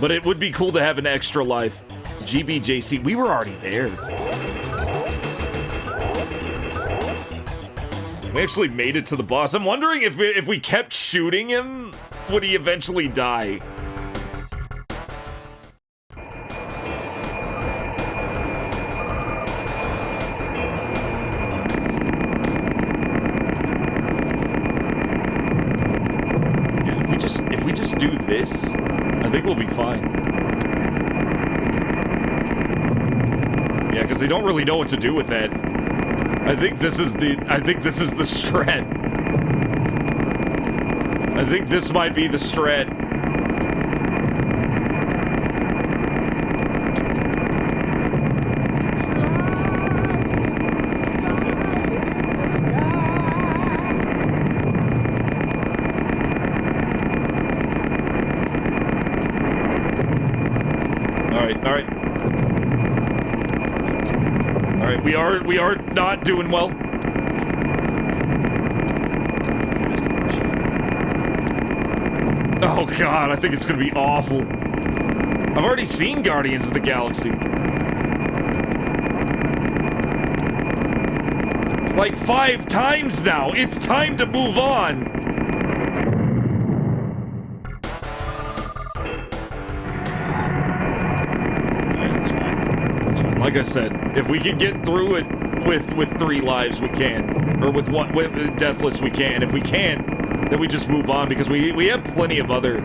But it would be cool to have an extra life. GBJC, we were already there. We actually made it to the boss. I'm wondering if we kept shooting him, would he eventually die? If we just do this, I think we'll be fine. Yeah, because they don't really know what to do with that. I think this is the strat. I think this might be the strat. We are not doing well. Oh god, I think it's gonna be awful. I've already seen Guardians of the Galaxy. Like 5 times now. It's time to move on. Like I said, if we can get through it with 3 lives, we can. Or with Deathless, we can. If we can't, then we just move on, because we have plenty of other...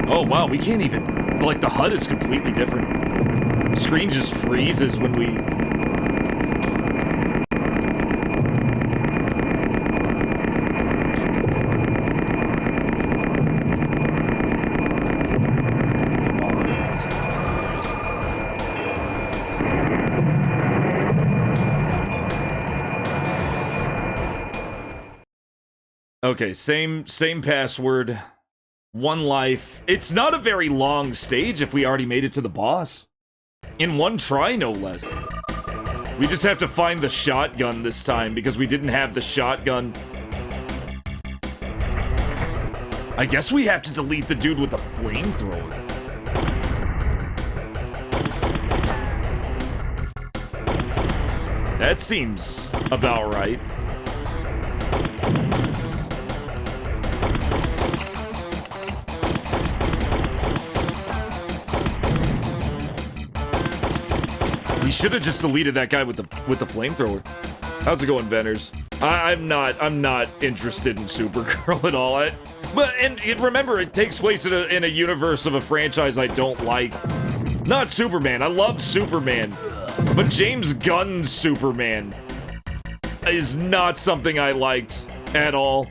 Oh, wow, we can't even... Like, the HUD is completely different. The screen just freezes when we... Okay, same password. 1 life. It's not a very long stage if we already made it to the boss. In 1 try, no less. We just have to find the shotgun this time, because we didn't have the shotgun. I guess we have to delete the dude with the flamethrower. That seems about right. We should have just deleted that guy with the flamethrower. How's it going, Venners? I'm not interested in Supergirl at all. Remember, it takes place in a universe of a franchise I don't like. Not Superman. I love Superman, but James Gunn's Superman is not something I liked at all.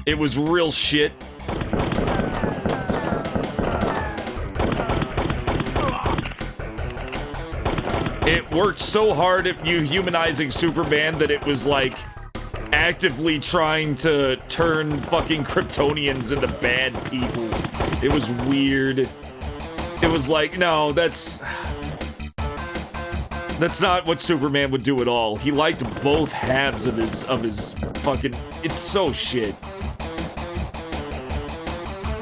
It was real shit. It worked so hard at you humanizing Superman that it was like actively trying to turn fucking Kryptonians into bad people. It was weird. It was like, no, that's not what Superman would do at all. He liked both halves of his fucking... It's so shit.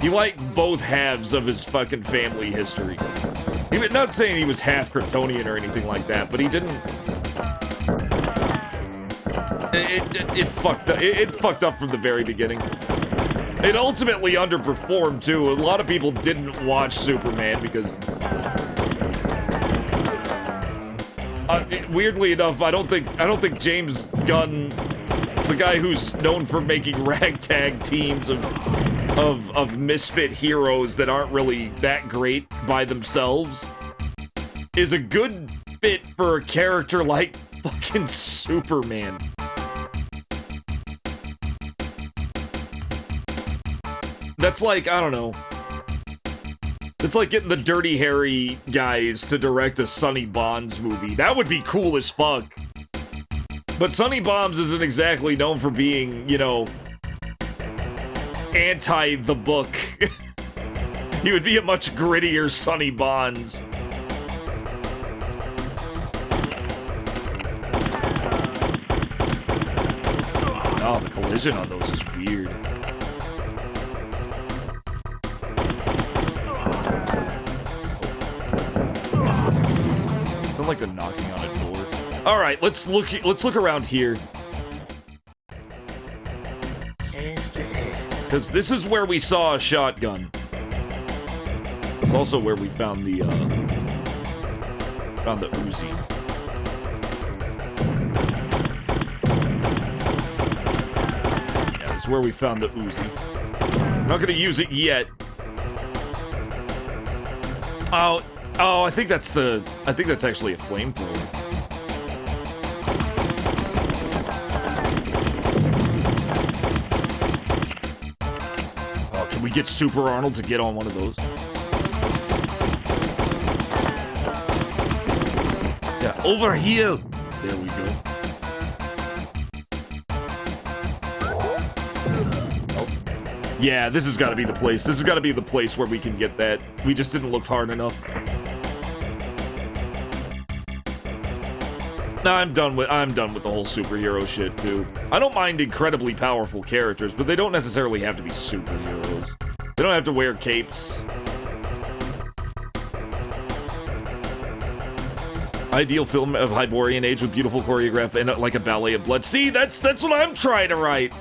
He liked both halves of his fucking family history. Not saying he was half Kryptonian or anything like that, but he didn't... It fucked up from the very beginning. It ultimately underperformed too. A lot of people didn't watch Superman because... weirdly enough, I don't think James Gunn, the guy who's known for making ragtag teams of misfit heroes that aren't really that great by themselves, is a good fit for a character like fucking Superman. That's like, I don't know. It's like getting the Dirty Harry guys to direct a Sonny Bonds movie. That would be cool as fuck. But Sonny Bonds isn't exactly known for being, you know, anti the book. He would be a much grittier Sonny Bonds. Oh, the collision on those is weird. Sounds like they're knocking on a door. All right, let's look around here. Because this is where we saw a shotgun. It's also where we found the Uzi. Yeah, it's where we found the Uzi. I'm not gonna use it yet. Oh, I think that's actually a flamethrower. We get Super Arnold to get on one of those. Yeah, over here. There we go. Oh. Yeah, this has got to be the place. This has got to be the place where we can get that. We just didn't look hard enough. No, I'm done with the whole superhero shit, too. I don't mind incredibly powerful characters, but they don't necessarily have to be superheroes. They don't have to wear capes. Ideal film of Hyborian age with beautiful choreograph and like a ballet of blood. See, that's what I'm trying to write.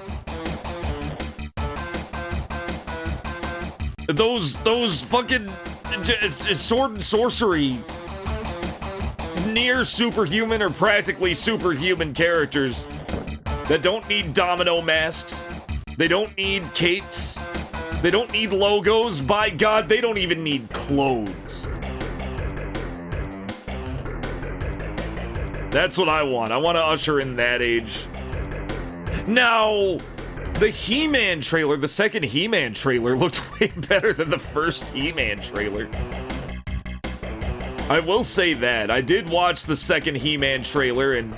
Those fucking sword and sorcery near superhuman or practically superhuman characters that don't need domino masks. They don't need capes. They don't need logos. By God, they don't even need clothes. That's what I want. I want to usher in that age. Now, the He-Man trailer, the second He-Man trailer, looked way better than the first He-Man trailer. I will say that. I did watch the second He-Man trailer, and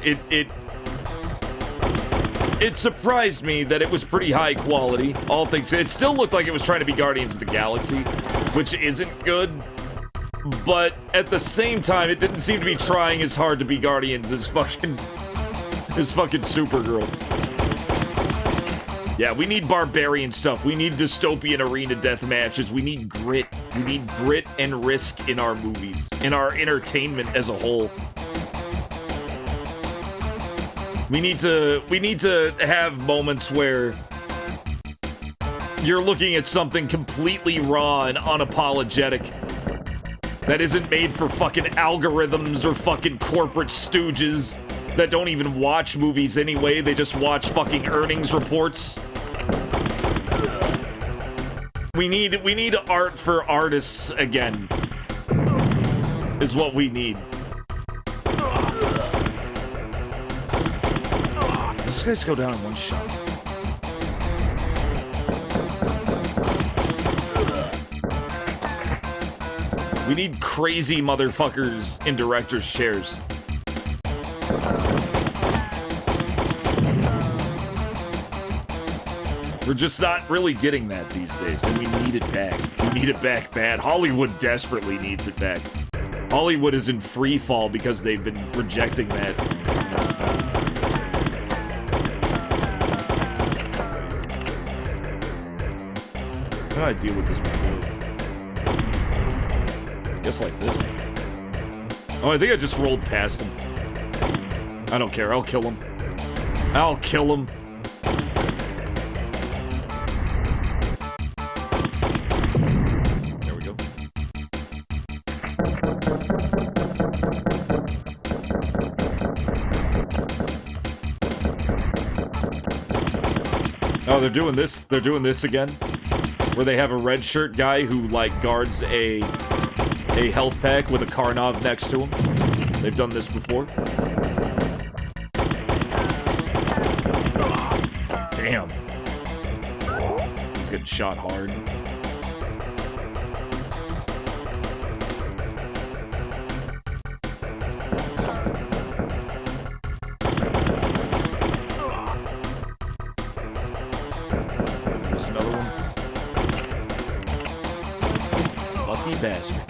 it surprised me that it was pretty high quality. All things, it still looked like it was trying to be Guardians of the Galaxy, which isn't good. But at the same time, it didn't seem to be trying as hard to be Guardians as fucking Supergirl. Yeah, we need barbarian stuff. We need dystopian arena death matches. We need grit. We need grit and risk in our movies, in our entertainment as a whole. We need to have moments where you're looking at something completely raw and unapologetic that isn't made for fucking algorithms or fucking corporate stooges that don't even watch movies anyway. They just watch fucking earnings reports. We need art for artists again, is what we need. These guys go down in one shot. We need crazy motherfuckers in director's chairs. We're just not really getting that these days, and we need it back. We need it back bad. Hollywood desperately needs it back. Hollywood is in free fall because they've been rejecting that. How do I deal with this before? Guess like this. Oh, I think I just rolled past him. I don't care. I'll kill him. I'll kill him. There we go. Oh, they're doing this. They're doing this again. Where they have a red shirt guy who, like, guards a health pack with a Karnov next to him. They've done this before. Damn. He's getting shot hard. There's another one. Lucky bastard.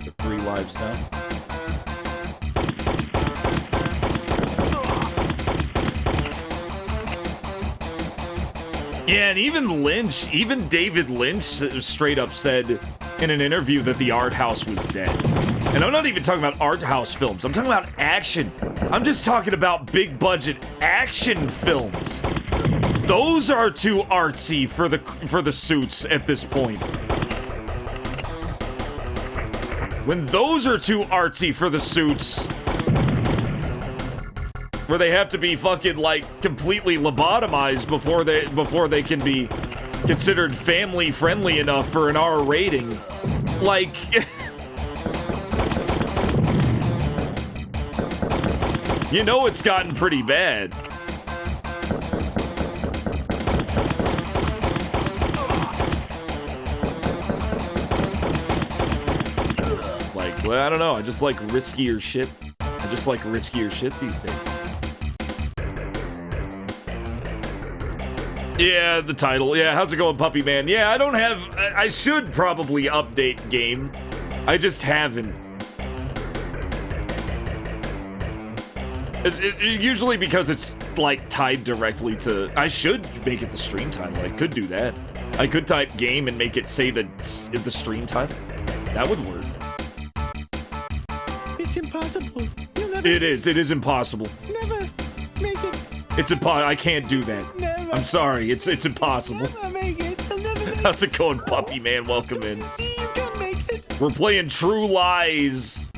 The 3 lives now. Yeah, and even David Lynch straight up said in an interview that the art house was dead. And I'm not even talking about art house films. I'm talking about action. I'm just talking about big budget action films. Those are too artsy for the suits at this point. When those are too artsy for the suits, where they have to be fucking like completely lobotomized before they can be considered family friendly enough for an R rating, like you know it's gotten pretty bad. Like, well, I don't know. I just like riskier shit. I just like riskier shit these days. Yeah, the title. Yeah, how's it going, Puppy Man? Yeah, I don't have... I should probably update game. I just haven't. Usually because it's, like, tied directly to... I should make it the stream title. I could do that. I could type game and make it say the stream title. That would work. It's impossible. You'll never... It is impossible. Never make it. It's impossible. I can't do that. Never. I'm sorry. It's impossible. Never make it. I'll never make How's it going, Puppy Man? Welcome in. See, you can make it. We're playing True Lies.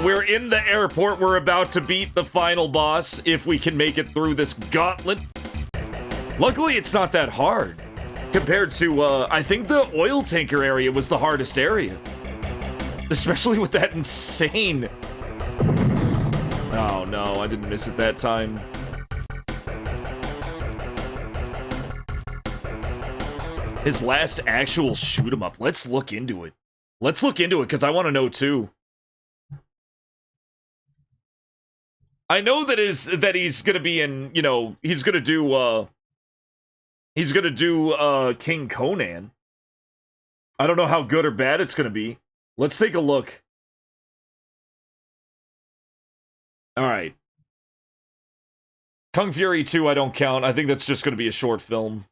We're in the airport. We're about to beat the final boss if we can make it through this gauntlet. Luckily, it's not that hard. Compared to, I think the oil tanker area was the hardest area. Especially with that insane... Oh no, I didn't miss it that time. His last actual shoot 'em up. Let's look into it. Let's look into it, because I want to know too. I know that he's gonna be in, you know, he's gonna do King Conan. I don't know how good or bad it's gonna be. Let's take a look. Alright. Kung Fury 2, I don't count. I think that's just gonna be a short film.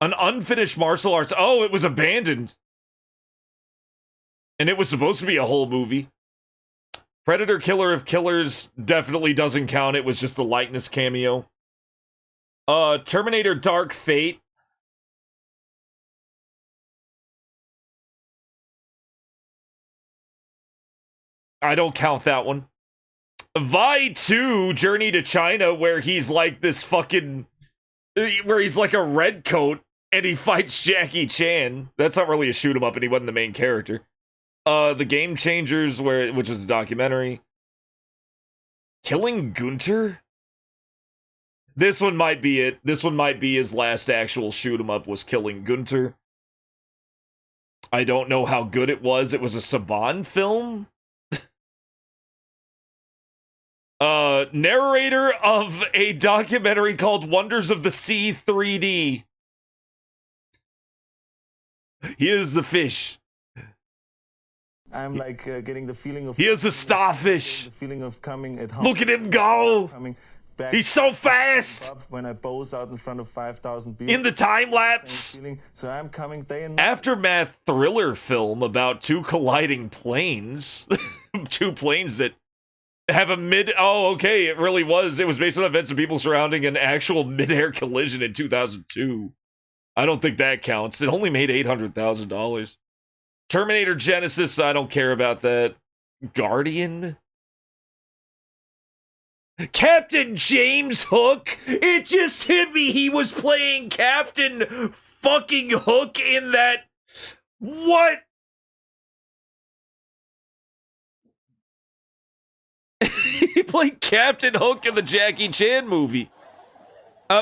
An unfinished martial arts. Oh, it was abandoned. And it was supposed to be a whole movie. Predator Killer of Killers definitely doesn't count. It was just a likeness cameo. Terminator Dark Fate. I don't count that one. Vi 2, Journey to China, where he's like this fucking... Where he's like a red coat, and he fights Jackie Chan. That's not really a shoot 'em up, and he wasn't the main character. The Game Changers, which is a documentary. Killing Gunter? This one might be it. This one might be his last actual shoot 'em up, was Killing Gunter. I don't know how good it was. It was a Saban film? Narrator of a documentary called Wonders of the Sea 3D. He is a fish. I'm like getting the feeling of... He is a starfish. The feeling of coming at home. Look at him go. Coming back. He's so fast. When I pose out in front of 5,000 people. In the time lapse. So I'm coming day and night. Aftermath thriller film about two colliding planes. Two planes that have a mid... Oh, okay, it really was. It was based on events of people surrounding an actual mid-air collision in 2002. I don't think that counts. It only made $800,000. Terminator Genesis, I don't care about that. Guardian? Captain James Hook? It just hit me. He was playing Captain fucking Hook in that... What? He played Captain Hook in the Jackie Chan movie.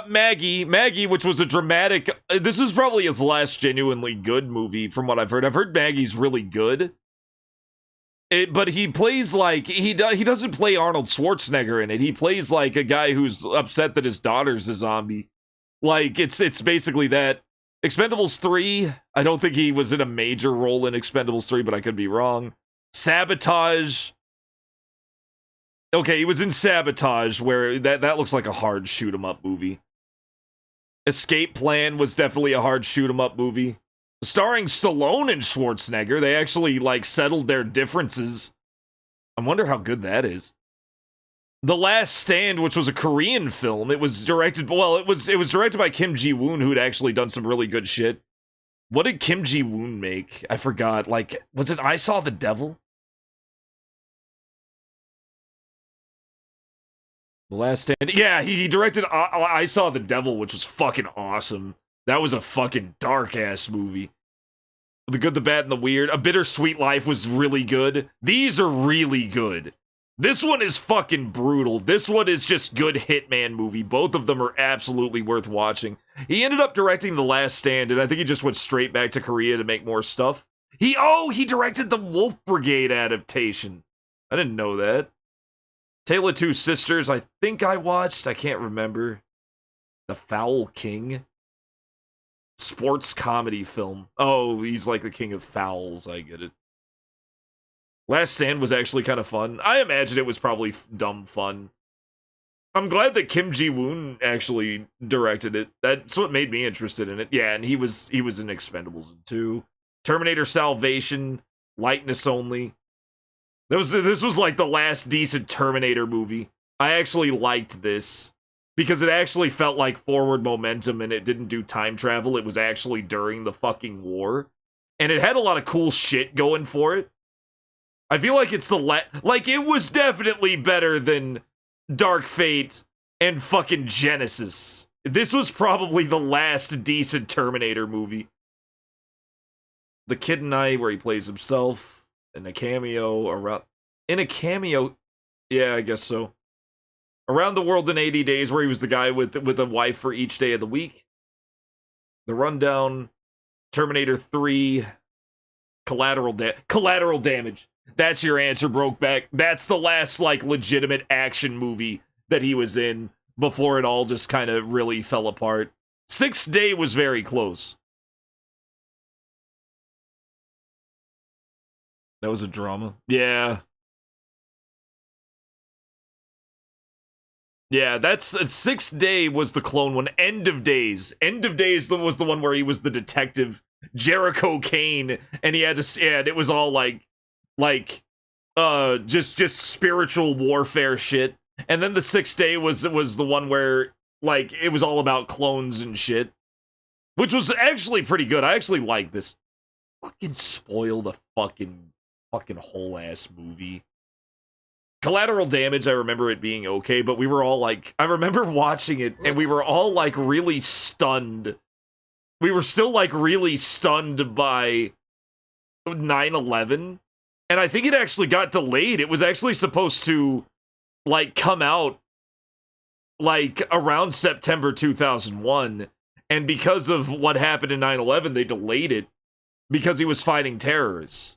Maggie, which was a dramatic... this is probably his last genuinely good movie, from what I've heard. I've heard Maggie's really good. But he plays like... He doesn't play Arnold Schwarzenegger in it. He plays like a guy who's upset that his daughter's a zombie. Like, it's basically that. Expendables 3, I don't think he was in a major role in Expendables 3, but I could be wrong. Sabotage... Okay, he was in Sabotage, where that looks like a hard shoot-'em-up movie. Escape Plan was definitely a hard shoot 'em up movie. Starring Stallone and Schwarzenegger, they actually like settled their differences. I wonder how good that is. The Last Stand, which was a Korean film, it was directed by Kim Ji-woon, who had actually done some really good shit. What did Kim Ji-woon make? I forgot. Like, was it I Saw the Devil? The Last Stand. Yeah, he directed I Saw the Devil, which was fucking awesome. That was a fucking dark-ass movie. The Good, the Bad, and the Weird. A Bittersweet Life was really good. These are really good. This one is fucking brutal. This one is just good hitman movie. Both of them are absolutely worth watching. He ended up directing The Last Stand, and I think he just went straight back to Korea to make more stuff. He directed the Wolf Brigade adaptation. I didn't know that. Tale of Two Sisters, I think I watched. I can't remember. The Foul King. Sports comedy film. Oh, he's like the king of fouls. I get it. Last Stand was actually kind of fun. I imagine it was probably dumb fun. I'm glad that Kim Ji-woon actually directed it. That's what made me interested in it. Yeah, and he was in Expendables 2. Terminator Salvation, Lightness Only. This was like the last decent Terminator movie. I actually liked this because it actually felt like forward momentum and it didn't do time travel. It was actually during the fucking war. And it had a lot of cool shit going for it. I feel like it's like it was definitely better than Dark Fate and fucking Genesis. This was probably the last decent Terminator movie. The Kid and I, where he plays himself in a cameo yeah, I guess so. Around the World in 80 Days, where he was the guy with a wife for each day of the week. The Rundown, Terminator 3, Collateral Damage. That's your answer, Brokeback. That's the last, like, legitimate action movie that he was in before it all just kind of really fell apart. Sixth Day was very close. That was a drama. Yeah. Yeah, that's Sixth Day was the clone one. End of Days was the one where he was the detective Jericho Kane, and he had to. Yeah, it was all just spiritual warfare shit. And then the Sixth Day was the one where like it was all about clones and shit, which was actually pretty good. I actually like this. Fucking spoil the fucking whole ass movie. Collateral Damage, I remember it being okay, but we were all like, I remember watching it and we were all like really stunned. We were still like really stunned by 9/11, and I think it actually got delayed. It was actually supposed to like come out like around September 2001, and because of what happened in 9/11, they delayed it because he was fighting terrorists.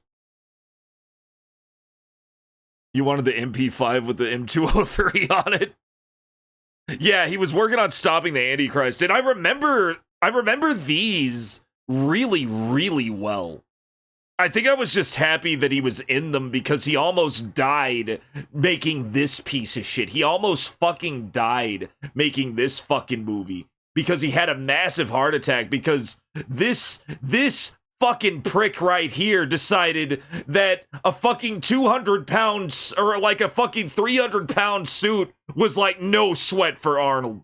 You wanted the MP5 with the M203 on it? Yeah, he was working on stopping the Antichrist, and I remember these really, really well. I think I was just happy that he was in them because he almost died making this piece of shit. He almost fucking died making this fucking movie because he had a massive heart attack because this fucking prick right here decided that a fucking 200 pounds or like a fucking 300-pound suit was like no sweat for Arnold.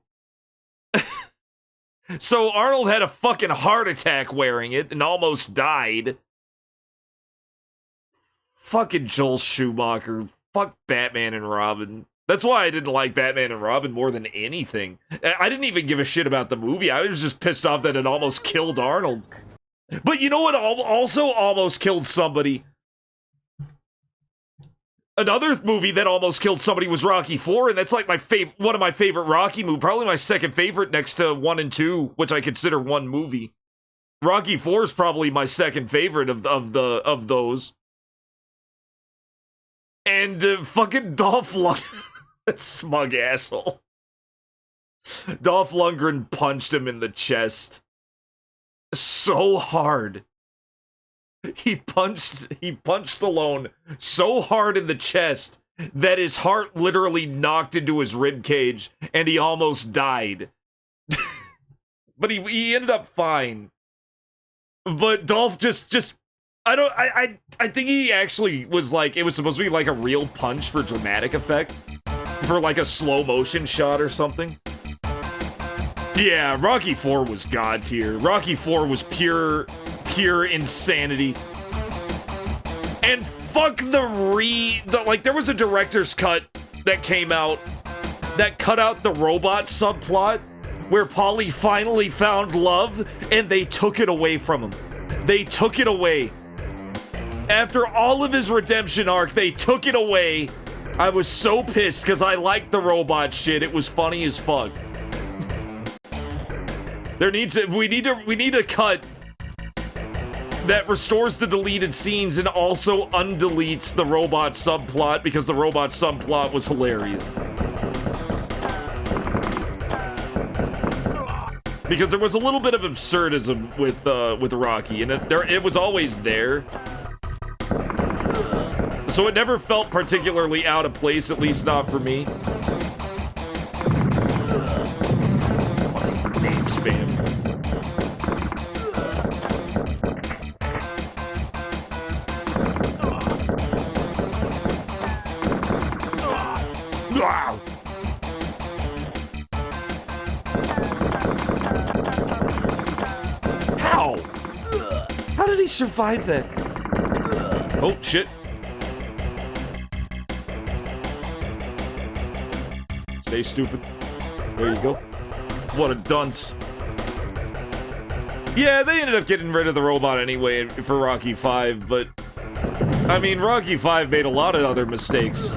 So Arnold had a fucking heart attack wearing it and almost died. Fucking Joel Schumacher. Fuck Batman and Robin. That's why I didn't like Batman and Robin more than anything. I didn't even give a shit about the movie. I was just pissed off that it almost killed Arnold. But you know what also almost killed somebody? Another movie that almost killed somebody was Rocky IV, and that's like one of my favorite Rocky movies, probably my second favorite next to 1 and 2, which I consider one movie. Rocky IV is probably my second favorite of those. And fucking Dolph Lundgren, that smug asshole. Dolph Lundgren punched him in the chest so hard. He punched Stallone so hard in the chest that his heart literally knocked into his rib cage and he almost died. but he ended up fine. But Dolph just I think he actually was like, it was supposed to be like a real punch for dramatic effect, for like a slow motion shot or something. Yeah, Rocky IV was god tier. Rocky IV was pure insanity. And fuck like there was a director's cut that came out that cut out the robot subplot where Paulie finally found love and they took it away from him. They took it away. After all of his redemption arc, they took it away. I was so pissed because I liked the robot shit. It was funny as fuck. We need a cut that restores the deleted scenes and also undeletes the robot subplot, because the robot subplot was hilarious. Because there was a little bit of absurdism with Rocky, and it was always there. So it never felt particularly out of place, at least not for me. Fucking grenade spam. Wow. How? How did he survive that? Oh, shit. Stay stupid. There you go. What a dunce. Yeah, they ended up getting rid of the robot anyway for Rocky V, but... I mean, Rocky V made a lot of other mistakes.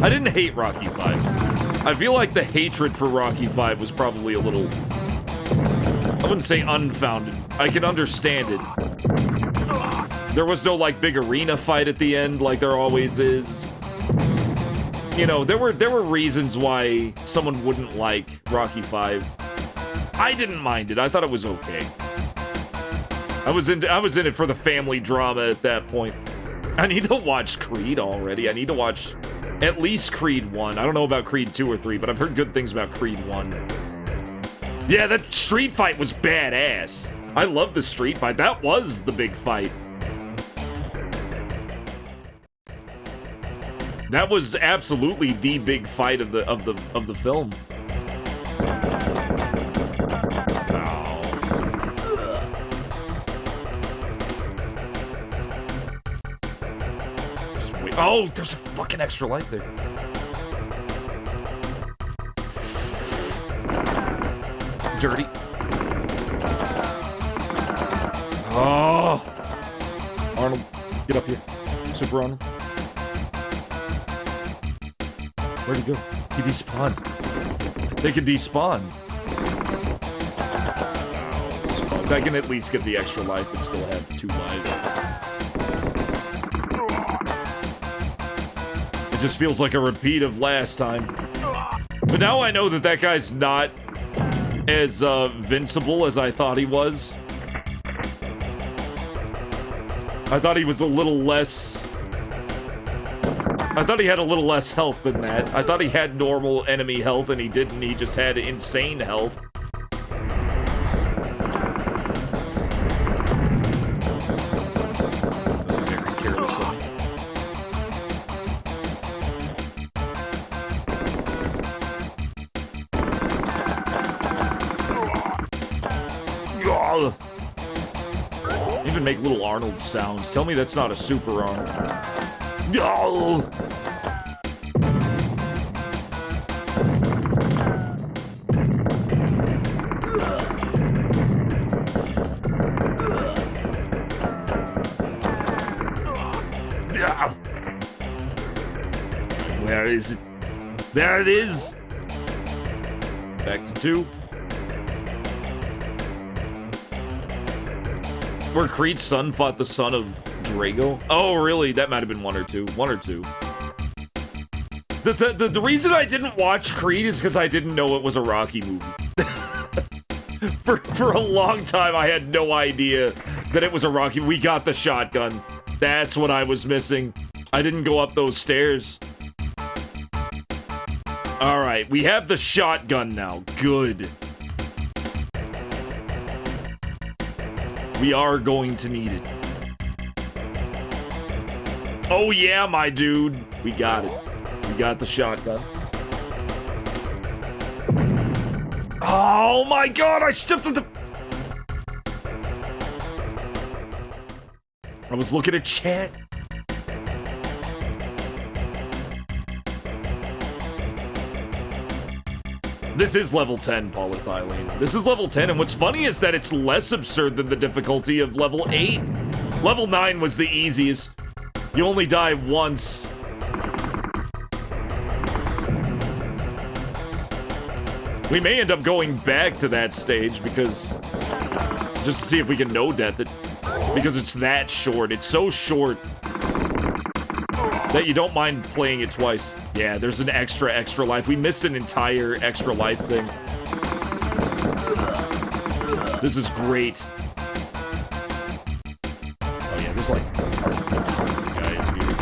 I didn't hate Rocky V. I feel like the hatred for Rocky V was probably a little... I wouldn't say unfounded. I can understand it. There was no, like, big arena fight at the end like there always is. You know, there were reasons why someone wouldn't like Rocky V. I didn't mind it. I thought it was okay. I was in it for the family drama at that point. I need to watch Creed already. I need to watch at least Creed 1. I don't know about Creed 2 or 3, but I've heard good things about Creed 1. Yeah, that street fight was badass. I love the street fight. That was the big fight. That was absolutely the big fight of the film. Oh, there's a fucking extra life there. Dirty. Oh. Arnold, get up here. Super Arnold. Where'd he go? He despawned. They could despawn. I can at least get the extra life and still have 2 lives. It just feels like a repeat of last time. But now I know that guy's not as invincible as I thought he was. I thought he was a little less... I thought he had a little less health than that. I thought he had normal enemy health, and he didn't. He just had insane health. That was very careless of me. Even make little Arnold sounds. Tell me that's not a super Arnold. No! Where is it? There it is! Back to 2. Where Creed's son fought the son of Drago? Oh, really? That might have been 1 or 2. 1 or 2. The reason I didn't watch Creed is because I didn't know it was a Rocky movie. For a long time, I had no idea that it was a Rocky. We got the shotgun. That's what I was missing. I didn't go up those stairs. All right, we have the shotgun now. Good. We are going to need it. Oh yeah, my dude. We got it. We got the shotgun. Oh my god, I stepped on the... I was looking at chat. This is level 10, polyethylene. This is level 10, and what's funny is that it's less absurd than the difficulty of level 8. Level 9 was the easiest. You only die once. We may end up going back to that stage because... just to see if we can no-death it. Because it's that short. It's so short that you don't mind playing it twice. Yeah, there's an extra life. We missed an entire extra life thing. This is great. Oh yeah, there's like tons of guys here.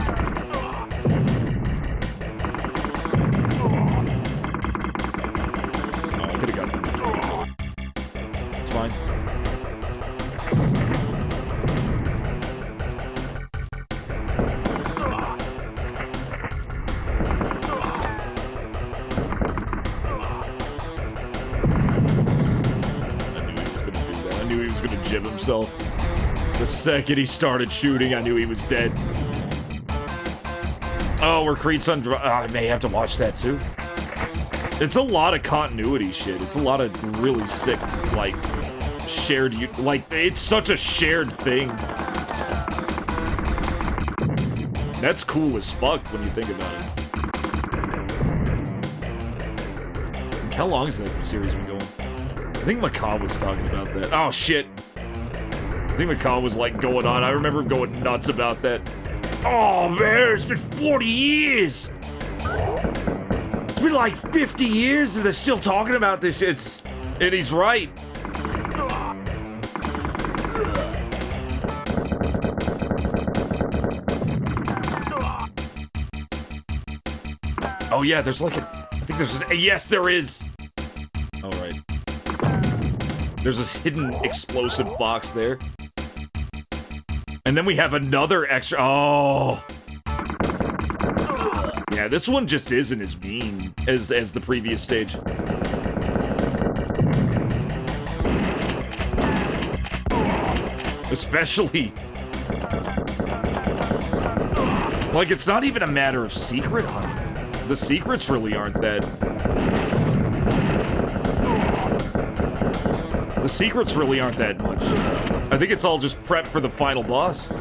Oh, I could've gotten them killed. It's fine. Jib himself. The second he started shooting, I knew he was dead. Oh, we're Creed's on... I may have to watch that too. It's a lot of continuity shit. It's a lot of really sick, like, shared... Like, it's such a shared thing. That's cool as fuck when you think about it. How long has that series been going? I think Macaw was talking about that. Oh, shit. I think Macaw was, like, going on. I remember him going nuts about that. Oh, man, it's been 40 years! It's been, like, 50 years and they're still talking about this shit. And he's right. Oh, yeah, there's, like, I think there's an... Yes, there is! All right. There's this hidden explosive box there. And then we have another extra... Oh! Yeah, this one just isn't as mean as the previous stage. Especially... Like, it's not even a matter of secret hunting. The secrets really aren't that... The secrets really aren't that much. I think it's all just prep for the final boss. If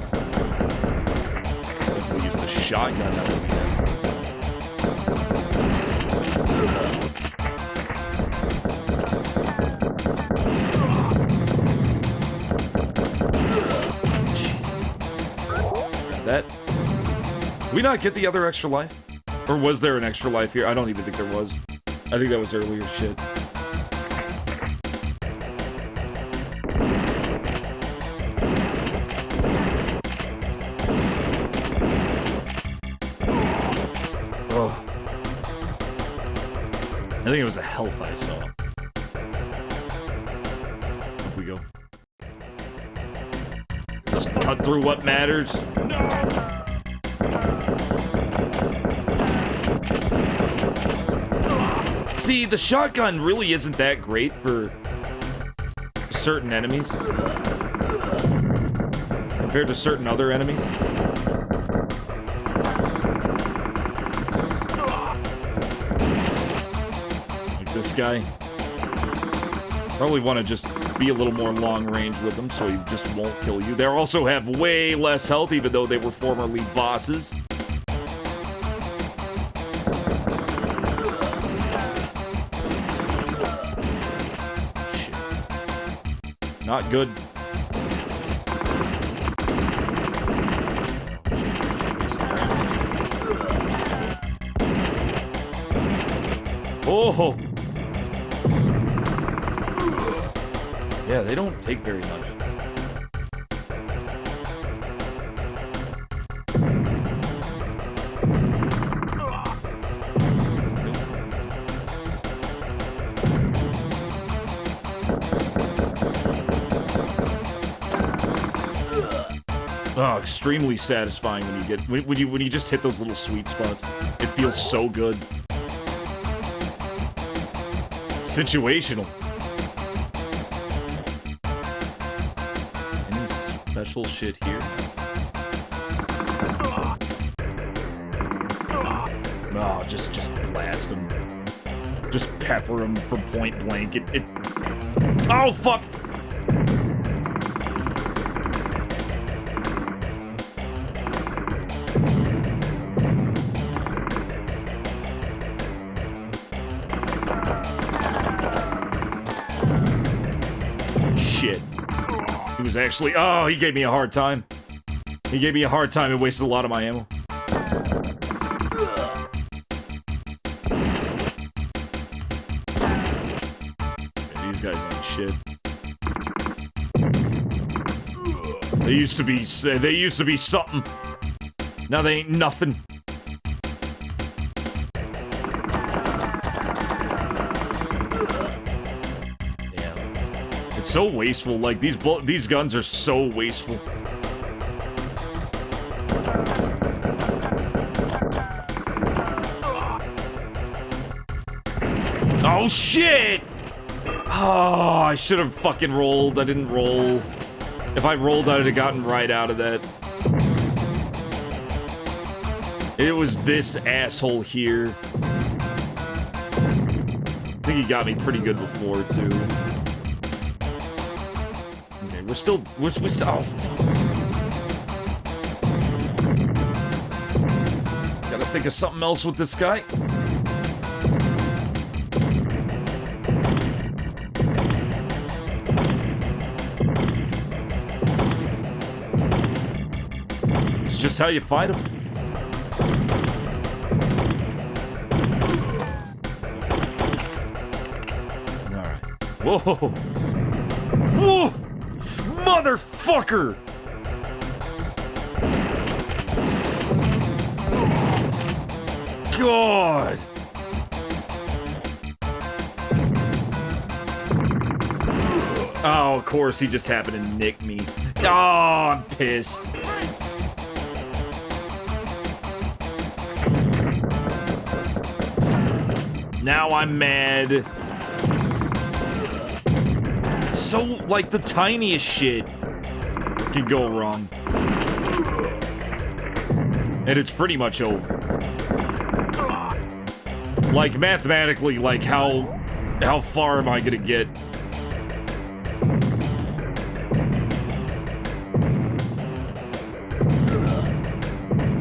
we use the shotgun now that we have. Jesus. That... Did we not get the other extra life? Or was there an extra life here? I don't even think there was. I think that was earlier shit. I think it was a health I saw. Up we go. Just cut through what matters. No! See, the shotgun really isn't that great for certain enemies. Compared to certain other enemies. This guy. Probably want to just be a little more long range with him so he just won't kill you. They also have way less health even though they were formerly bosses. Shit. Not good. Oh! Yeah, they don't take very much. Oh, extremely satisfying when you get when you just hit those little sweet spots. It feels so good. Situational. Any special shit here? Oh, just blast him. Just pepper him from point blank. Oh, fuck! Shit. He was actually... Oh, he gave me a hard time. He gave me a hard time and wasted a lot of my ammo. These guys ain't shit. They used to be something. Now they ain't nothing. Yeah. It's so wasteful. Like these guns are so wasteful. Oh shit! Oh, I should have fucking rolled. I didn't roll. If I rolled, I'd have gotten right out of that. It was this asshole here. I think he got me pretty good before, too. Okay, we're still, oh, fuck. Gotta think of something else with this guy. Just how you fight them. Alright. Whoa! Whoa! Motherfucker! God! Oh, of course, he just happened to nick me. Oh, I'm pissed. Now I'm mad. So, like, the tiniest shit could go wrong. And it's pretty much over. Like, mathematically, like, how far am I gonna get?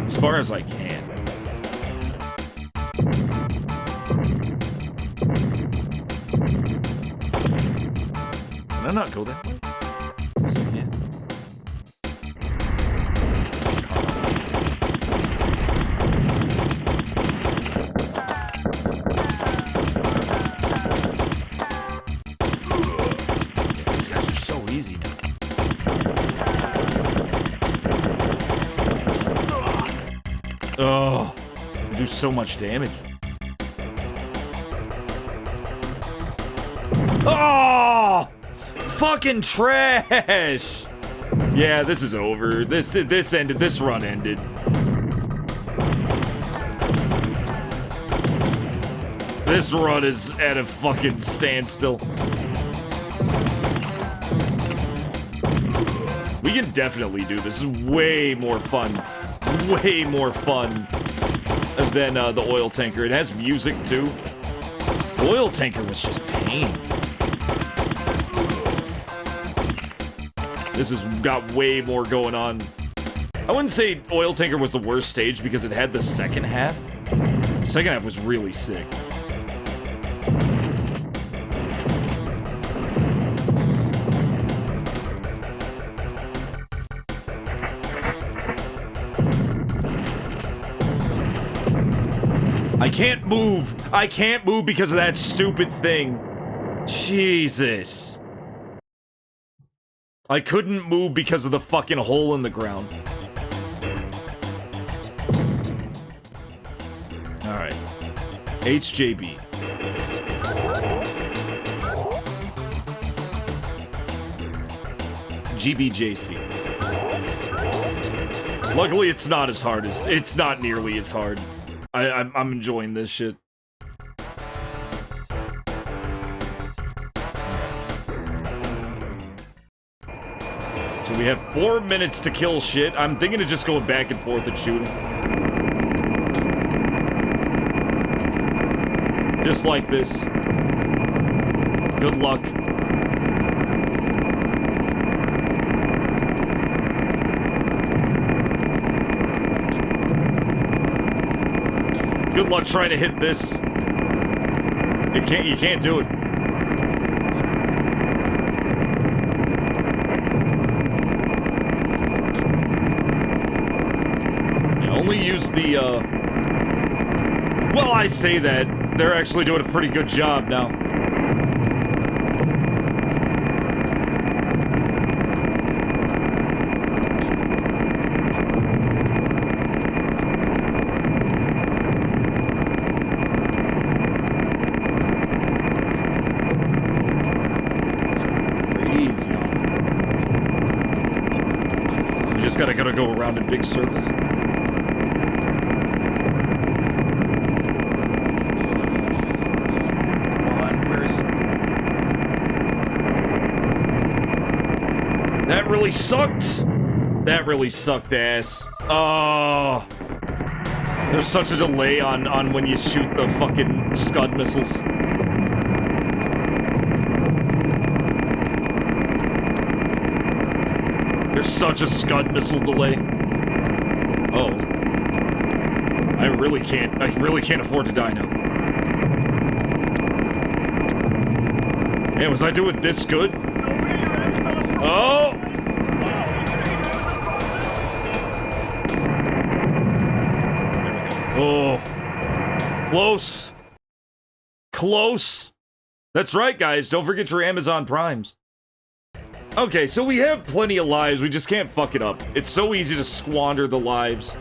As far as I can. Can I not go that way? Yes, I can. Yeah, these guys are so easy now. Oh, they do so much damage. Oh! Fucking trash! Yeah, this is over. This ended. This run ended. This run is at a fucking standstill. We can definitely do this. This is way more fun. Way more fun than the oil tanker. It has music too. The oil tanker was just pain. This has got way more going on. I wouldn't say Oil Tanker was the worst stage because it had the second half. The second half was really sick. I can't move. I can't move because of that stupid thing. Jesus. I couldn't move because of the fucking hole in the ground. Alright. HJB. GBJC. Luckily, it's not as hard as... It's not nearly as hard. I'm enjoying this shit. So we have 4 minutes to kill shit. I'm thinking of just going back and forth and shooting. Just like this. Good luck. Good luck trying to hit this. You can't do it. Yeah, only use the, well, I say that. They're actually doing a pretty good job now. Gotta go around in big circles. Come on, where is it? That really sucked. That really sucked ass. Oh, there's such a delay on when you shoot the fucking Scud missiles. There's such a Scud missile delay. Oh. I really can't afford to die now. Man, was I doing this good? Oh! Oh. Close. Close. That's right, guys. Don't forget your Amazon Primes. Okay, so we have plenty of lives, we just can't fuck it up. It's so easy to squander the lives.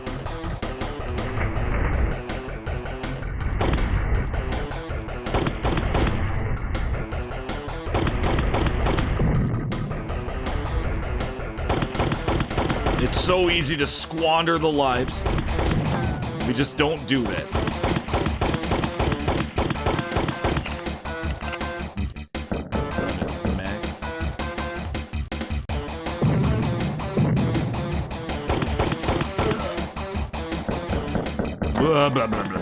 It's so easy to squander the lives. We just don't do that. Blah, blah, blah, blah.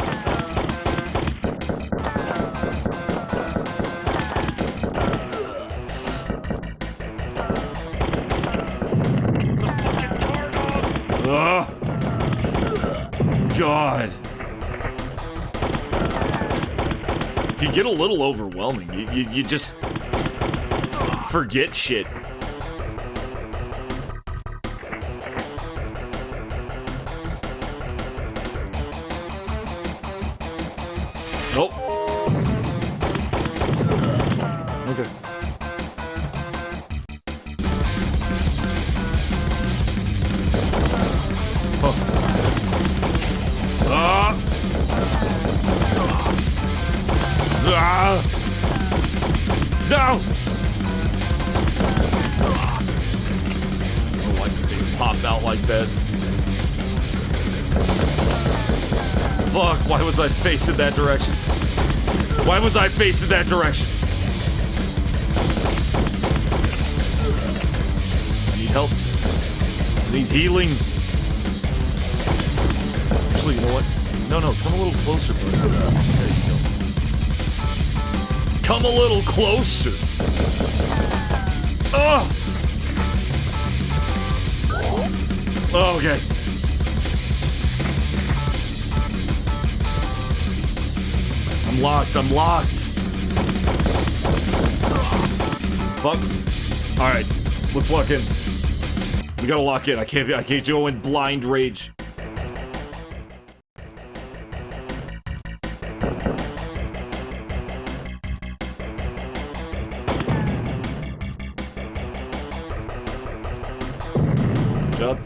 It's a fucking car dog! Ugh! God. You get a little overwhelming. You just forget shit. Nope. Okay. Huh. No! I don't like the thing popped out like that. Fuck, why was I facing that direction? Why was I facing that direction? I need help. I need healing. Actually, you know what? No, come a little closer, bud. There you go. Come a little closer. Oh! Okay. I'm locked. Fuck. Alright, let's lock in. We gotta lock in. I can't go in blind rage. Good job.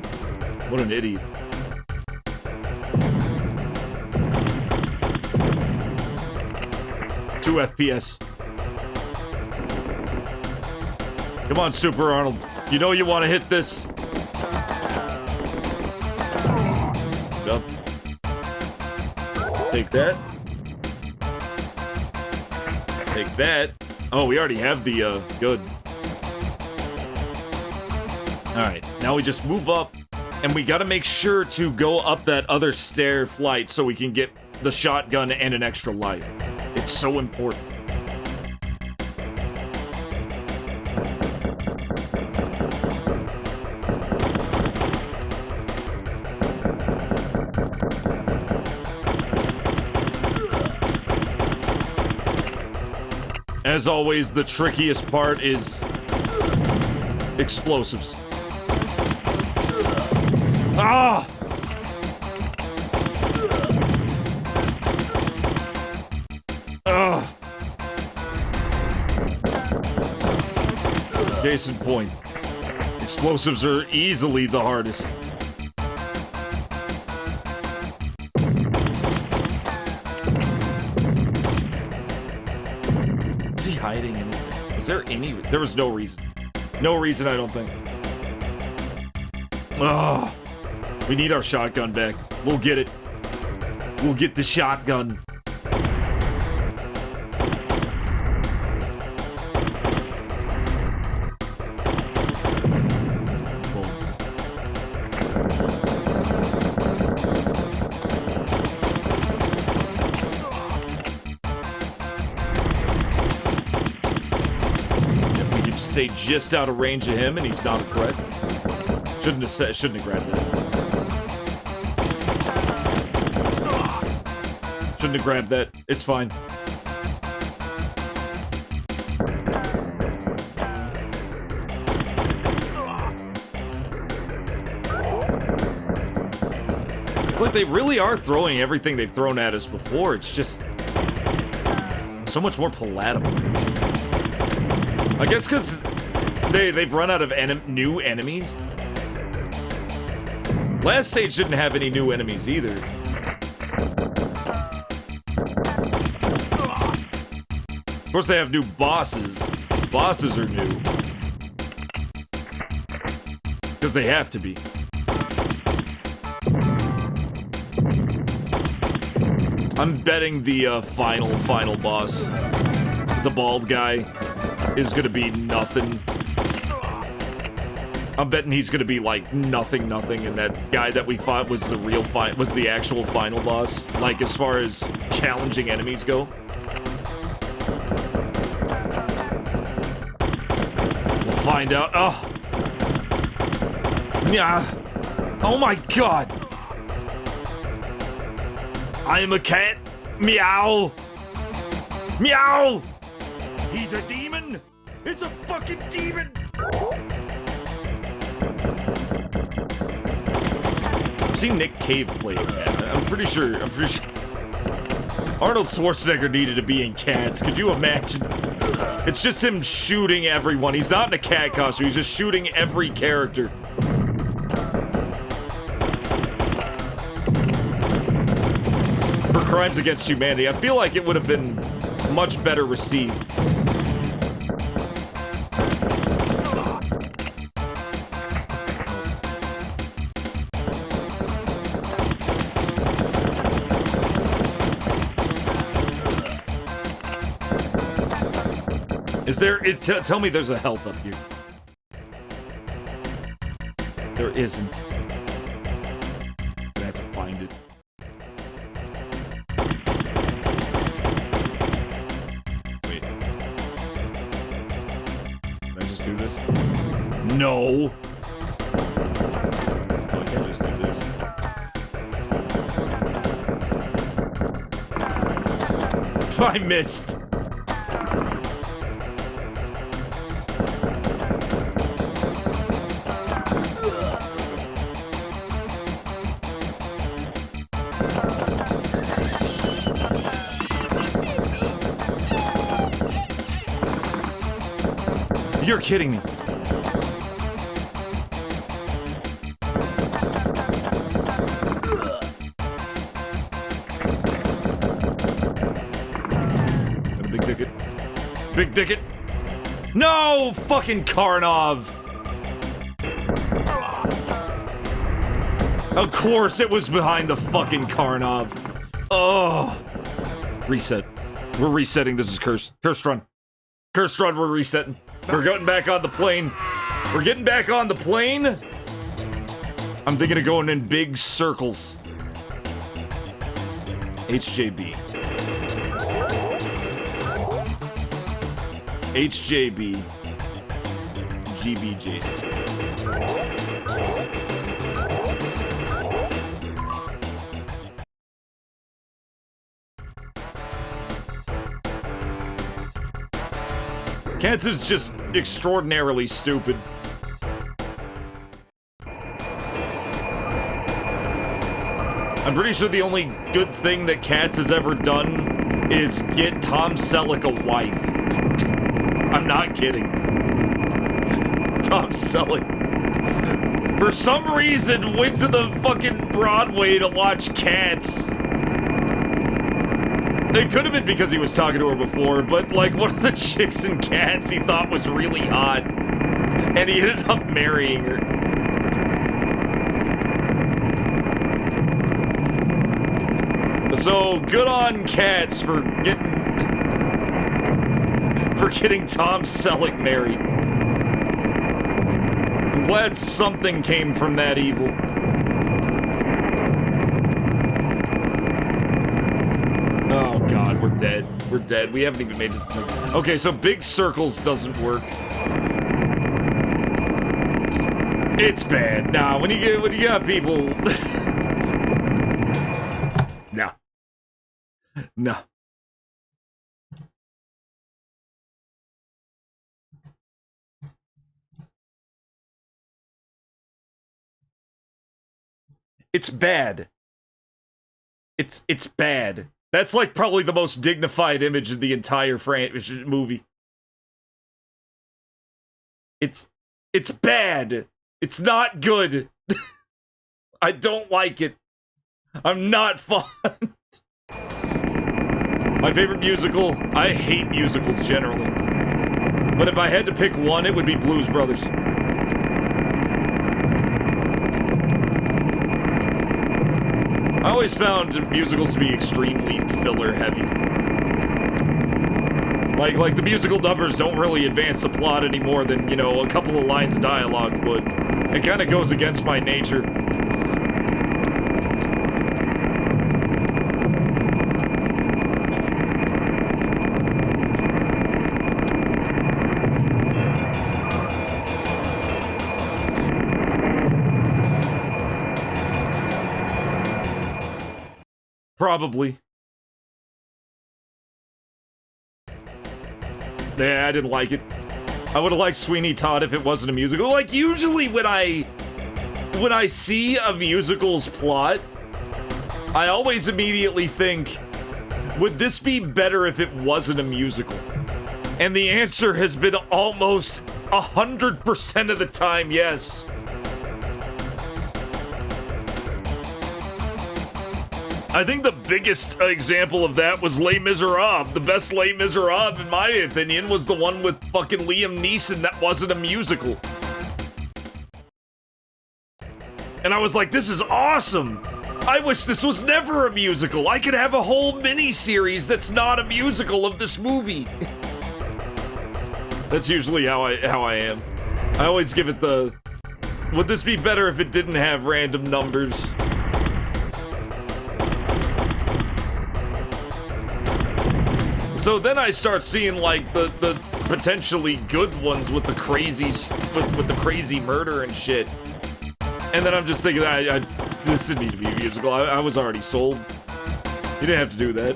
What an idiot. Two FPS. Come on, Super Arnold. You know you want to hit this. Take that. Take that. Oh, we already have the, good. Alright, now we just move up, and we gotta make sure to go up that other stair flight so we can get the shotgun and an extra life. It's so important. As always, the trickiest part is explosives. Ah! Ugh. Case in point. Explosives are easily the hardest. Is he hiding anything? Was there any... There was no reason. No reason, I don't think. Ugh. We need our shotgun back. We'll get it. We'll get the shotgun. Stay just out of range of him, and he's not a threat. Shouldn't have grabbed that. Shouldn't have grabbed that. It's fine. It's like they really are throwing everything they've thrown at us before. It's just so much more palatable. I guess because they've run out of new enemies. Last stage didn't have any new enemies either. Of course, they have new bosses. Bosses are new. Because they have to be. I'm betting the final boss, the bald guy, is gonna be nothing. I'm betting he's gonna be like nothing, and that guy that we fought was the actual final boss. Like as far as challenging enemies go. We'll find out. Oh, yeah. Oh my God. I am a cat. Meow. Meow. He's a demon. It's a fucking demon. I've seen Nick Cave play a cat. I'm pretty sure Arnold Schwarzenegger needed to be in Cats. Could you imagine? It's just him shooting everyone. He's not in a cat costume. He's just shooting every character. For crimes against humanity. I feel like it would have been much better received. Tell me there's a health up here. There isn't. I'm gonna have to find it. Wait. Can I just do this? No! Oh, I can just do this. I missed! You're kidding me. Got a big ticket. Big ticket. No! Fucking Karnov. Of course it was behind the fucking Karnov. Oh. Reset. We're resetting. This is cursed. Cursed run. Cursed run, we're resetting. We're getting back on the plane. We're getting back on the plane. I'm thinking of going in big circles. HJB. HJB. GBJs. Cats is just extraordinarily stupid. I'm pretty sure the only good thing that Cats has ever done is get Tom Selleck a wife. I'm not kidding. Tom Selleck, for some reason, went to the fucking Broadway to watch Cats. It could have been because he was talking to her before, but like one of the chicks in Cats he thought was really hot, and he ended up marrying her. So good on Cats for getting Tom Selleck married. I'm glad something came from that evil. Oh god, we're dead. We're dead. We haven't even made it to the second. Okay, so big circles doesn't work. It's bad. Nah, when you got people. No. No. It's bad. It's bad. That's like probably the most dignified image in the entire movie. It's bad. It's not good. I don't like it. I'm not fun. My favorite musical? I hate musicals generally. But if I had to pick one, it would be Blues Brothers. I always found musicals to be extremely filler heavy. Like the musical numbers don't really advance the plot any more than, you know, a couple of lines of dialogue would. It kind of goes against my nature. Probably. Yeah, I didn't like it. I would have liked Sweeney Todd if it wasn't a musical. Like, usually when I see a musical's plot, I always immediately think, would this be better if it wasn't a musical? And the answer has been almost 100% of the time, yes. I think the biggest example of that was Les Miserables. The best Les Miserables, in my opinion, was the one with fucking Liam Neeson that wasn't a musical. And I was like, this is awesome! I wish this was never a musical. I could have a whole mini-series that's not a musical of this movie. That's usually how I am. I always give it the... Would this be better if it didn't have random numbers? So then I start seeing like the potentially good ones with the crazies with the crazy murder and shit, and then I'm just thinking this didn't need to be a musical. I was already sold. You didn't have to do that.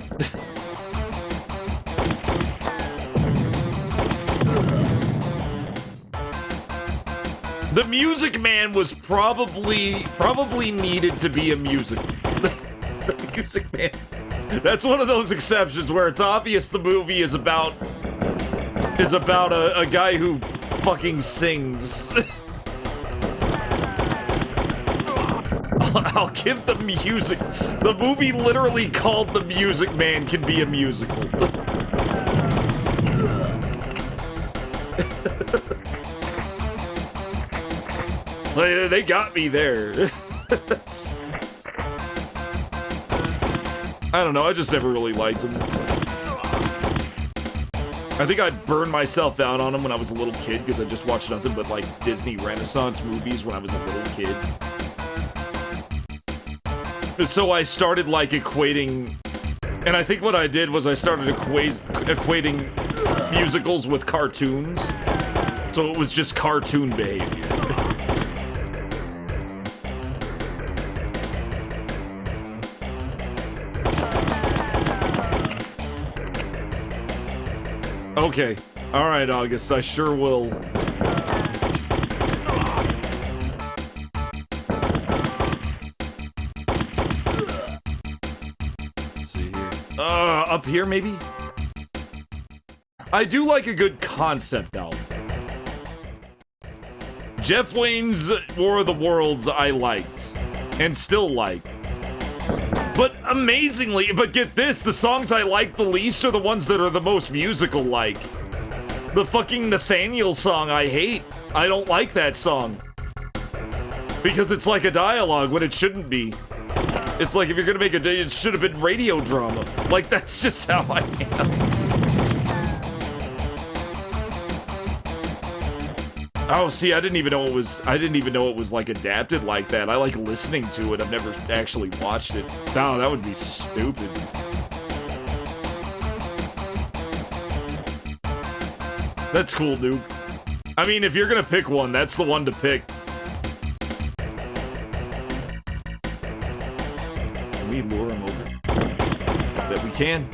The Music Man was probably needed to be a musical. The Music Man. That's one of those exceptions where it's obvious the movie is about a guy who fucking sings. I'll give the music. The movie literally called The Music Man can be a musical. They got me there. I don't know, I just never really liked him. I think I burned myself out on him when I was a little kid because I just watched nothing but like Disney Renaissance movies when I was a little kid. So I started like equating, and I think what I did was I started equating musicals with cartoons. So it was just cartoon behavior. Okay. Alright, August, I sure will. Let's see here. Up here, maybe? I do like a good concept album. Jeff Wayne's War of the Worlds I liked. And still like. But amazingly, but get this, the songs I like the least are the ones that are the most musical-like. The fucking Nathaniel song I hate. I don't like that song. Because it's like a dialogue when it shouldn't be. It's like if you're gonna make it should have been radio drama. Like, that's just how I am. Oh, see, I didn't even know it was like adapted like that. I like listening to it. I've never actually watched it. No, that would be stupid. That's cool, Nuke. I mean, if you're gonna pick one, that's the one to pick. Can we lure him over? I bet we can.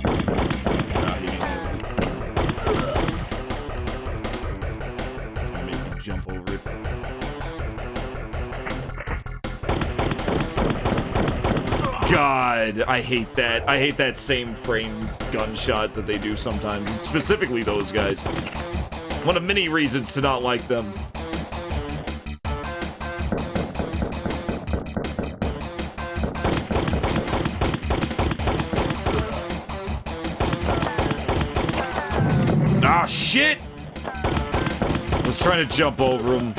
Nah, he ain't over. Jump over it. God, I hate that. I hate that same frame gunshot that they do sometimes. And specifically those guys. One of many reasons to not like them. Ah, shit! I was trying to jump over him.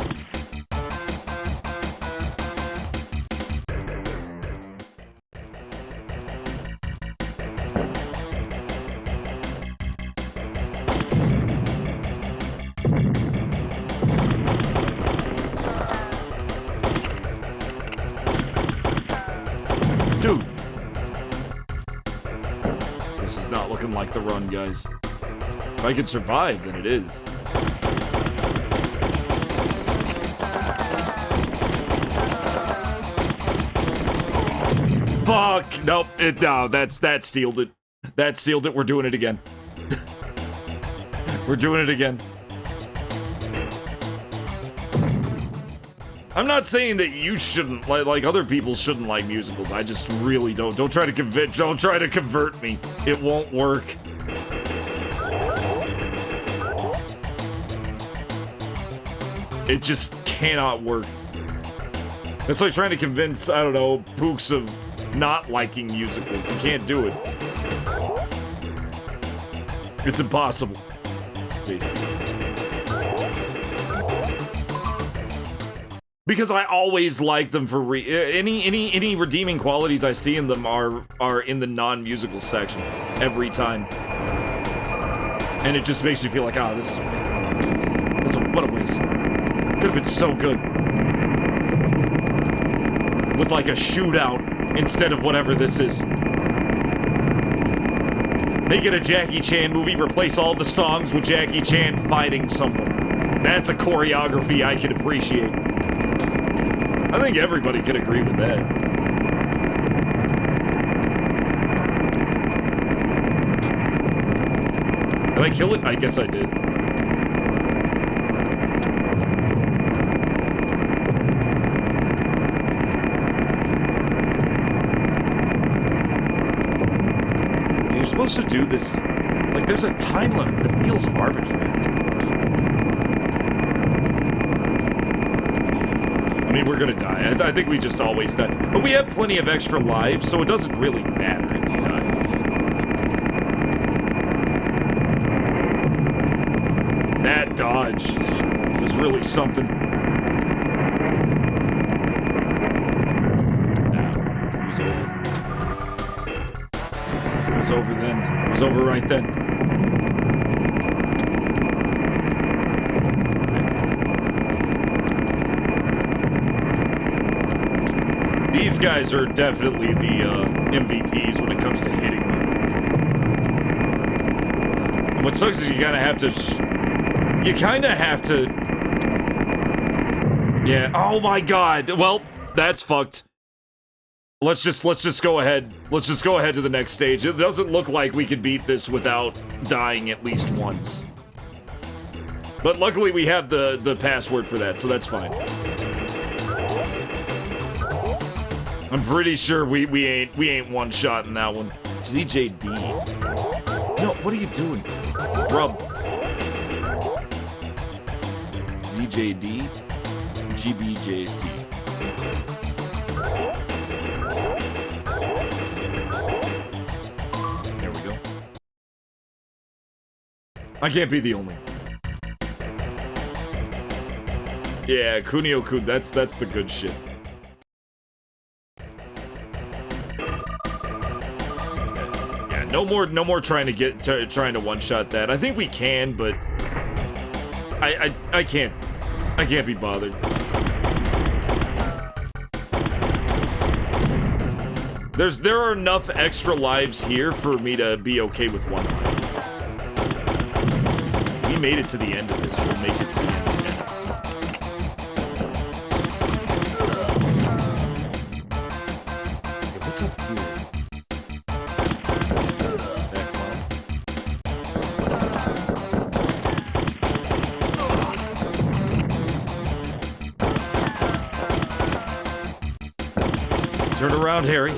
Dude. This is not looking like the run, guys. If I could survive, then it is. Fuck! Nope. No, that sealed it. That sealed it. We're doing it again. We're doing it again. I'm not saying that you shouldn't like other people shouldn't like musicals. I just really don't. Don't try to convert me. It won't work. It just cannot work. That's like trying to convince, I don't know, Pooks of not liking musicals. You can't do it. It's impossible. Because I always like them for any redeeming qualities I see in them are in the non-musical section every time. And it just makes me feel like, ah, this is amazing. What a waste. Could have been so good. With like a shootout instead of whatever this is. Make it a Jackie Chan movie, replace all the songs with Jackie Chan fighting someone. That's a choreography I can appreciate. I think everybody could agree with that. Did I kill it? I guess I did. You're supposed to do this. Like, there's a time limit, but it feels arbitrary. I mean, we're gonna die. I think we just always die. But we have plenty of extra lives, so it doesn't really matter if we die. That dodge was really something. Now, he's over. was over then. It was over right then. These guys are definitely the MVPs when it comes to hitting me. And what sucks is you kind of have to... Yeah, oh my god. Well, that's fucked. Let's just go ahead. Let's just go ahead to the next stage. It doesn't look like we could beat this without dying at least once. But luckily we have the password for that, so that's fine. I'm pretty sure we ain't one shot in that one. ZJD. No, what are you doing? Rub. ZJD. GBJC. There we go. I can't be the only. Yeah, Kunio-kun, that's the good shit. Yeah, no more trying to one-shot that. I think we can, but I can't be bothered. There are enough extra lives here for me to be okay with one life. We made it to the end of this. We'll make it to the end again. Hey, what's up here? That clown? Turn around, Harry.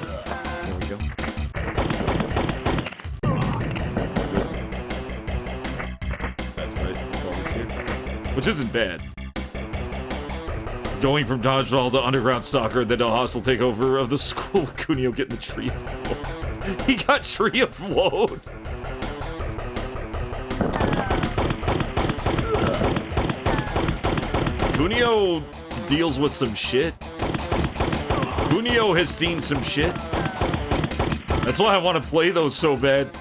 Which isn't bad. Going from dodgeball to underground soccer, then a hostile takeover of the school. Kunio getting the tree of woe. He got tree of woe. Kunio deals with some shit. Kunio has seen some shit. That's why I want to play those so bad.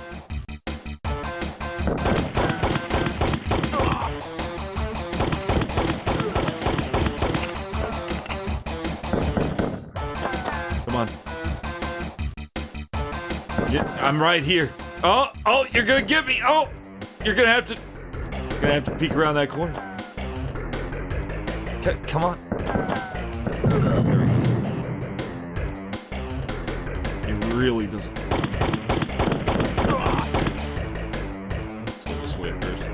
I'm right here. Oh, you're gonna get me. Oh, you're gonna have to peek around that corner. Come on. It really doesn't. Let's go this way first.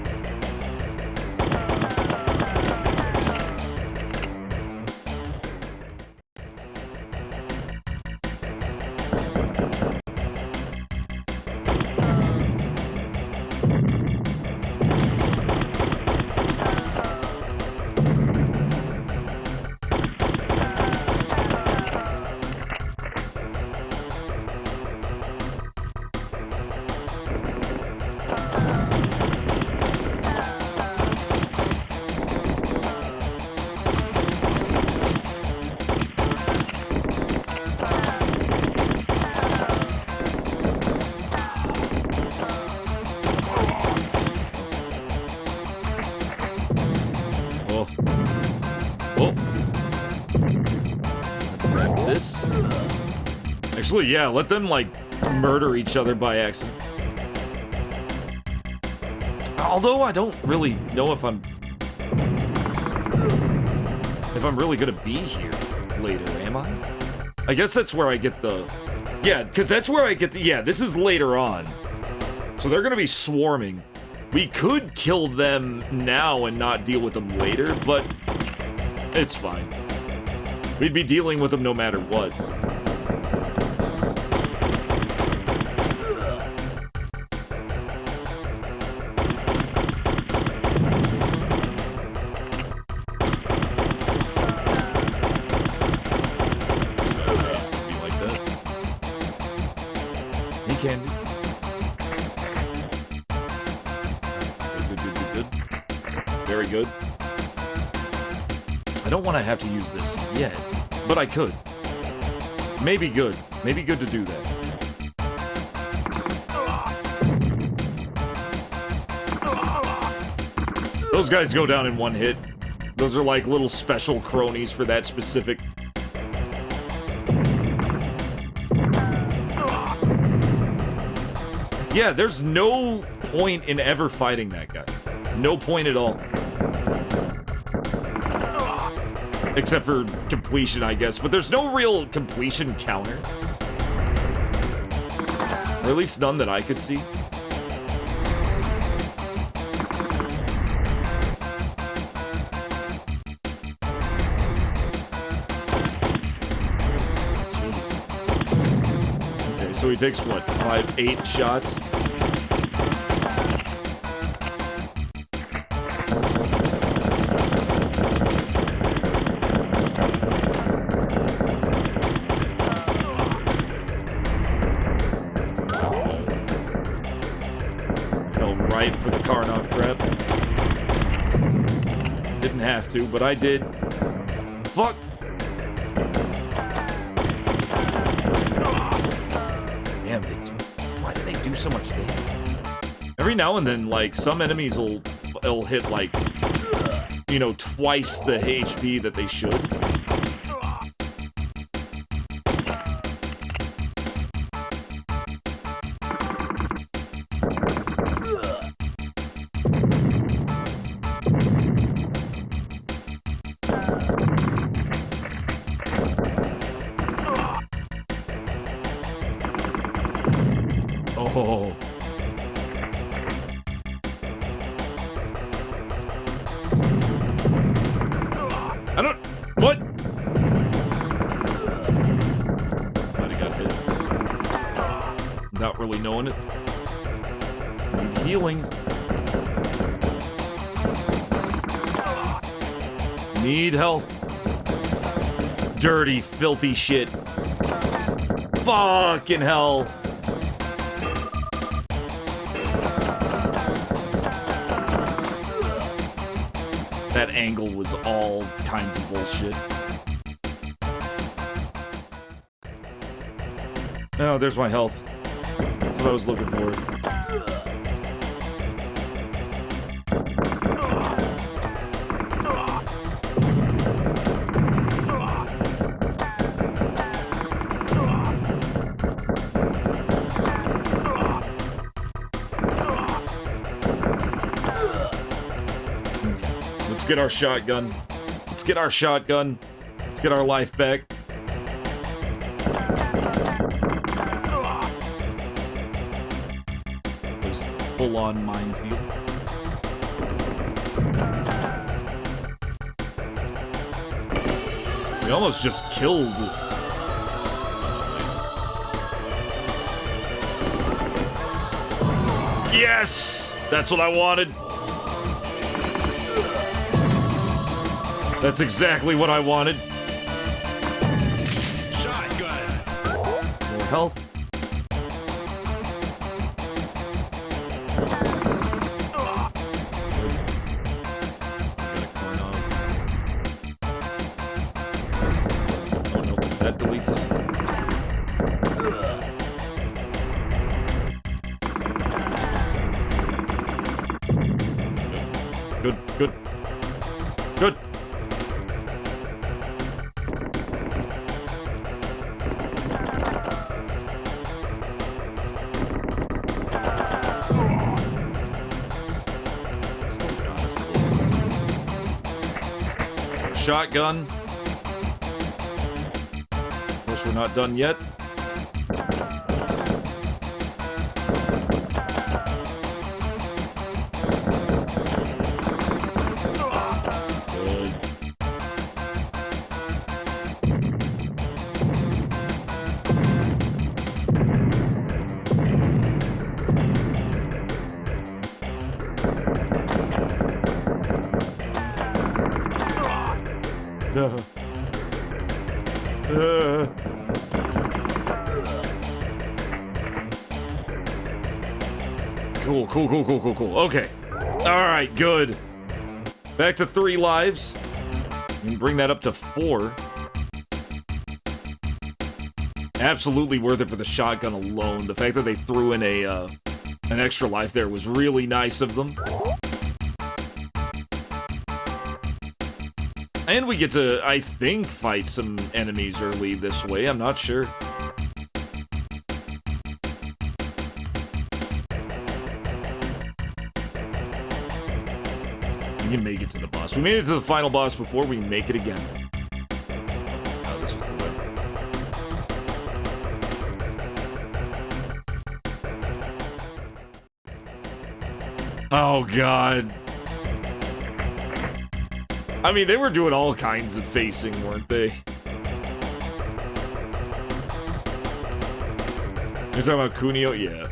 Actually, yeah, let them, like, murder each other by accident. Although I don't really know if I'm really gonna be here later, am I? I guess that's where I get the... Yeah, because that's where I get the... Yeah, this is later on. So they're gonna be swarming. We could kill them now and not deal with them later, but it's fine. We'd be dealing with them no matter what. Very good. I don't want to have to use this yet, but I could. Maybe good. Maybe good to do that. Those guys go down in one hit. Those are like little special cronies for that specific... Yeah, there's no point in ever fighting that guy. No point at all. Except for completion, I guess. But there's no real completion counter. Or at least none that I could see. Jeez. Okay, so he takes, what, 8 shots? For the Karnov trap. Didn't have to, but I did. Fuck! Damn, why do they do so much damage? Every now and then, like, some enemies will hit, like, you know, twice the HP that they should. Oh. I don't... What? Might have got hit. Without really knowing it. Need healing. Need health. Dirty, filthy shit. Fucking hell. That angle was all kinds of bullshit. Oh, there's my health. That's what I was looking for. Let's get our shotgun. Let's get our shotgun. Let's get our life back. Just full-on minefield. We almost just killed. Yes! That's what I wanted. That's exactly what I wanted. Shotgun. More health. Oh no, that deletes us. Good, good, good. Shotgun. Of course, we're not done yet. Good. Cool, cool, cool, cool, cool, cool. Okay. Alright, good. Back to 3 lives. We can bring that up to 4. Absolutely worth it for the shotgun alone. The fact that they threw in an extra life there was really nice of them. And we get to, I think, fight some enemies early this way. I'm not sure. We can make it to the boss. We made it to the final boss before we make it again. Oh, this is the way. Oh, God. I mean, they were doing all kinds of facing, weren't they? You're talking about Kunio? Yeah.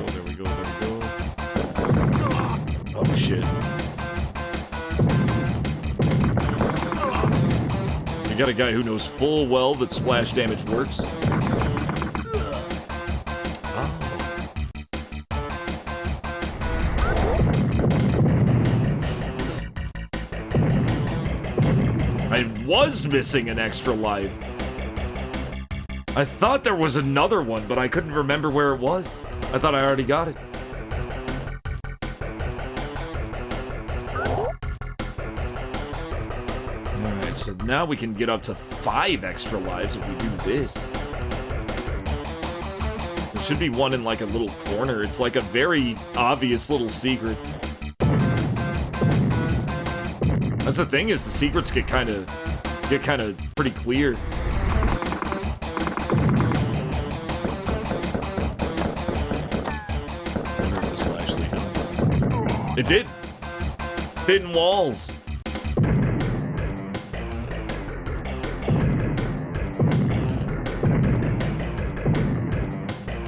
There we go, there we go. Oh, shit. You got a guy who knows full well that splash damage works. I was missing an extra life. I thought there was another one, but I couldn't remember where it was. I thought I already got it. Alright, so now we can get up to 5 extra lives if we do this. There should be one in like a little corner. It's like a very obvious little secret. That's the thing, is the secrets get kind of pretty clear. I wonder if this will actually help. It did. Hidden walls.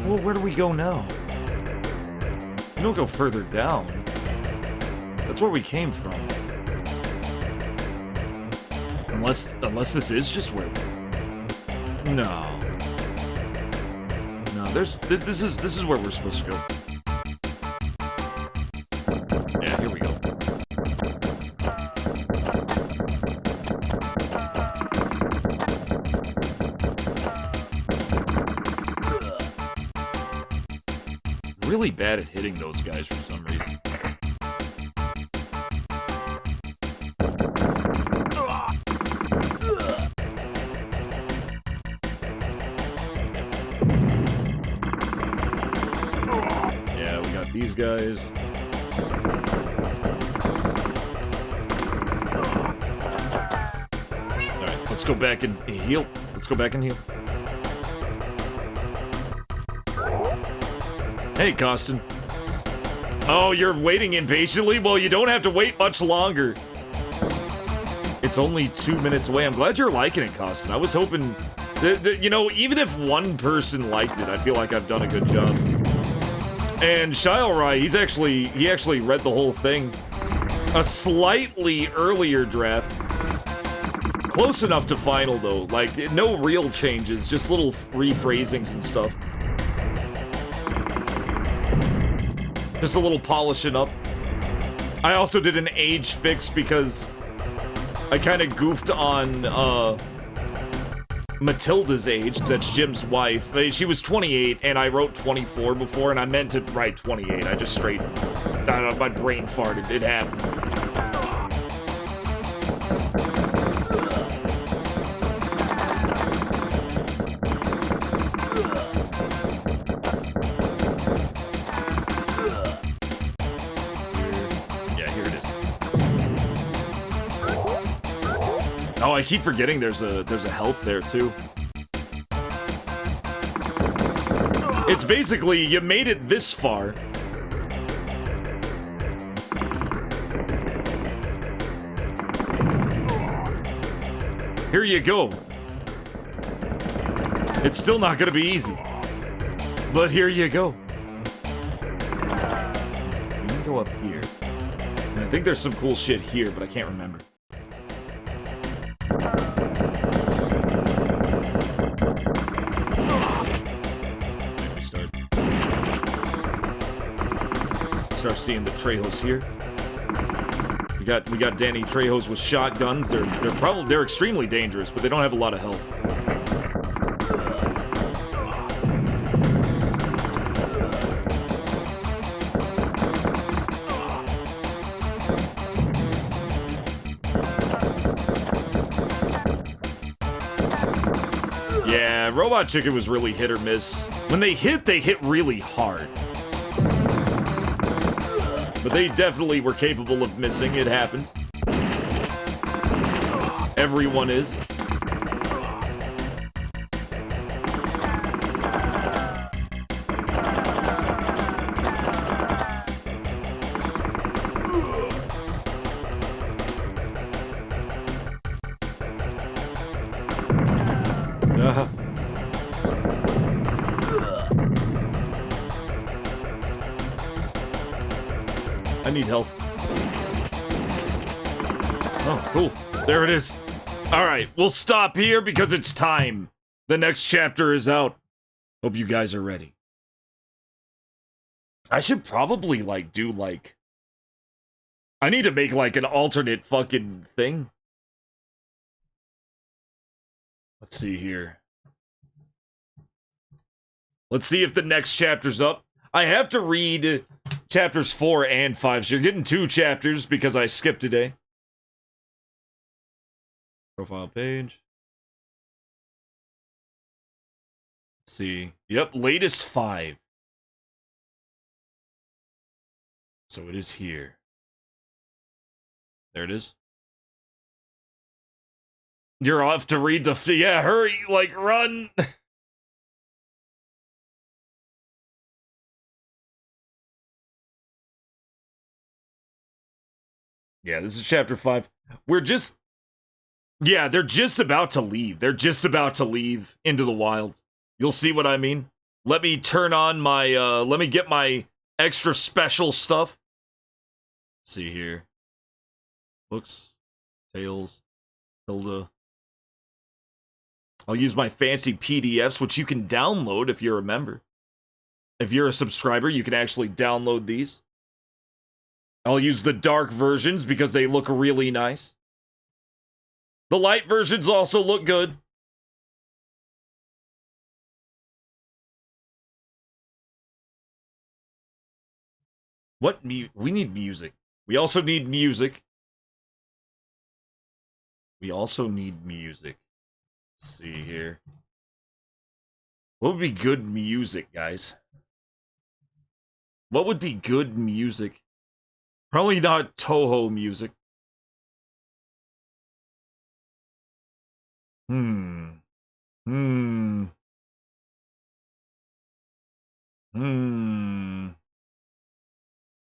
Well, where do we go now? We don't go further down. That's where we came from. Unless this is just where. No. No, this is where we're supposed to go. Yeah, here we go. Really bad at hitting those guys for some reason. These guys. Alright, let's go back and heal. Let's go back and heal. Hey, Costin. Oh, you're waiting impatiently? Well, you don't have to wait much longer. It's only 2 minutes away. I'm glad you're liking it, Costin. I was hoping that, you know, even if one person liked it, I feel like I've done a good job. And Shilerai, he actually read the whole thing. A slightly earlier draft. Close enough to final, though. Like, no real changes, just little rephrasings and stuff. Just a little polishing up. I also did an age fix because I kind of goofed on, Matilda's age. That's Jim's wife. She was 28, and I wrote 24 before, and I meant to write 28. I just straight... I don't know, my brain farted. It happens. Yeah, here it is. Oh, I keep forgetting there's a health there too. It's basically you made it this far. Here you go. It's still not gonna be easy. But here you go. We can go up here. And I think there's some cool shit here, but I can't remember. Start seeing the Trejos here. We got Danny Trejos with shotguns. They're extremely dangerous, but they don't have a lot of health. Yeah, Robot Chicken was really hit or miss. When they hit really hard. But they definitely were capable of missing. It happened. Everyone is. I need health. Oh, cool. There it is. Alright, we'll stop here because it's time. The next chapter is out. Hope you guys are ready. I should probably, I need to make, an alternate fucking thing. Let's see here. Let's see if the next chapter's up. I have to read chapters 4 and 5, so you're getting 2 chapters because I skipped a day. Profile page. Let's see. Yep, latest 5. So it is here. There it is. You're off to read the... Yeah, hurry, run! Yeah, this is chapter 5. We're just... Yeah, they're just about to leave. They're just about to leave into the wild. You'll see what I mean. Let me turn on my, let me get my extra special stuff. Let's see here. Books. Tales. Hilda. I'll use my fancy PDFs, which you can download if you're a member. If you're a subscriber, you can actually download these. I'll use the dark versions because they look really nice. The light versions also look good. We need music. We also need music. Let's see here. What would be good music, guys? What would be good music? Probably not Toho music.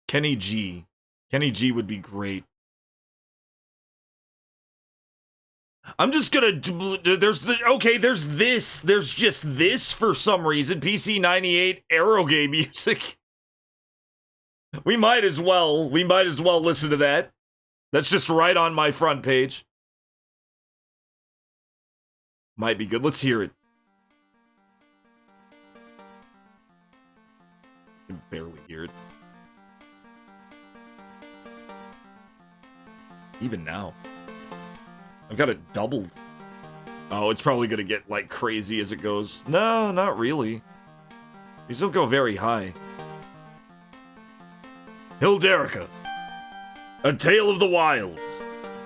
Kenny G. Kenny G would be great. I'm just gonna... There's this. There's just this for some reason. PC98 Aerogame music. We might as well listen to that. That's just right on my front page. Might be good. Let's hear it. I can barely hear it. Even now. I've got it doubled. Oh, it's probably gonna get, crazy as it goes. No, not really. These don't go very high. Hilderica. A Tale of the Wilds.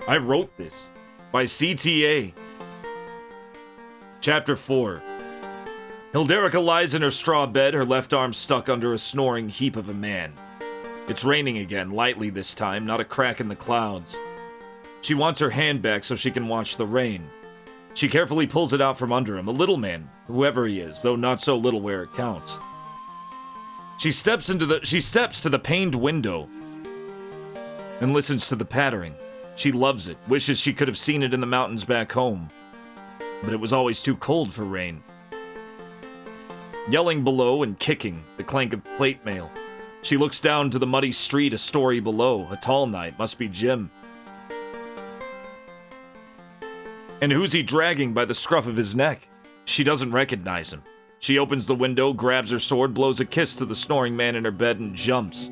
I wrote this. By CTA. Chapter 4. Hilderica lies in her straw bed, her left arm stuck under a snoring heap of a man. It's raining again, lightly this time, not a crack in the clouds. She wants her hand back so she can watch the rain. She carefully pulls it out from under him, a little man, whoever he is, though not so little where it counts. She steps to the paned window and listens to the pattering. She loves it, wishes she could have seen it in the mountains back home. But it was always too cold for rain. Yelling below and kicking, the clank of plate mail. She looks down to the muddy street a story below, a tall knight, must be Jim. And who's he dragging by the scruff of his neck? She doesn't recognize him. She opens the window, grabs her sword, blows a kiss to the snoring man in her bed, and jumps.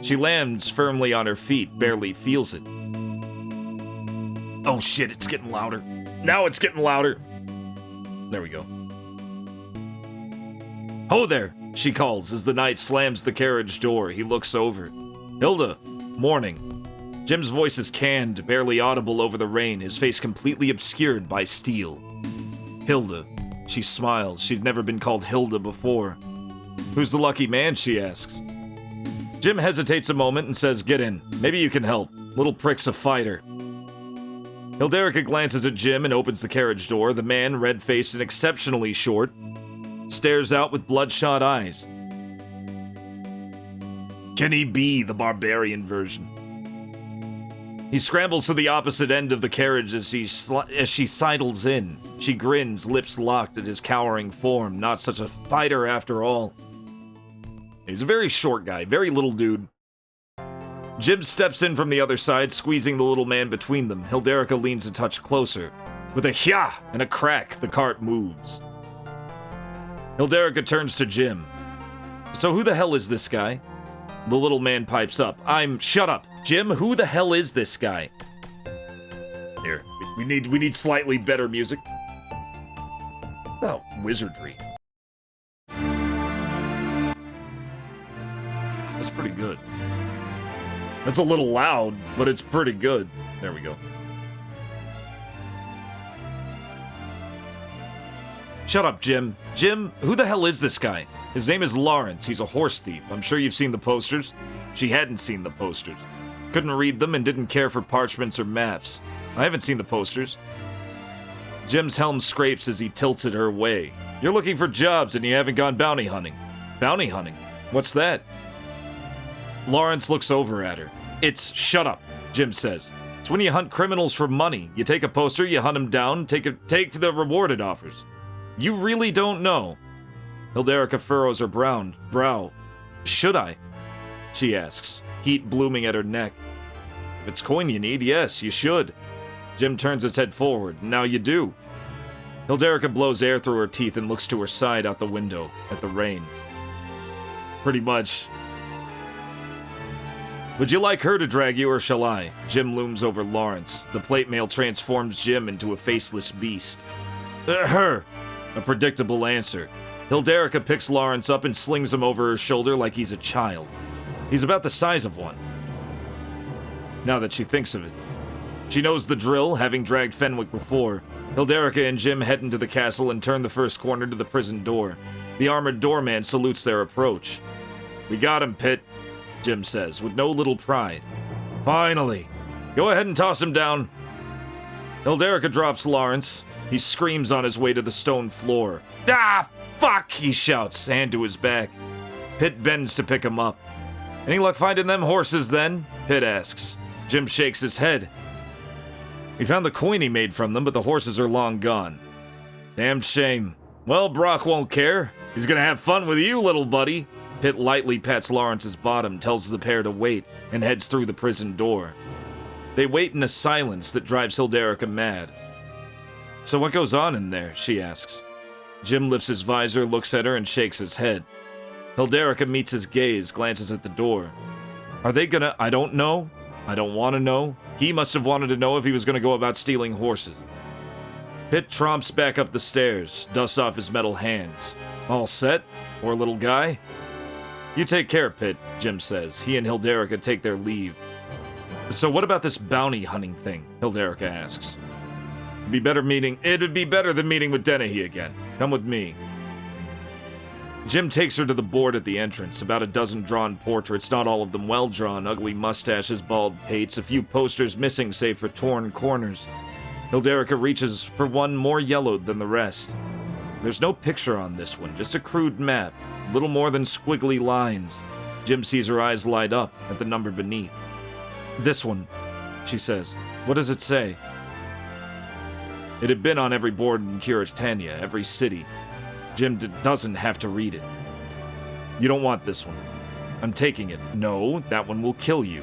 She lands firmly on her feet, barely feels it. Oh shit, it's getting louder. Now it's getting louder. There we go. Ho there, she calls as the knight slams the carriage door. He looks over. Hilda, morning. Jim's voice is canned, barely audible over the rain, his face completely obscured by steel. Hilda. She smiles. She's never been called Hilda before. Who's the lucky man, she asks. Jim hesitates a moment and says, get in. Maybe you can help. Little prick's a fighter. Hilderica glances at Jim and opens the carriage door. The man, red-faced and exceptionally short, stares out with bloodshot eyes. Can he be the barbarian version? He scrambles to the opposite end of the carriage as she sidles in. She grins, lips locked at his cowering form. Not such a fighter after all. He's a very short guy, very little dude. Jim steps in from the other side, squeezing the little man between them. Hilderica leans a touch closer. With a hya and a crack, the cart moves. Hilderica turns to Jim. So who the hell is this guy? The little man pipes up. Shut up. Jim, who the hell is this guy? Here, we need slightly better music. Oh, wizardry. That's pretty good. That's a little loud, but it's pretty good. There we go. Shut up, Jim. Jim, who the hell is this guy? His name is Lawrence. He's a horse thief. I'm sure you've seen the posters. She hadn't seen the posters. Couldn't read them and didn't care for parchments or maps. I haven't seen the posters. Jim's helm scrapes as he tilts it her way. You're looking for jobs and you haven't gone bounty hunting. Bounty hunting? What's that? Lawrence looks over at her. Shut up, Jim says. It's when you hunt criminals for money. You take a poster, you hunt them down, take the reward it offers. You really don't know. Hilderica furrows her brow. Should I? She asks, heat blooming at her neck. If it's coin you need, yes, you should. Jim turns his head forward. Now you do. Hilderica blows air through her teeth and looks to her side out the window, at the rain. Pretty much. Would you like her to drag you, or shall I? Jim looms over Lawrence. The plate mail transforms Jim into a faceless beast. Her! A predictable answer. Hilderica picks Lawrence up and slings him over her shoulder like he's a child. He's about the size of one. Now that she thinks of it. She knows the drill, having dragged Fenwick before. Hilderica and Jim head into the castle and turn the first corner to the prison door. The armored doorman salutes their approach. We got him, Pitt, Jim says, with no little pride. Finally. Go ahead and toss him down. Hilderica drops Lawrence. He screams on his way to the stone floor. Ah, fuck, he shouts, hand to his back. Pitt bends to pick him up. Any luck finding them horses, then? Pitt asks. Jim shakes his head. We found the coin he made from them, but the horses are long gone. Damn shame. Well, Brock won't care. He's gonna have fun with you, little buddy. Pitt lightly pats Lawrence's bottom, tells the pair to wait, and heads through the prison door. They wait in a silence that drives Hilderica mad. So what goes on in there? She asks. Jim lifts his visor, looks at her, and shakes his head. Hilderica meets his gaze, glances at the door. Are they gonna... I don't know. I don't want to know. He must have wanted to know if he was gonna go about stealing horses. Pitt tromps back up the stairs, dusts off his metal hands. All set? Poor little guy? You take care, Pitt, Jim says. He and Hilderica take their leave. So what about this bounty hunting thing? Hilderica asks. It'd be better than meeting with Dennehy again. Come with me. Jim takes her to the board at the entrance. About a dozen drawn portraits, not all of them well drawn, ugly mustaches, bald pates, a few posters missing save for torn corners. Hilderica reaches for one more yellowed than the rest. There's no picture on this one, just a crude map, little more than squiggly lines. Jim sees her eyes light up at the number beneath. This one, she says. What does it say? It had been on every board in Curitania, every city. Jim doesn't have to read it. You don't want this one. I'm taking it. No, that one will kill you.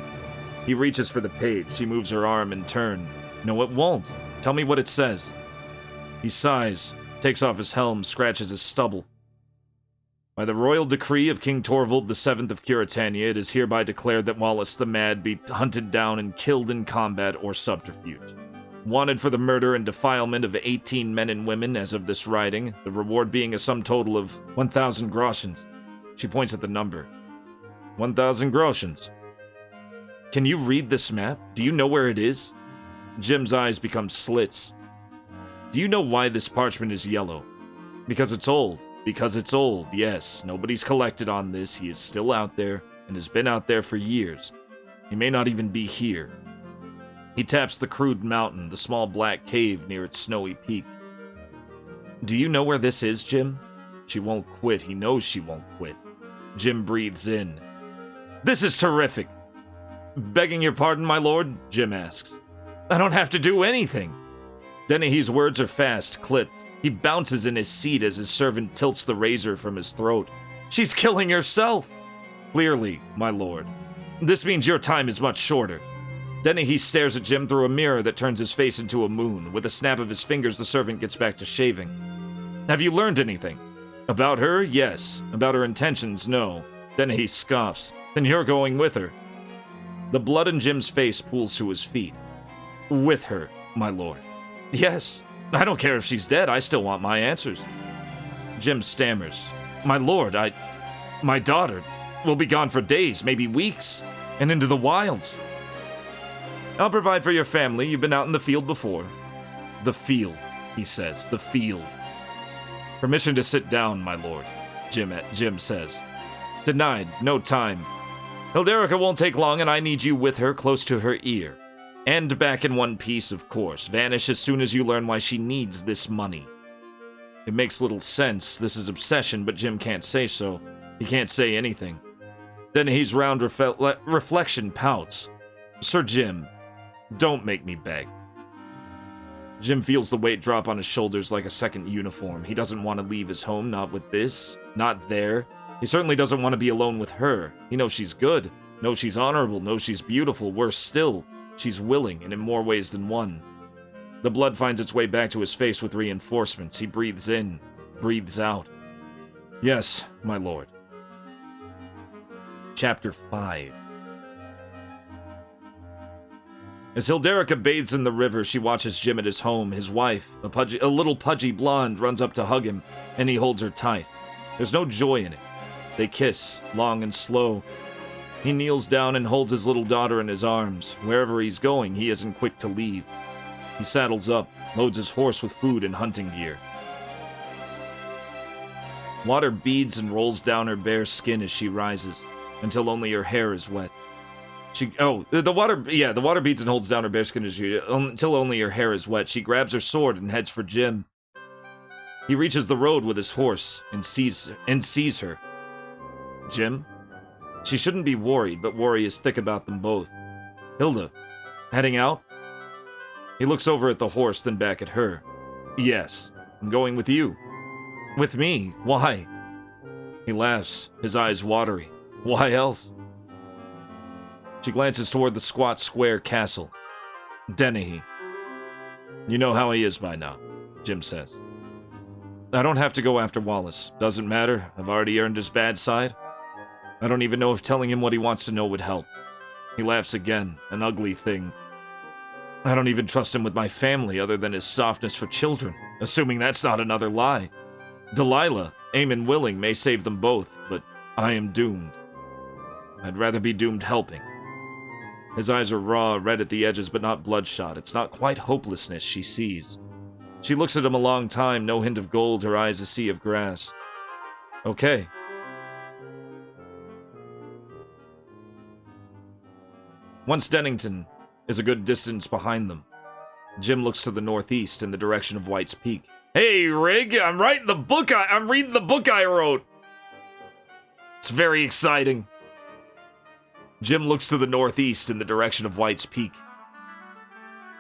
He reaches for the page. She moves her arm in turn. No, it won't. Tell me what it says. He sighs, takes off his helm, scratches his stubble. By the royal decree of King Torvald VII of Curitania, it is hereby declared that Wallace the Mad be hunted down and killed in combat or subterfuge. Wanted for the murder and defilement of 18 men and women as of this writing, the reward being a sum total of 1,000 groschens. She points at the number. 1,000 groschens. Can you read this map? Do you know where it is? Jim's eyes become slits. Do you know why this parchment is yellow? Because it's old. Because it's old, yes. Nobody's collected on this. He is still out there, and has been out there for years. He may not even be here. He taps the crude mountain, the small black cave near its snowy peak. Do you know where this is, Jim? She won't quit. He knows she won't quit. Jim breathes in. This is terrific. Begging your pardon, my lord? Jim asks. I don't have to do anything. Dennehy's words are fast, clipped. He bounces in his seat as his servant tilts the razor from his throat. She's killing herself. Clearly, my lord. This means your time is much shorter. Dennehy stares at Jim through a mirror that turns his face into a moon. With a snap of his fingers, the servant gets back to shaving. Have you learned anything? About her, yes. About her intentions, no. Dennehy scoffs. Then you're going with her. The blood in Jim's face pools to his feet. With her, my lord. Yes. I don't care if she's dead. I still want my answers. Jim stammers. My lord, my daughter will be gone for days, maybe weeks, and into the wilds. I'll provide for your family. You've been out in the field before. The field, he says. The field. Permission to sit down, my lord, Jim says. Denied. No time. Hilderica won't take long, and I need you with her, close to her ear. And back in one piece, of course. Vanish as soon as you learn why she needs this money. It makes little sense. This is obsession, but Jim can't say so. He can't say anything. Then his round reflection pouts. Sir Jim, don't make me beg. Jim feels the weight drop on his shoulders like a second uniform. He doesn't want to leave his home, not with this, not there. He certainly doesn't want to be alone with her. He knows she's good, knows she's honorable, knows she's beautiful. Worse still, she's willing, and in more ways than one. The blood finds its way back to his face with reinforcements. He breathes in, breathes out. Yes, my lord. Chapter 5. As Hilderica bathes in the river, she watches Jim at his home. His wife, a little pudgy blonde, runs up to hug him, and he holds her tight. There's no joy in it. They kiss, long and slow. He kneels down and holds his little daughter in his arms. Wherever he's going, he isn't quick to leave. He saddles up, loads his horse with food and hunting gear. Water beads and rolls down her bare skin as she rises, until only her hair is wet. The water beads and holds down her bare skin until only her hair is wet. She grabs her sword and heads for Jim. He reaches the road with his horse and sees her. Jim? She shouldn't be worried, but worry is thick about them both. Hilda, heading out? He looks over at the horse, then back at her. Yes, I'm going with you. With me? Why? He laughs, his eyes watery. Why else? She glances toward the squat square castle. Dennehy. You know how he is by now, Jim says. I don't have to go after Wallace. Doesn't matter. I've already earned his bad side. I don't even know if telling him what he wants to know would help. He laughs again, an ugly thing. I don't even trust him with my family other than his softness for children, assuming that's not another lie. Delilah, Eamon willing, may save them both, but I am doomed. I'd rather be doomed helping. His eyes are raw, red at the edges, but not bloodshot. It's not quite hopelessness she sees. She looks at him a long time, no hint of gold, her eyes a sea of grass. Okay. Once Dennington is a good distance behind them. Jim looks to the northeast in the direction of White's Peak. Hey, Rig, I'm reading the book I wrote. It's very exciting. Jim looks to the northeast in the direction of White's Peak.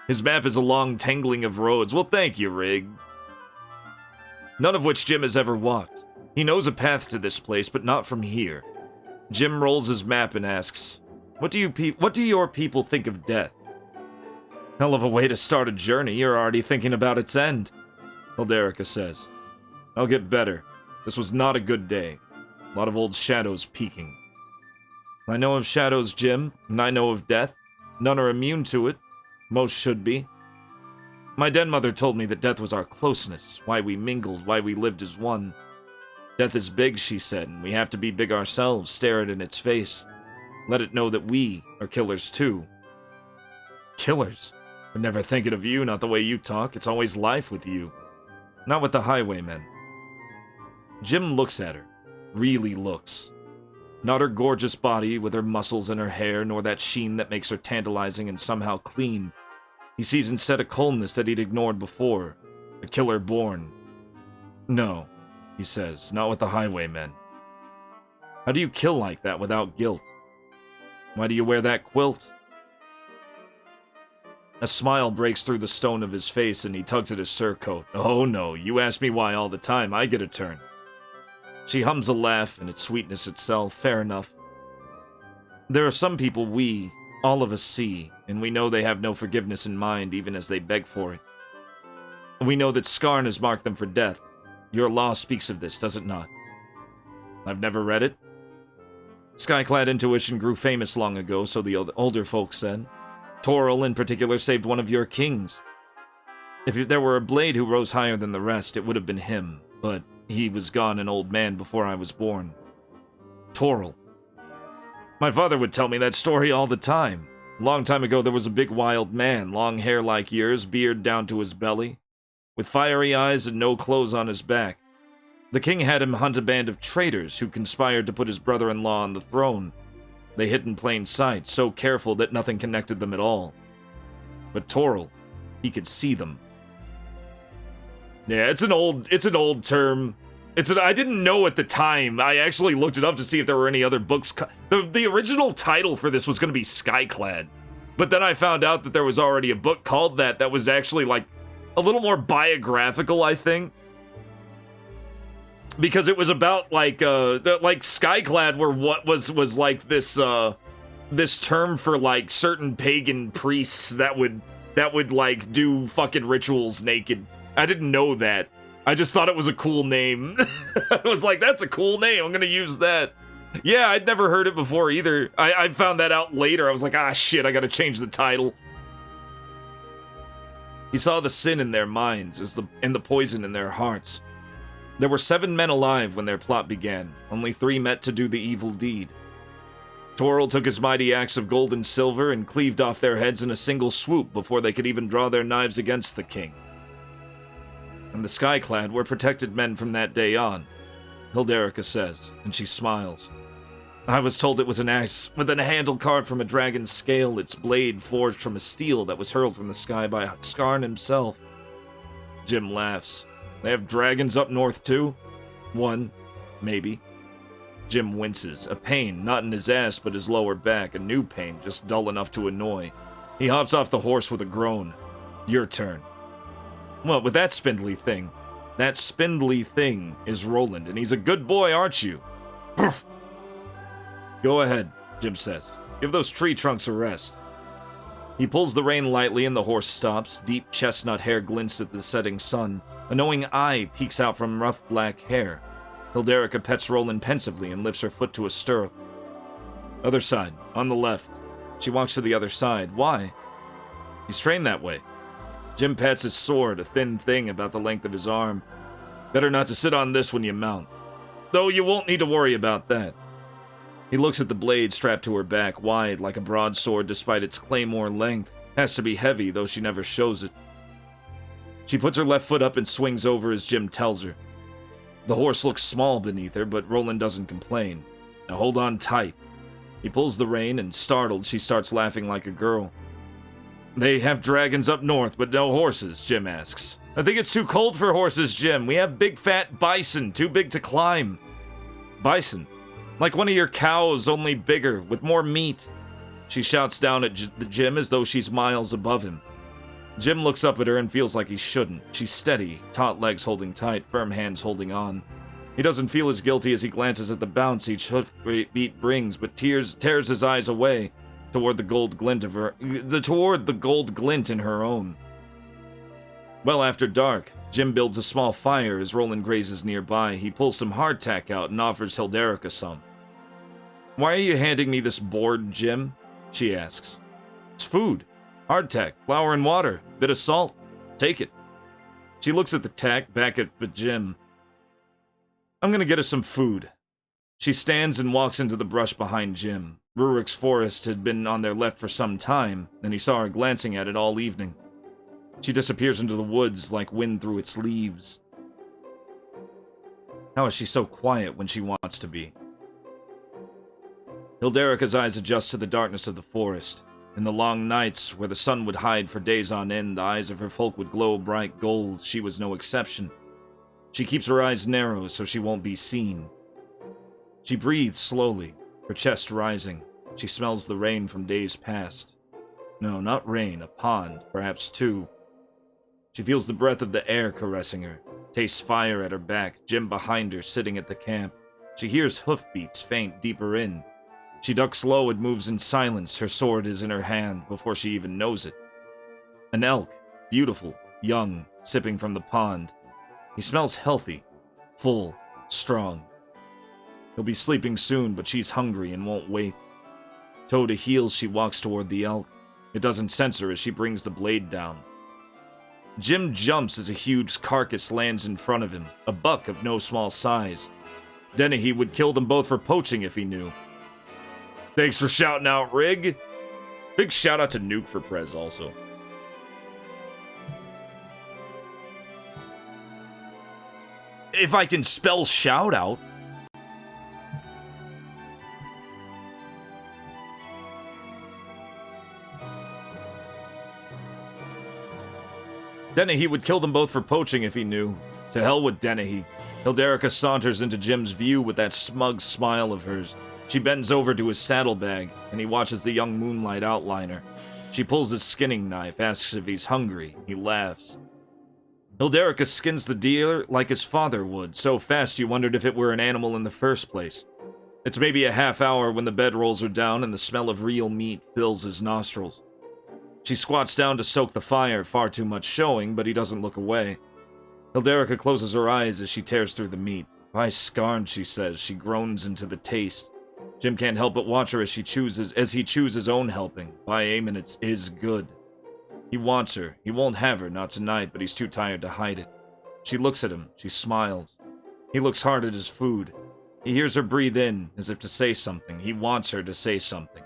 His map is a long tangling of roads. Well, thank you, Rig. None of which Jim has ever walked. He knows a path to this place, but not from here. Jim rolls his map and asks, What do your people think of death? Hell of a way to start a journey. You're already thinking about its end, Hilderica says. I'll get better. This was not a good day. A lot of old shadows peeking. I know of shadows, Jim, and I know of death. None are immune to it. Most should be. My dead mother told me that death was our closeness, why we mingled, why we lived as one. Death is big, she said, and we have to be big ourselves, stare it in its face. Let it know that we are killers too. Killers? Would never think it of you, not the way you talk. It's always life with you. Not with the highwaymen. Jim looks at her. Really looks. Not her gorgeous body with her muscles and her hair, nor that sheen that makes her tantalizing and somehow clean. He sees instead a coldness that he'd ignored before. A killer born. No, he says, not with the highwaymen. How do you kill like that without guilt? Why do you wear that quilt? A smile breaks through the stone of his face and he tugs at his surcoat. Oh no, you ask me why all the time, I get a turn. She hums a laugh and its sweetness itself, fair enough. There are some people we, all of us, see, and we know they have no forgiveness in mind even as they beg for it. We know that Skarn has marked them for death. Your law speaks of this, does it not? I've never read it. Skyclad intuition grew famous long ago, so the older folks said. Toril, in particular, saved one of your kings. If there were a blade who rose higher than the rest, it would have been him, but he was gone an old man before I was born. Toril. My father would tell me that story all the time. A long time ago there was a big wild man, long hair like yours, beard down to his belly, with fiery eyes and no clothes on his back. The king had him hunt a band of traitors who conspired to put his brother-in-law on the throne. They hid in plain sight, so careful that nothing connected them at all. But Toril, he could see them. Yeah, it's an old term. I didn't know at the time. I actually looked it up to see if there were any other books. The original title for this was going to be Skyclad. But then I found out that there was already a book called that was actually like a little more biographical, I think. Because it was about like Skyclad were what was like this term for like certain pagan priests that would like do fucking rituals naked. I didn't know that. I just thought it was a cool name. I was like, that's a cool name. I'm gonna use that. Yeah, I'd never heard it before either. I found that out later. I was like, ah shit, I gotta change the title. He saw the sin in their minds and the poison in their hearts. There were 7 men alive when their plot began. Only 3 met to do the evil deed. Toril took his mighty axe of gold and silver and cleaved off their heads in a single swoop before they could even draw their knives against the king. And the Skyclad were protected men from that day on, Hilderica says, and she smiles. I was told it was an axe with a handle carved from a dragon's scale, its blade forged from a steel that was hurled from the sky by Skarn himself. Jim laughs. They have dragons up north too? 1, maybe. Jim winces, a pain, not in his ass but his lower back, a new pain, just dull enough to annoy. He hops off the horse with a groan. Your turn. Well, with that spindly thing is Roland, and he's a good boy, aren't you? Go ahead, Jim says. Give those tree trunks a rest. He pulls the rein lightly and the horse stops. Deep chestnut hair glints at the setting sun. A knowing eye peeks out from rough black hair. Hilderica pets Roland pensively and lifts her foot to a stirrup. Other side, on the left. She walks to the other side. Why? He's trained that way. Jim pats his sword, a thin thing about the length of his arm. Better not to sit on this when you mount. Though you won't need to worry about that. He looks at the blade strapped to her back, wide like a broadsword despite its claymore length. Has to be heavy, though she never shows it. She puts her left foot up and swings over as Jim tells her. The horse looks small beneath her, but Roland doesn't complain. Now hold on tight. He pulls the rein, and startled, she starts laughing like a girl. They have dragons up north, but no horses, Jim asks. I think it's too cold for horses, Jim. We have big fat bison, too big to climb. Bison? Like one of your cows, only bigger, with more meat. She shouts down at Jim as though she's miles above him. Jim looks up at her and feels like he shouldn't. She's steady, taut legs holding tight, firm hands holding on. He doesn't feel as guilty as he glances at the bounce each hoofbeat brings, but tears his eyes away toward the gold glint in her own. Well after dark, Jim builds a small fire as Roland grazes nearby. He pulls some hardtack out and offers Hilderica some. "Why are you handing me this board, Jim?" she asks. "It's food. Hardtack, flour and water, bit of salt. Take it." She looks at the tack back at Jim. "I'm gonna get us some food." She stands and walks into the brush behind Jim. Rurik's forest had been on their left for some time, and he saw her glancing at it all evening. She disappears into the woods like wind through its leaves. How is she so quiet when she wants to be? Hilderica's eyes adjust to the darkness of the forest. In the long nights, where the sun would hide for days on end, the eyes of her folk would glow bright gold. She was no exception. She keeps her eyes narrow so she won't be seen. She breathes slowly, her chest rising. She smells the rain from days past. No, not rain, a pond, perhaps two. She feels the breath of the air caressing her, tastes fire at her back, Jim behind her, sitting at the camp. She hears hoofbeats faint deeper in. She ducks low and moves in silence. Her sword is in her hand before she even knows it. An elk, beautiful, young, sipping from the pond. He smells healthy, full, strong. He'll be sleeping soon, but she's hungry and won't wait. Toe to heels, she walks toward the elk. It doesn't sense her as she brings the blade down. Jim jumps as a huge carcass lands in front of him, a buck of no small size. Dennehy would kill them both for poaching if he knew. Thanks for shouting out, Rig. Big shout out to Nuke for Prez also. If I can spell shout out. Dennehy would kill them both for poaching if he knew. To hell with Dennehy. Hilderica saunters into Jim's view with that smug smile of hers. She bends over to his saddlebag, and he watches the young moonlight outline her. She pulls his skinning knife, asks if he's hungry. He laughs. Hilderica skins the deer like his father would, so fast you wondered if it were an animal in the first place. It's maybe a half hour when the bedrolls are down and the smell of real meat fills his nostrils. She squats down to soak the fire, far too much showing, but he doesn't look away. Hilderica closes her eyes as she tears through the meat. "By Scarn," she says. She groans into the taste. Jim can't help but watch her as he chooses his own helping. By Aemon, it is good. He wants her. He won't have her, not tonight, but he's too tired to hide it. She looks at him. She smiles. He looks hard at his food. He hears her breathe in, as if to say something. He wants her to say something.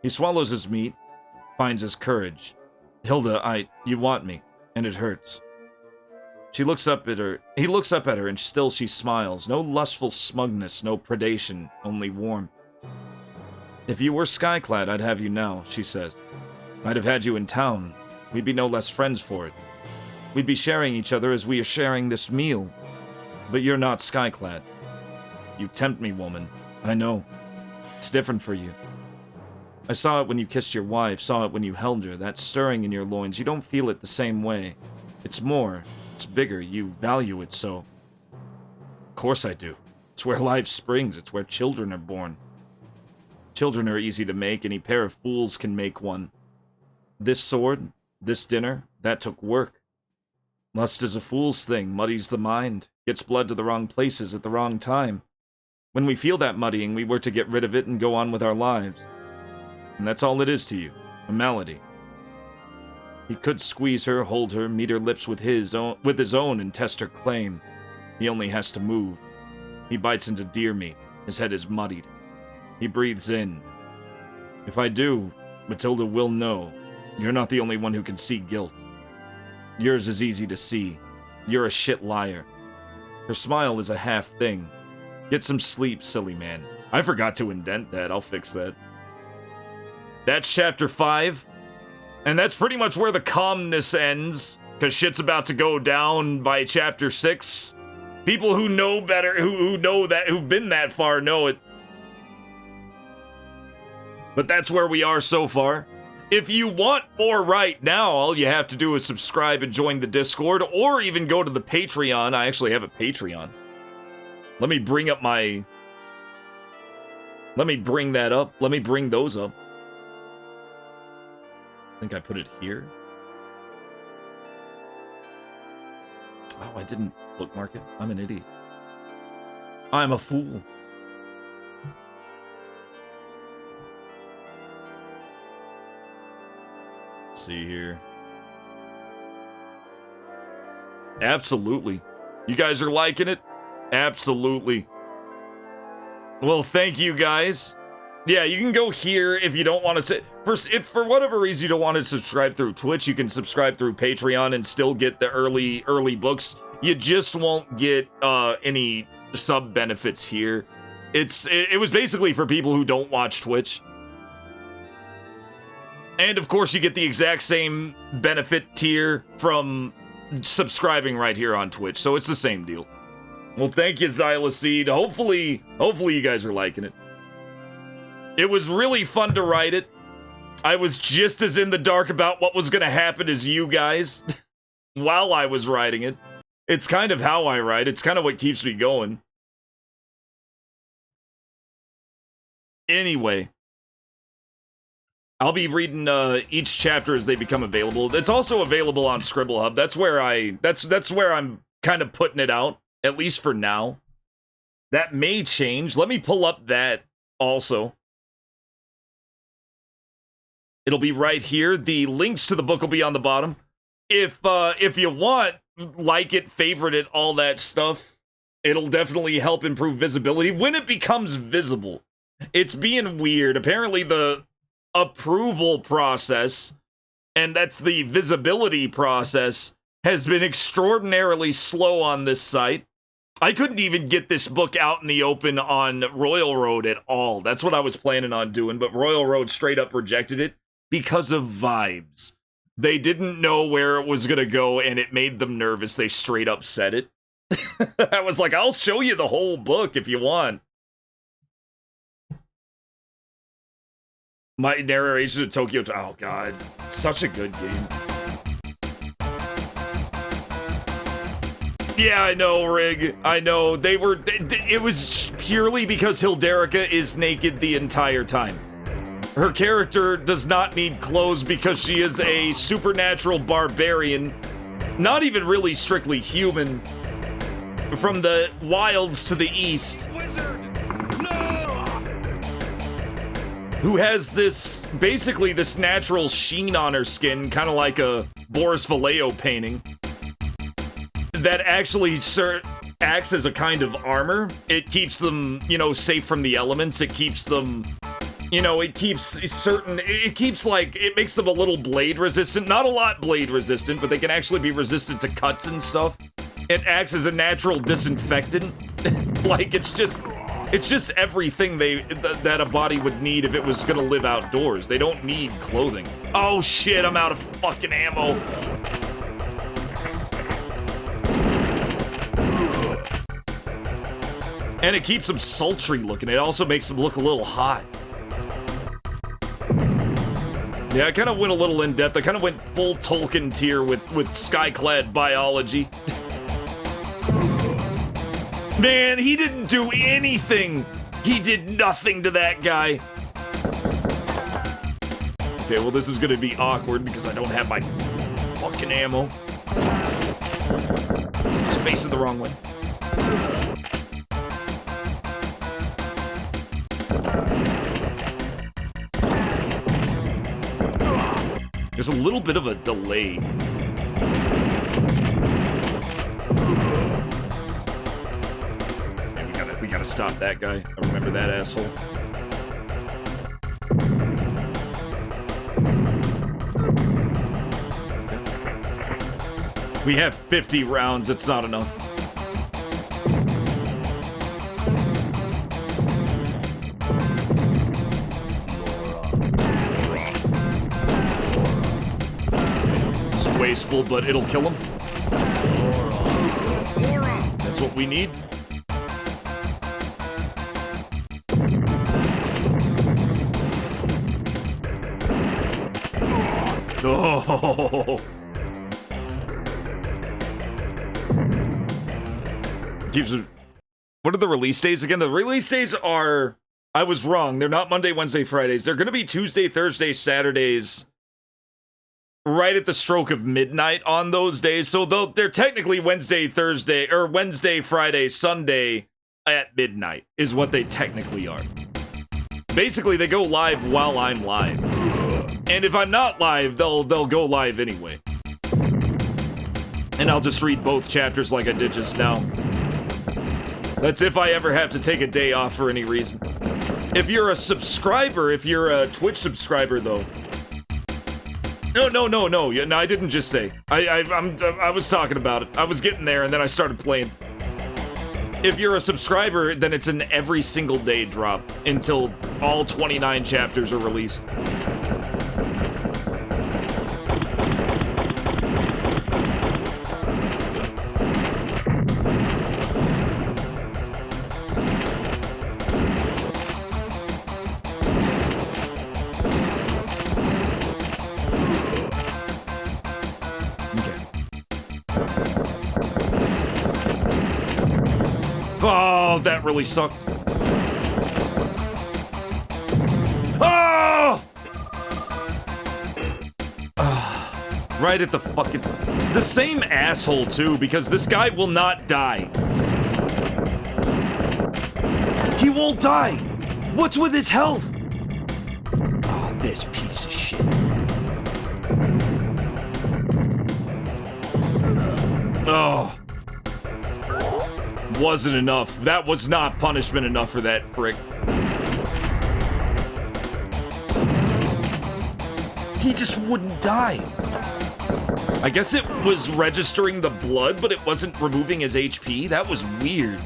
He swallows his meat, finds his courage. "Hilda, you want me, and it hurts." She looks up at her. He looks up at her, and still she smiles. No lustful smugness, no predation, only warmth. "If you were skyclad, I'd have you now," she says. "I'd have had you in town. We'd be no less friends for it. We'd be sharing each other as we are sharing this meal. But you're not skyclad. You tempt me, woman. I know. It's different for you. I saw it when you kissed your wife, saw it when you held her, that stirring in your loins. You don't feel it the same way. It's more. It's bigger. You value it so." "Of course I do. It's where life springs. It's where children are born. Children are easy to make. Any pair of fools can make one. This sword, this dinner, that took work. Lust is a fool's thing, muddies the mind, gets blood to the wrong places at the wrong time. When we feel that muddying, we work to get rid of it and go on with our lives. And that's all it is to you, a malady." He could squeeze her, hold her, meet her lips with his own and test her claim. He only has to move. He bites into deer meat. His head is muddied. He breathes in. "If I do, Matilda will know. You're not the only one who can see guilt. Yours is easy to see. You're a shit liar." Her smile is a half thing. "Get some sleep, silly man." I forgot to indent that. I'll fix that. That's chapter 5. And that's pretty much where the calmness ends, because shit's about to go down by chapter 6. People who know better, who know that, who've been that far, know it. But that's where we are so far. If you want more right now, all you have to do is subscribe and join the Discord, or even go to the Patreon. I actually have a Patreon. Let me bring that up. Let me bring those up. I think I put it here. Wow, I didn't bookmark it. I'm an idiot. I'm a fool. Let's see here. Absolutely. You guys are liking it? Absolutely. Well, thank you guys. Yeah, you can go here if you don't want to say if for whatever reason you don't want to subscribe through Twitch, you can subscribe through Patreon and still get the early books. You just won't get any sub benefits here. It was basically for people who don't watch Twitch. And of course you get the exact same benefit tier from subscribing right here on Twitch. So it's the same deal. Well, thank you, Xyloseed. Hopefully you guys are liking it. It was really fun to write it. I was just as in the dark about what was going to happen as you guys while I was writing it. It's kind of how I write. It's kind of what keeps me going. Anyway, I'll be reading each chapter as they become available. It's also available on Scribble Hub. That's where I'm kind of putting it out, at least for now. That may change. Let me pull up that also. It'll be right here. The links to the book will be on the bottom. If you want, like it, favorite it, all that stuff, it'll definitely help improve visibility when it becomes visible. It's being weird. Apparently the approval process, and that's the visibility process, has been extraordinarily slow on this site. I couldn't even get this book out in the open on Royal Road at all. That's what I was planning on doing, but Royal Road straight up rejected it because of vibes. They didn't know where it was gonna go, and it made them nervous. They straight up said it. I was like, I'll show you the whole book if you want. My narration of Tokyo. Oh god, such a good game. Yeah, I know, Rig. I know. It was purely because Hilderica is naked the entire time. Her character does not need clothes because she is a supernatural barbarian, not even really strictly human, from the wilds to the east. Wizard! No! Who has basically this natural sheen on her skin, kind of like a Boris Vallejo painting, that actually acts as a kind of armor. It keeps them, safe from the elements. It keeps them, it makes them a little blade resistant. Not a lot blade resistant, but they can actually be resistant to cuts and stuff. It acts as a natural disinfectant. Like, it's just everything that a body would need if it was gonna live outdoors. They don't need clothing. Oh shit, I'm out of fucking ammo. And it keeps them sultry looking. It also makes them look a little hot. Yeah, I kind of went a little in depth. I kind of went full Tolkien tier with Skyclad biology. Man, he didn't do anything. He did nothing to that guy. Okay, well, this is gonna be awkward because I don't have my fucking ammo. He's facing the wrong way. There's a little bit of a delay. We gotta stop that guy. I remember that asshole. We have 50 rounds. It's not enough. It's wasteful, but it'll kill him. That's what we need. Oh. Keeps it. What are the release days again? The release days are. I was wrong. They're not Monday, Wednesday, Fridays. They're going to be Tuesday, Thursday, Saturdays, right at the stroke of midnight on those days. So they're technically Wednesday, Thursday, or Wednesday, Friday, Sunday at midnight is what they technically are. Basically, they go live while I'm live. And if I'm not live, they'll go live anyway. And I'll just read both chapters like I did just now. That's if I ever have to take a day off for any reason. If you're a subscriber, if you're a Twitch subscriber, though. No, I didn't just say. I was talking about it. I was getting there, and then I started playing. If you're a subscriber, then it's an every single day drop until all 29 chapters are released. Oh, that really sucked. Oh! Right at the fucking... The same asshole, too, because this guy will not die. He won't die! What's with his health? Oh, this piece of shit. Oh. Wasn't enough. That was not punishment enough for that prick. He just wouldn't die. I guess it was registering the blood, but it wasn't removing his HP. That was weird.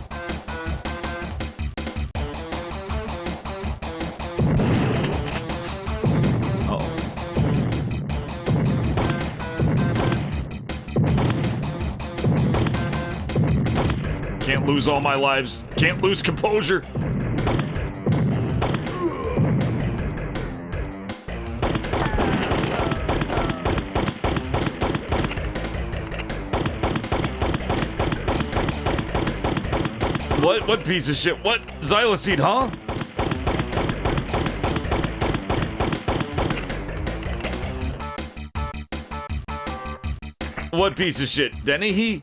Can't lose all my lives. Can't lose composure. What piece of shit? What? Xyloseed, huh? What piece of shit? Dennehy?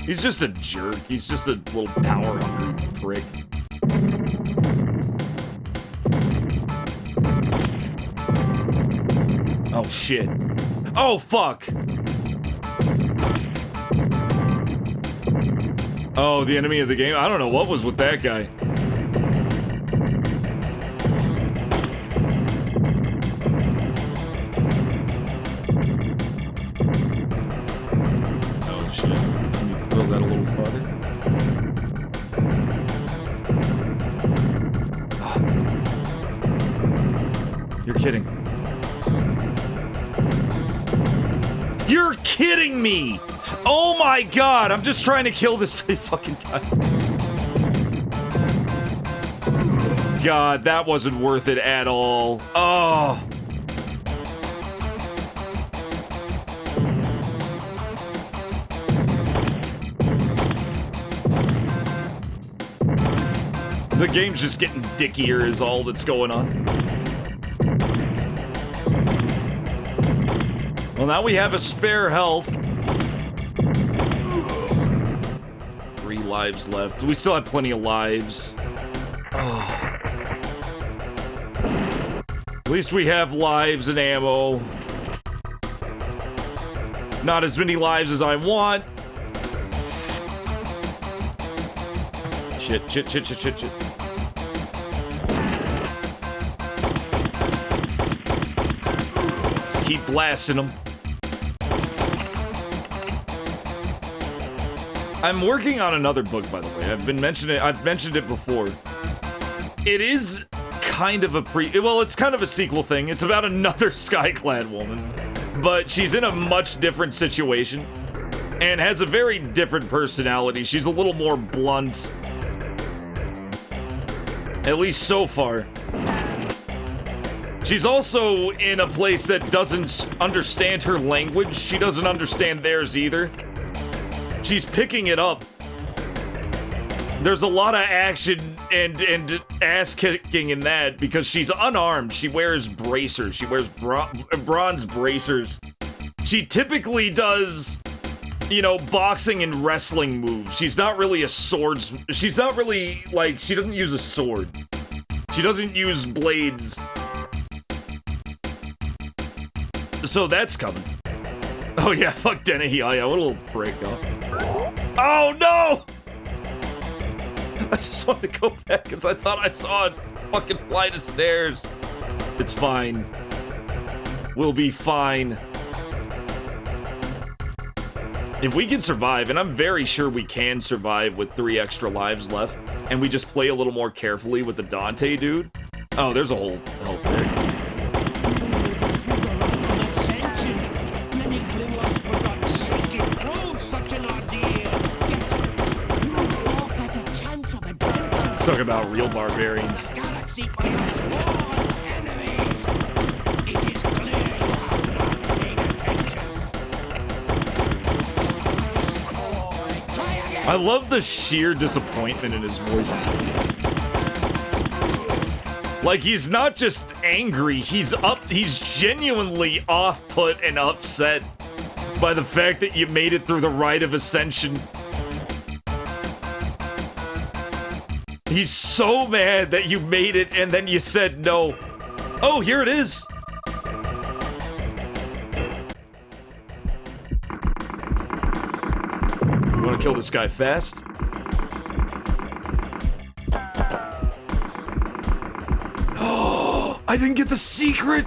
He's just a jerk. He's just a little power-hungry prick. Oh, shit. Oh, fuck! Oh, the enemy of the game? I don't know what was with that guy. Oh, shit. Can you build that a little farther? Oh. You're kidding. You're kidding me! Oh my god, I'm just trying to kill this fucking guy. God, that wasn't worth it at all. Oh. The game's just getting dickier is all that's going on. Well, now we have a spare health. 3 lives left. We still have plenty of lives. Oh. At least we have lives and ammo. Not as many lives as I want. Shit. Just keep blasting them. I'm working on another book, by the way. I've mentioned it before. It is kind of it's kind of a sequel thing. It's about another Skyclad woman, but she's in a much different situation and has a very different personality. She's a little more blunt, at least so far. She's also in a place that doesn't understand her language. She doesn't understand theirs either. She's picking it up. There's a lot of action and ass kicking in that because she's unarmed. She wears bracers. She wears bronze bracers. She typically does, you know, boxing and wrestling moves. She's not really a swords. She's not really like, she doesn't use a sword. She doesn't use blades. So that's coming. Oh yeah, fuck Dennehy. Oh yeah, what a little prick, huh? Oh no! I just wanted to go back because I thought I saw a fucking flight of stairs. It's fine. We'll be fine. If we can survive, and I'm very sure we can survive with 3 extra lives left, and we just play a little more carefully with the Dante dude. Oh, there's a hole help there. Let's talk about real barbarians. I love the sheer disappointment in his voice. Like, he's not just angry, he's genuinely off-put and upset by the fact that you made it through the Rite of Ascension. He's so mad that you made it and then you said no. Oh, here it is. You want to kill this guy fast? Oh, I didn't get the secret.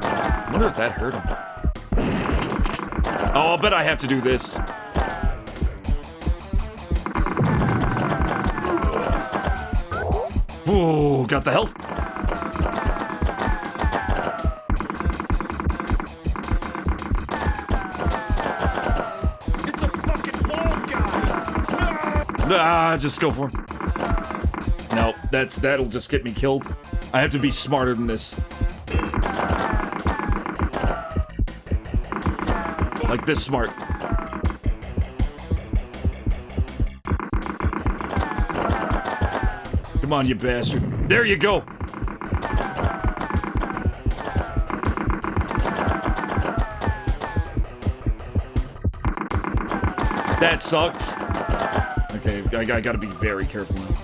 I wonder if that hurt him. Oh, I'll bet I have to do this. Ooh, got the health. It's a fucking bald guy. Ah, just go for him. No, that'll just get me killed. I have to be smarter than this. Like this smart. Come on, you bastard. There you go. That sucked. Okay, I gotta be very careful now.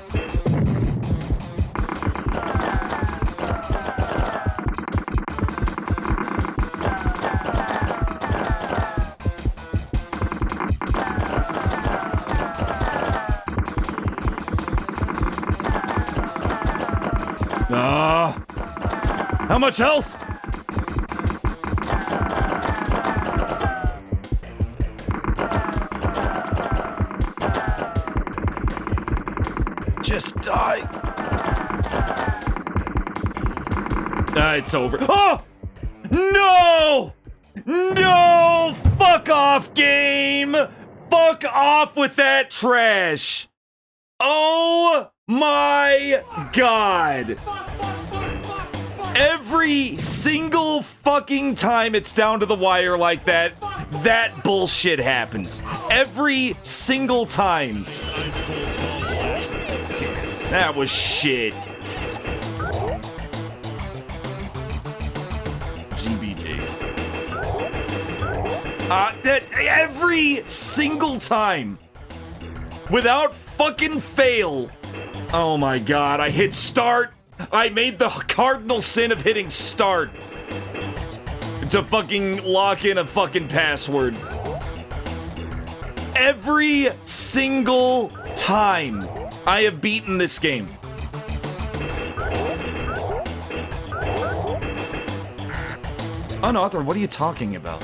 How much health? Just die. It's over. Oh! No! No! Fuck off, game! Fuck off with that trash! Oh my god! Every single fucking time it's down to the wire like that, that bullshit happens. Every single time. That was shit. GBJs. That every single time. Without fucking fail. Oh my god, I hit start. I made the cardinal sin of hitting start to fucking lock in a fucking password. Every single time I have beaten this game. Unauthored, what are you talking about?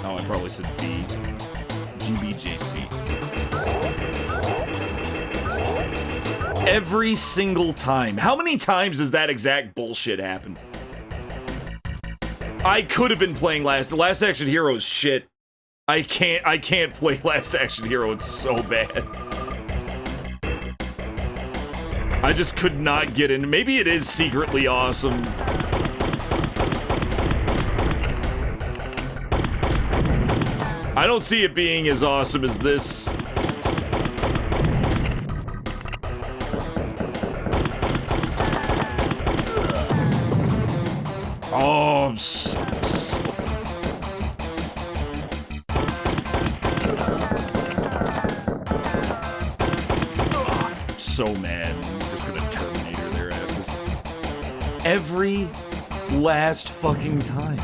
Oh, I probably said B. GBJC. Every single time. How many times has that exact bullshit happened? I could have been playing Last Action Hero is shit. I can't play Last Action Hero, it's so bad. I just could not get in. Maybe it is secretly awesome. I don't see it being as awesome as this. Oh, I'm so mad. I'm just gonna Terminator their asses. Every last fucking time.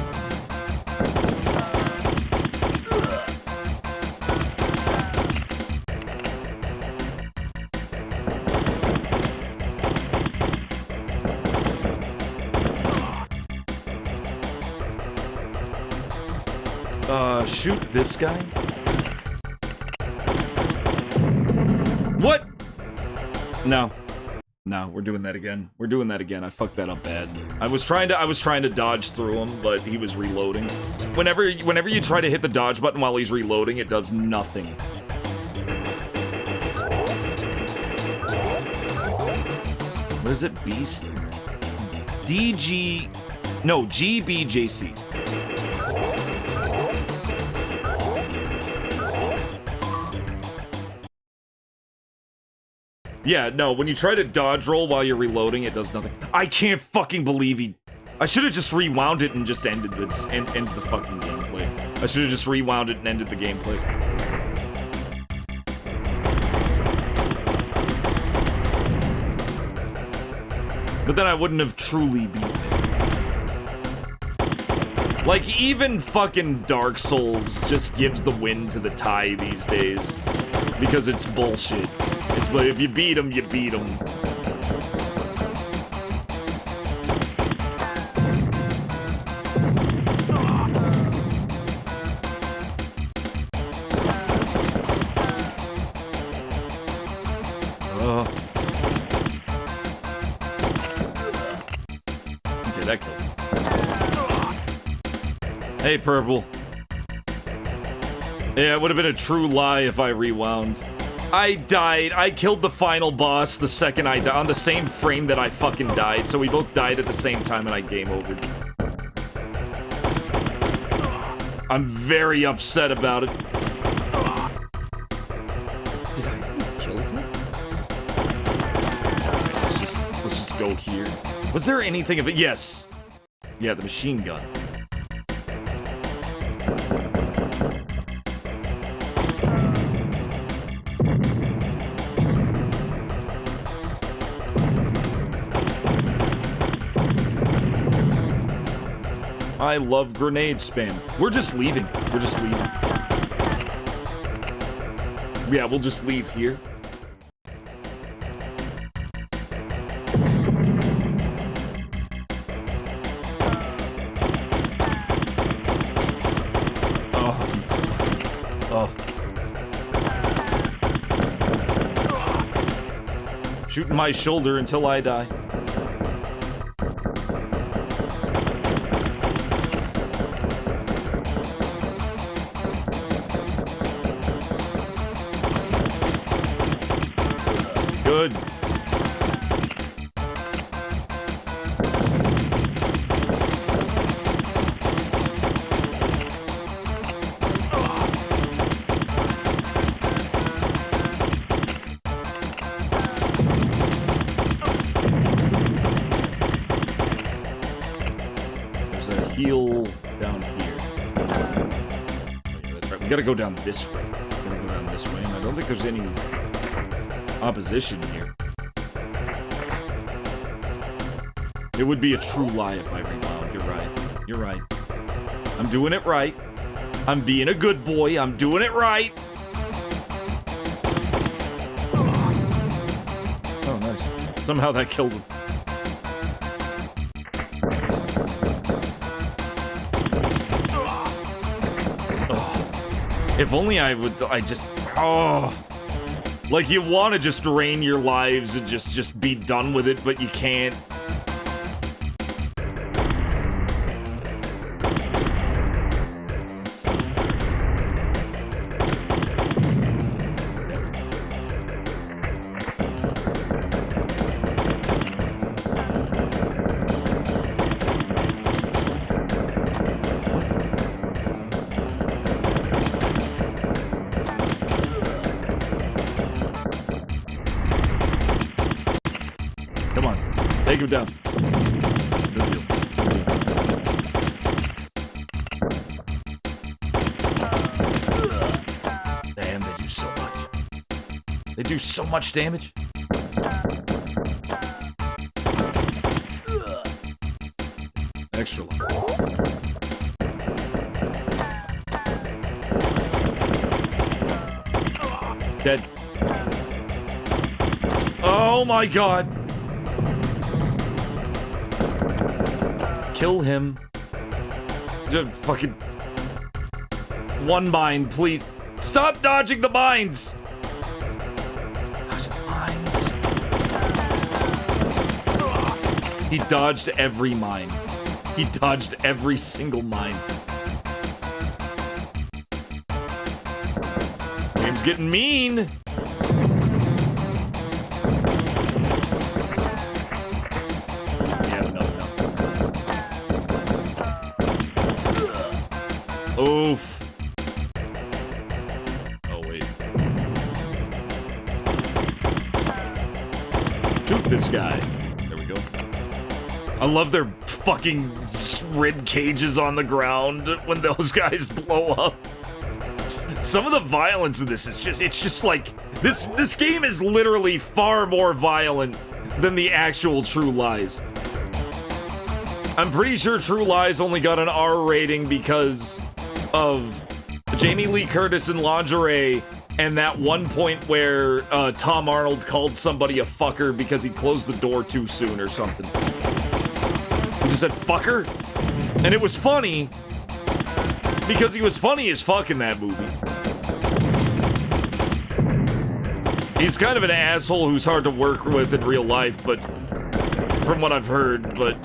Shoot this guy? What? No. No, we're doing that again. We're doing that again. I fucked that up bad. I was trying to dodge through him, but he was reloading. Whenever you try to hit the dodge button while he's reloading, it does nothing. What is it? Beast? DG... No, GBJC. Yeah, no, when you try to dodge roll while you're reloading, it does nothing. I can't fucking believe he... I should have just rewound it and just ended this, ended the fucking gameplay. I should have just rewound it and ended the gameplay. But then I wouldn't have truly beaten it. Like, even fucking Dark Souls just gives the win to the tie these days. Because it's bullshit. But if you beat him, you beat him. Okay, that killed him. Hey, Purple. Yeah, it would have been a true lie if I rewound. I died. I killed the final boss the second I died, on the same frame that I fucking died, so we both died at the same time and I game overed. I'm very upset about it. Did I kill him? Let's just go here. Was there anything of it? Yes. Yeah, the machine gun. I love grenade spam. We're just leaving. We're just leaving. Yeah, we'll just leave here. Oh. Shooting my shoulder until I die. Good. There's a heal down here. Oh, yeah, that's right. We gotta go down this way. We gotta go down this way, and I don't think there's any opposition here. It would be a true lie if I rewound. You're right. You're right. I'm doing it right. I'm being a good boy. I'm doing it right. Oh, nice. Somehow that killed him. Oh. If only I just... Oh... Like, you want to just drain your lives and just be done with it, but you can't. Take him down. No deal. Damn, they do so much. They do so much damage. Extra long. Dead. Oh my god. Kill him. Just fucking... One mine, please. Stop dodging the mines! Dodging the mines. He dodged every mine. He dodged every single mine. Game's getting mean. Oof. Oh, wait. Shoot this guy. There we go. I love their fucking rib cages on the ground when those guys blow up. Some of the violence of this is just, it's just like, this game is literally far more violent than the actual True Lies. I'm pretty sure True Lies only got an R rating because of Jamie Lee Curtis in lingerie and that one point where Tom Arnold called somebody a fucker because he closed the door too soon or something. He just said fucker, and it was funny because he was funny as fuck in that movie. He's kind of an asshole who's hard to work with in real life, but from what I've heard, but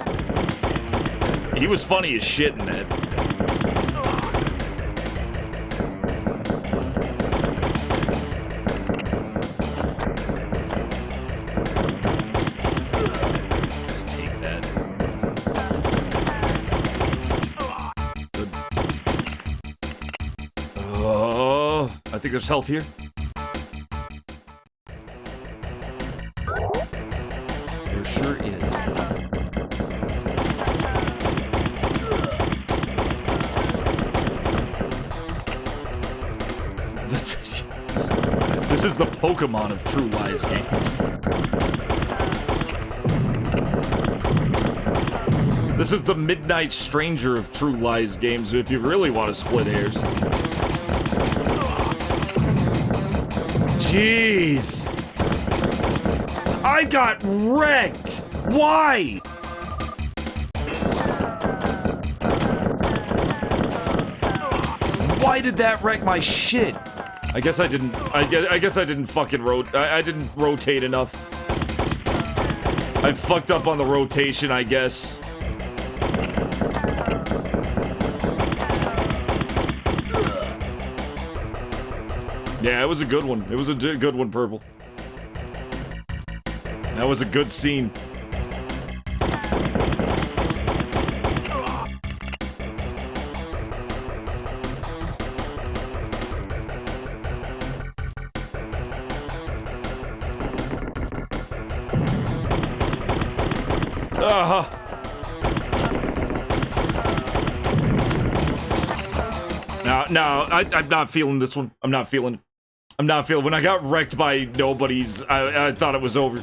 he was funny as shit in that. I think there's health here. There sure is. This is the Pokemon of True Lies games. This is the Midnight Stranger of True Lies games, if you really want to split hairs. Jeez. I got wrecked. Why? Why did that wreck my shit? I guess I didn't. I guess I didn't fucking I didn't rotate enough. I fucked up on the rotation, I guess. Yeah, it was a good one. It was a good one, Purple. That was a good scene. No, I'm not feeling this one. I'm not feeling it. When I got wrecked by nobodies, I thought it was over.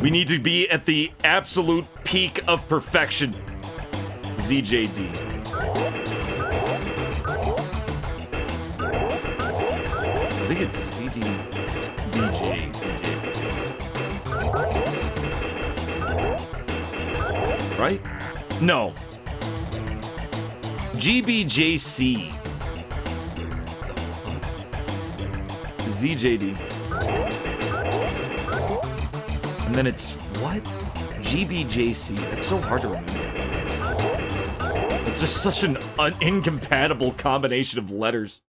We need to be at the absolute peak of perfection. ZJD. I think it's CDBJ. Right? No. GBJC. ZJD. And then it's what? GBJC. That's so hard to remember. It's just such an incompatible combination of letters.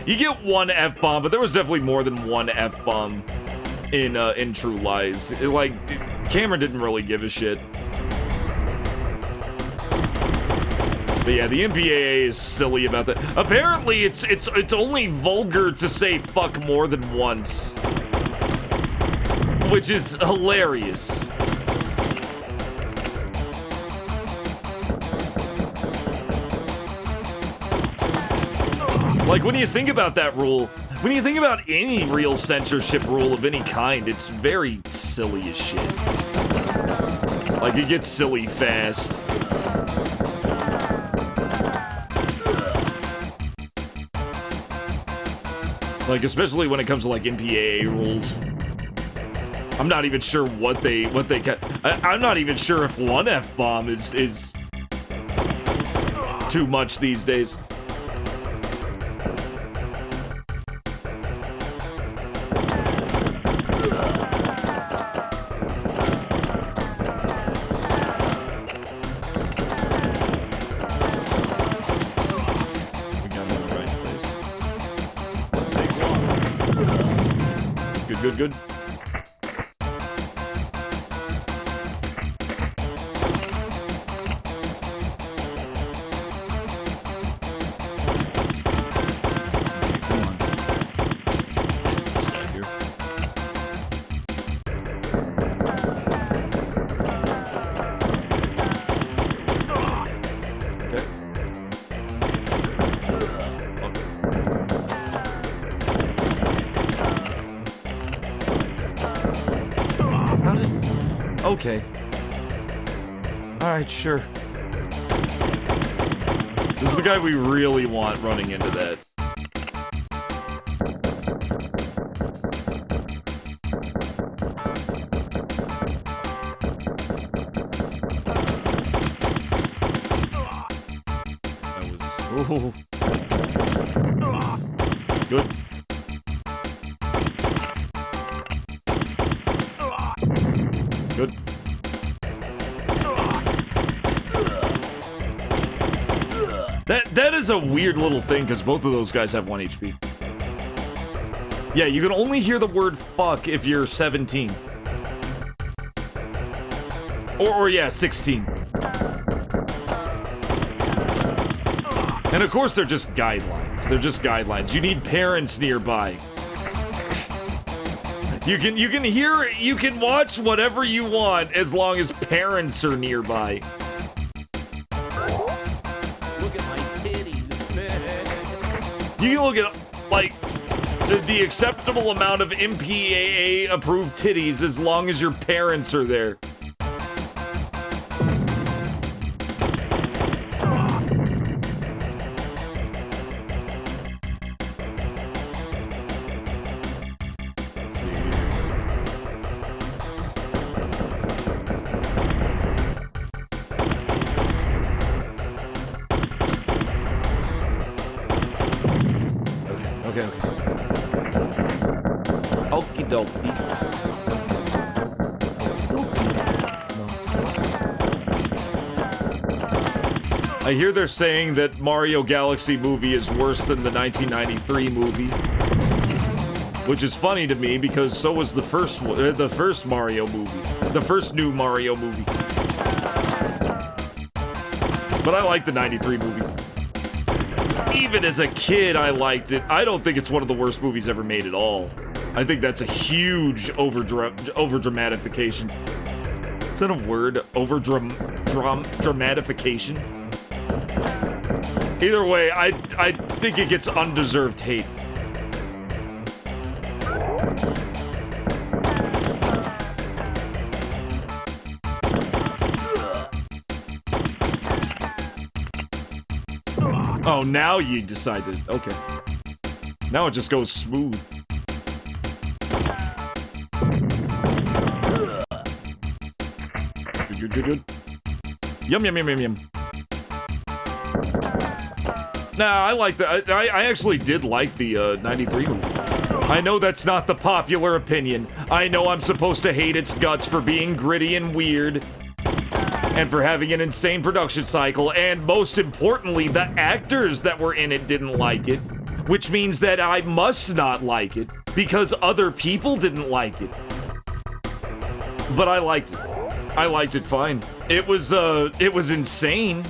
You get one F-bomb, but there was definitely more than one F-bomb in True Lies. Cameron didn't really give a shit. But yeah, the MPAA is silly about that. Apparently, it's only vulgar to say fuck more than once, which is hilarious. Like, when you think about that rule, when you think about any real censorship rule of any kind, it's very silly as shit. Like, it gets silly fast. Like, especially when it comes to, like, MPAA rules. I'm not even sure what they I'm not even sure if one F-bomb is too much these days. Good. Come on. What's this guy here? Okay. Okay. Alright, sure. This is the guy we really want running into that. That was... Ooh. Good. Good. That is a weird little thing, because both of those guys have 1 HP. Yeah, you can only hear the word fuck if you're 17. Or yeah, 16. And of course they're just guidelines. They're just guidelines. You need parents nearby. You can hear, you can watch whatever you want as long as parents are nearby. Look at my titties. You can look at, like, the acceptable amount of MPAA approved titties as long as your parents are there. Okay. Okie dokie. I hear they're saying that Mario Galaxy movie is worse than the 1993 movie, which is funny to me because so was the first Mario movie, the first new Mario movie. But I like the 93 movie. Even as a kid, I liked it. I don't think it's one of the worst movies ever made at all. I think that's a huge over-dramatification. Is that a word? Over-dramatification? Either way, I think it gets undeserved hate. Oh, now you decided. Okay. Now it just goes smooth. Good. Yum. Nah, I like that. I actually did like the 93 movie. I know that's not the popular opinion. I know I'm supposed to hate its guts for being gritty and weird, and for having an insane production cycle, and most importantly, the actors that were in it didn't like it, which means that I must not like it, because other people didn't like it. But I liked it. I liked it fine. It was insane.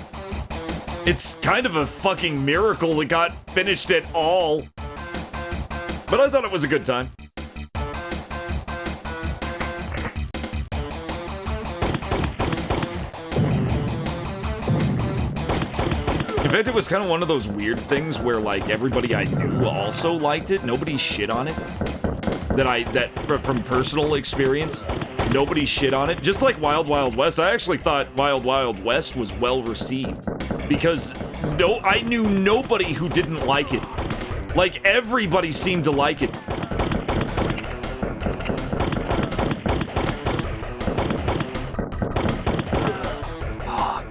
It's kind of a fucking miracle it got finished at all. But I thought it was a good time. In fact, it was kind of one of those weird things where, like, everybody I knew also liked it. Nobody shit on it. From personal experience, nobody shit on it. Just like Wild Wild West, I actually thought Wild Wild West was well received. Because I knew nobody who didn't like it. Like, everybody seemed to like it. Fuck.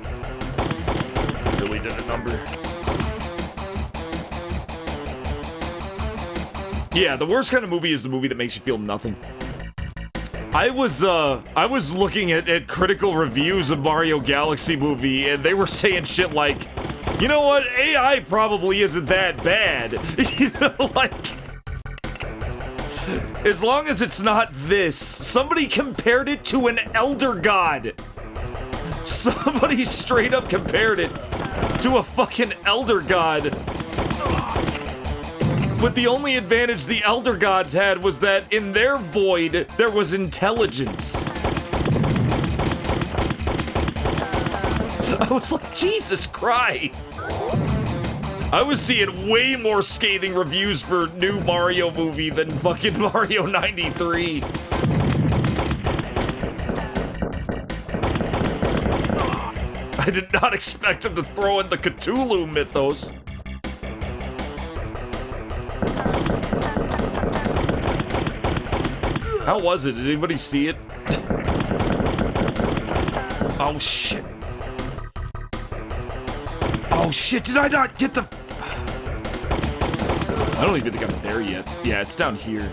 Really did a number. Yeah, the worst kind of movie is the movie that makes you feel nothing. I was looking at critical reviews of Mario Galaxy movie, and they were saying shit like, you know what, AI probably isn't that bad. You know, like, as long as it's not this. Somebody compared it to an Elder God. Somebody straight up compared it to a fucking Elder God. But the only advantage the Elder Gods had was that in their void, there was intelligence. I was like, Jesus Christ. I was seeing way more scathing reviews for new Mario movie than fucking Mario 93. I did not expect him to throw in the Cthulhu mythos. How was it? Did anybody see it? Oh shit. Oh shit, did I not get the... I don't even think I'm there yet. Yeah, it's down here.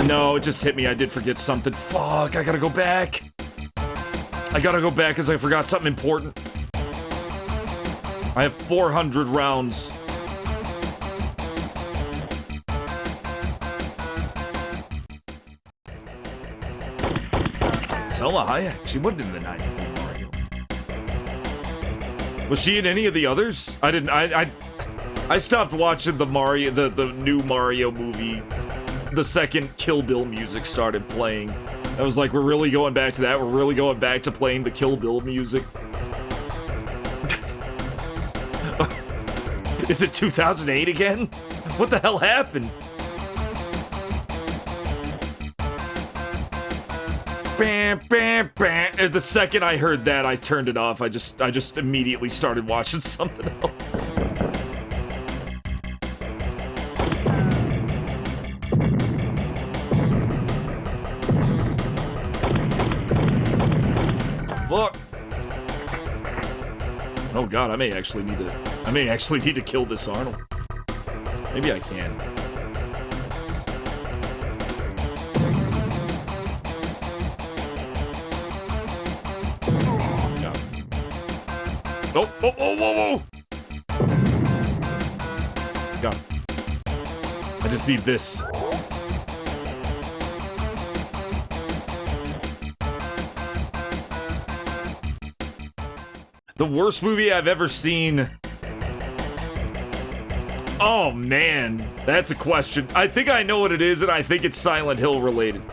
No, it just hit me. I did forget something. Fuck, I gotta go back. I gotta go back because I forgot something important. I have 400 rounds. Selma Hayek, she wasn't in the 93 Mario. Was she in any of the others? I didn't. I stopped watching the Mario, the new Mario movie. The second Kill Bill music started playing. I was like, we're really going back to that. We're really going back to playing the Kill Bill music. Is it 2008 again? What the hell happened? Bam, bam, bam. The second I heard that, I turned it off. I just immediately started watching something else. Look. Oh god, I may actually need to kill this Arnold. Maybe I can. Oh, oh, oh, whoa, whoa! Got it. I just need this. The worst movie I've ever seen. Oh, man. That's a question. I think I know what it is, and I think it's Silent Hill related.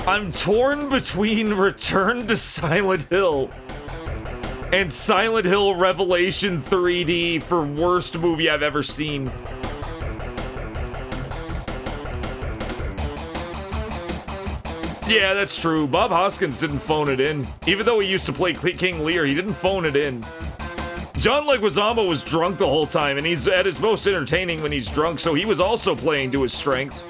I'm torn between Return to Silent Hill and Silent Hill Revelation 3D for worst movie I've ever seen. Yeah, that's true. Bob Hoskins didn't phone it in. Even though he used to play King Lear, he didn't phone it in. John Leguizamo was drunk the whole time, and he's at his most entertaining when he's drunk, so he was also playing to his strengths.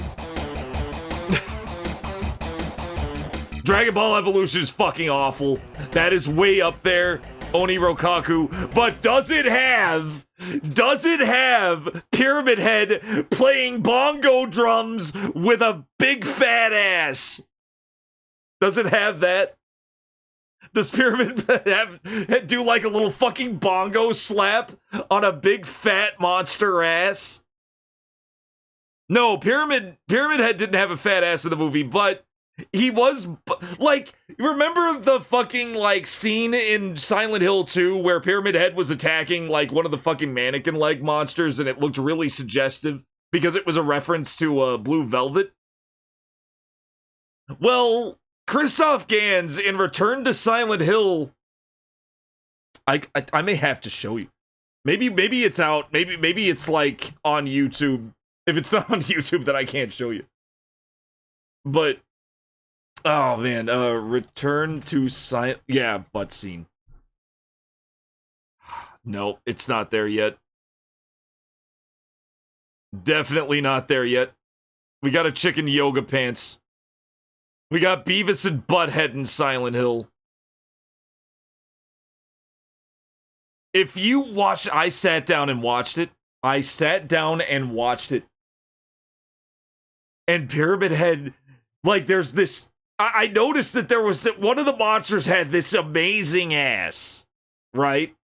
Dragon Ball Evolution is fucking awful. That is way up there. Oni Rokaku. But does it have Pyramid Head playing bongo drums with a big fat ass? Does it have that? Does Pyramid Head do like a little fucking bongo slap on a big fat monster ass? No, Pyramid Head didn't have a fat ass in the movie, but He was, like, remember the fucking, like, scene in Silent Hill 2 where Pyramid Head was attacking, like, one of the fucking mannequin leg monsters and it looked really suggestive because it was a reference to Blue Velvet? Well, Christoph Gans in Return to Silent Hill, I may have to show you. Maybe it's out. Maybe it's like on YouTube. If it's not on YouTube, then I can't show you. But oh man, Return to Silent, yeah, butt scene. No, it's not there yet. Definitely not there yet. We got a chicken yoga pants. We got Beavis and Butthead in Silent Hill. If you watch, I sat down and watched it. And Pyramid Head, like, there's this. I noticed that there was that one of the monsters had this amazing ass, right?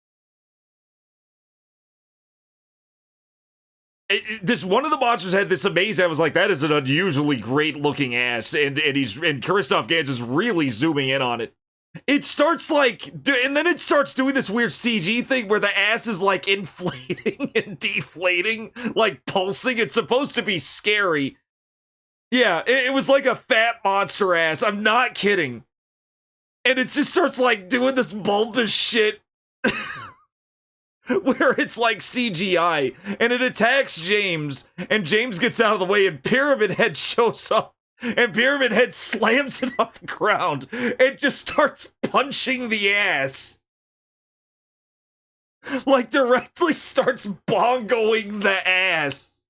This one of the monsters had this amazing. I was like, that is an unusually great looking ass, and Christoph Gans is really zooming in on it. It starts like, and then it starts doing this weird CG thing where the ass is like inflating and deflating, like pulsing. It's supposed to be scary. Yeah, it was like a fat monster ass. I'm not kidding. And it just starts like doing this bulbous shit where it's like CGI, and it attacks James, and James gets out of the way, and Pyramid Head shows up. And Pyramid Head slams it off the ground and just starts punching the ass. Like, directly starts bongoing the ass.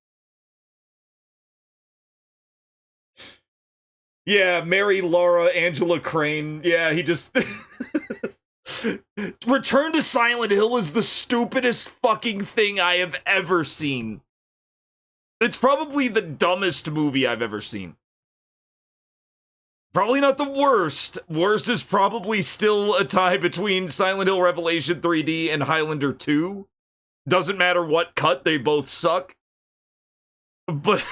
Yeah, Mary Laura Angela Crane. Yeah, he just... Return to Silent Hill is the stupidest fucking thing I have ever seen. It's probably the dumbest movie I've ever seen. Probably not the worst. Worst is probably still a tie between Silent Hill Revelation 3D and Highlander 2. Doesn't matter what cut, they both suck. But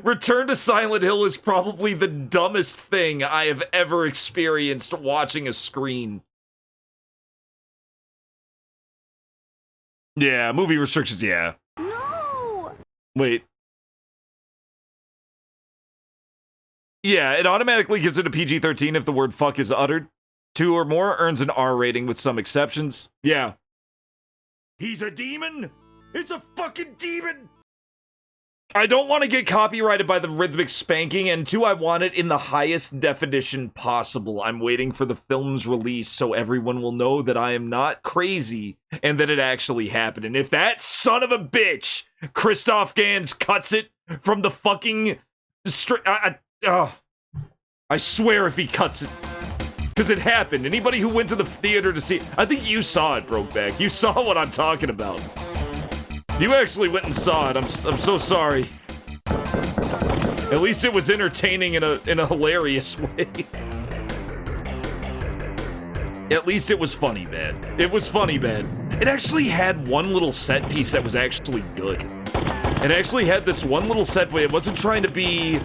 Return to Silent Hill is probably the dumbest thing I have ever experienced watching a screen. Yeah, movie restrictions, yeah. No! Wait. Yeah, it automatically gives it a PG-13 if the word fuck is uttered. 2 or more earns an R rating with some exceptions. Yeah. He's a demon? It's a fucking demon! I don't want to get copyrighted by the rhythmic spanking, and 2, I want it in the highest definition possible. I'm waiting for the film's release so everyone will know that I am not crazy and that it actually happened. And if that son of a bitch, Christoph Gans, cuts it from the fucking... I swear if he cuts it. Because it happened. Anybody who went to the theater to see it, I think you saw it, Brokeback. You saw what I'm talking about. You actually went and saw it. I'm so sorry. At least it was entertaining in a hilarious way. At least it was funny, man. It was funny, man. It actually had one little set piece that was actually good. It actually had this one little set piece. It wasn't trying to be,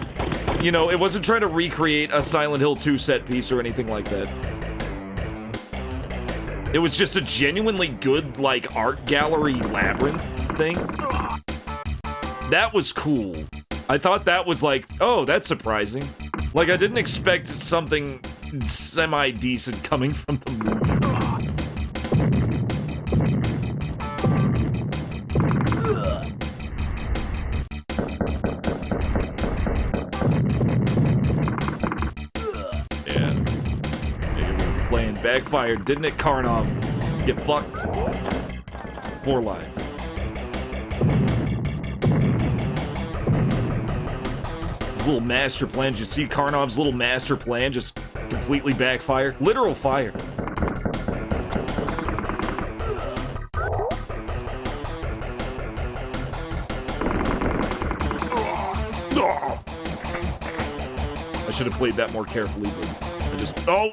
you know, it wasn't trying to recreate a Silent Hill 2 set piece or anything like that. It was just a genuinely good, like, art gallery labyrinth thing. That was cool. I thought that was like, oh, that's surprising. Like, I didn't expect something semi-decent coming from the movie. Yeah. Playing backfired, didn't it, Karnov? Get fucked. 4 lives. Little master plan. Did you see Karnov's little master plan just completely backfire? Literal fire. Oh. I should have played that more carefully, but I just... Oh!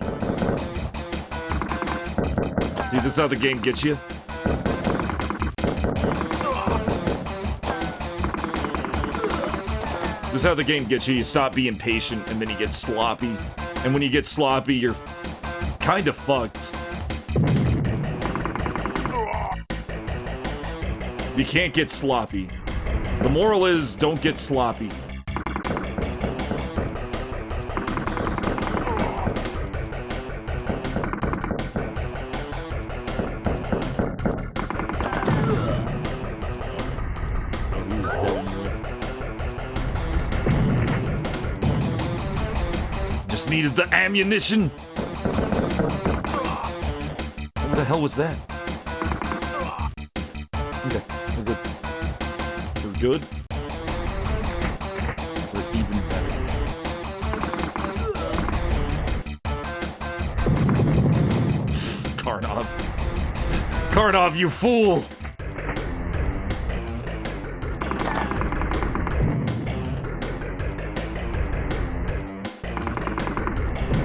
See, this is how the game gets you. This is how the game gets you. You stop being patient, and then you get sloppy. And when you get sloppy, you're kind of fucked. You can't get sloppy. The moral is, don't get sloppy. Just needed the ammunition. What the hell was that? Okay, we're good. We're good. We're even better. Karnov. Karnov, you fool!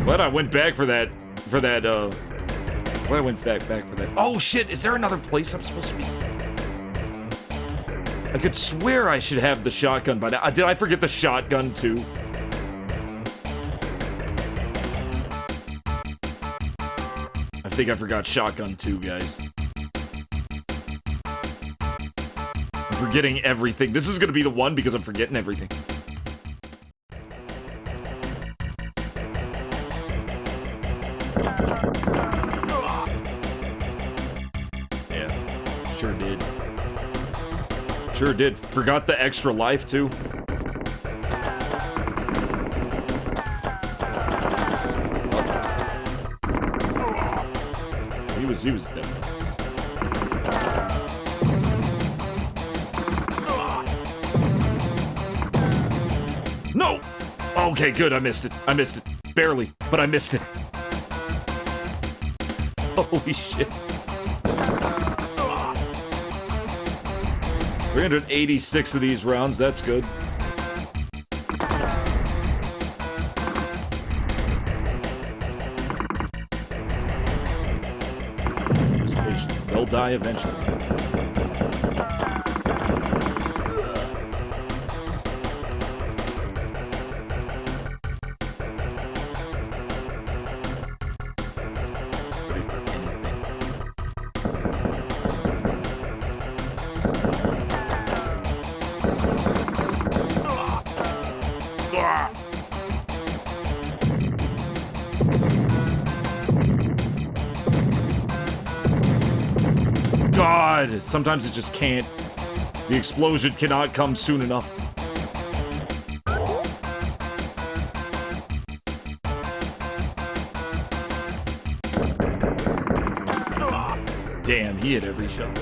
But I went back for that, why I went back for that? Oh shit, is there another place I'm supposed to be? I could swear I should have the shotgun by now. Did I forget the shotgun too? I think I forgot shotgun too, guys. I'm forgetting everything. This is gonna be the one because I'm forgetting everything. Yeah, sure did. Sure did. Forgot the extra life too. He was dead. No! Okay, good, I missed it. I missed it. Barely, but I missed it. Holy shit. 386 of these rounds, that's good. Just patience. They'll die eventually. God, sometimes it just can't. The explosion cannot come soon enough. Damn, he hit every shot.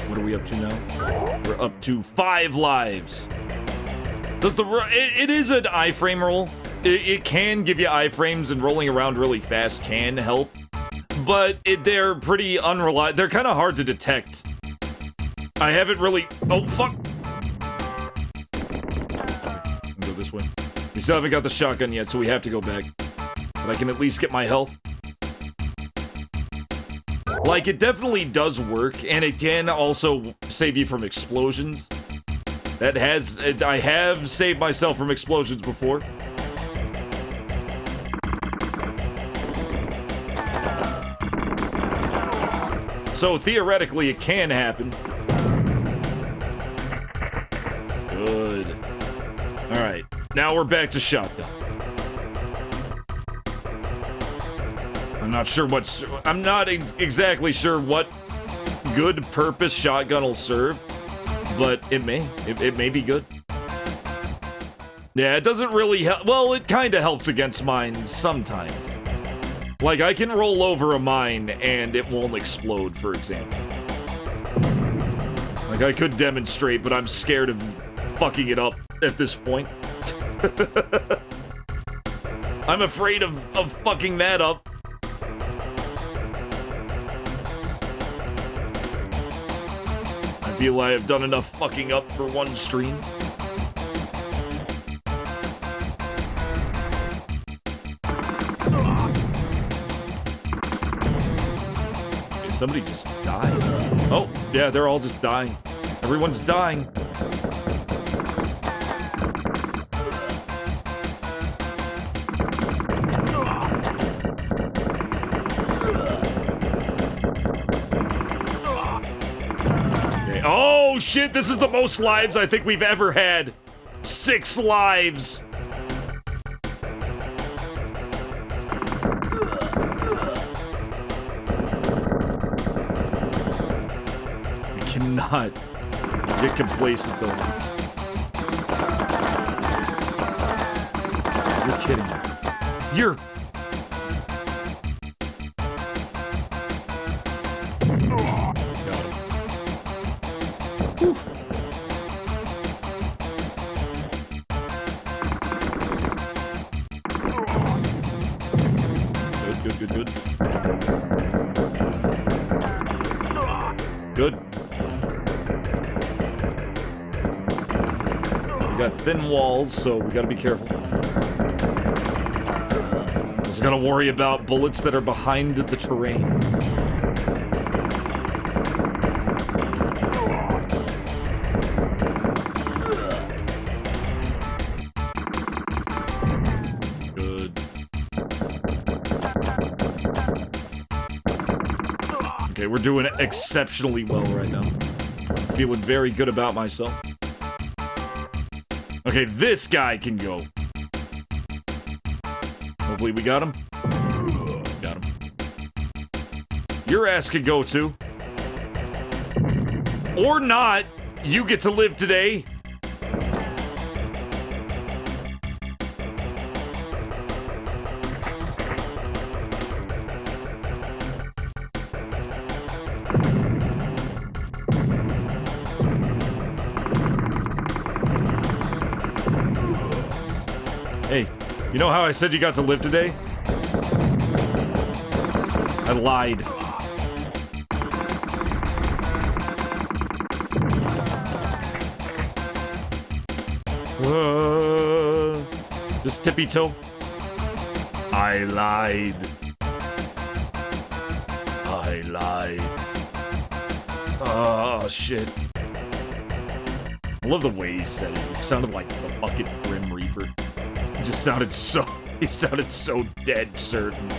What are we up to now? We're up to 5 lives. Does it is an iframe roll. It can give you iframes, and rolling around really fast can help. But they're pretty unreliable. They're kind of hard to detect. I haven't really... Oh, fuck. Go this way. We still haven't got the shotgun yet, so we have to go back. But I can at least get my health. Like, it definitely does work, and it can also save you from explosions. I have saved myself from explosions before. So theoretically, it can happen. Good. Alright, now we're back to shotgun. I'm not exactly sure what good purpose shotgun will serve. But it may be good. Yeah, it doesn't really help. Well, it kind of helps against mines sometimes. Like, I can roll over a mine and it won't explode, for example. Like, I could demonstrate, but I'm scared of fucking it up at this point. I'm afraid of fucking that up. I feel I have done enough fucking up for one stream. somebody just died. Oh, yeah, they're all just dying. Everyone's dying. Okay. Oh, shit, this is the most lives I think we've ever had. 6 lives. Cannot get complacent though. You're kidding me. You're... Got him. Whew. Good. Good. We got thin walls, so we gotta be careful. Also gotta worry about bullets that are behind the terrain. Good. Okay, we're doing exceptionally well right now. I'm feeling very good about myself. Okay, this guy can go. Hopefully we got him. Got him. Your ass can go too. Or not. You get to live today. Hey, you know how I said you got to live today? I lied. Just tippy toe. I lied. I lied. Oh, shit. I love the way he said it. It sounded like the fucking Grim Reaper. He just sounded so... He sounded so dead certain.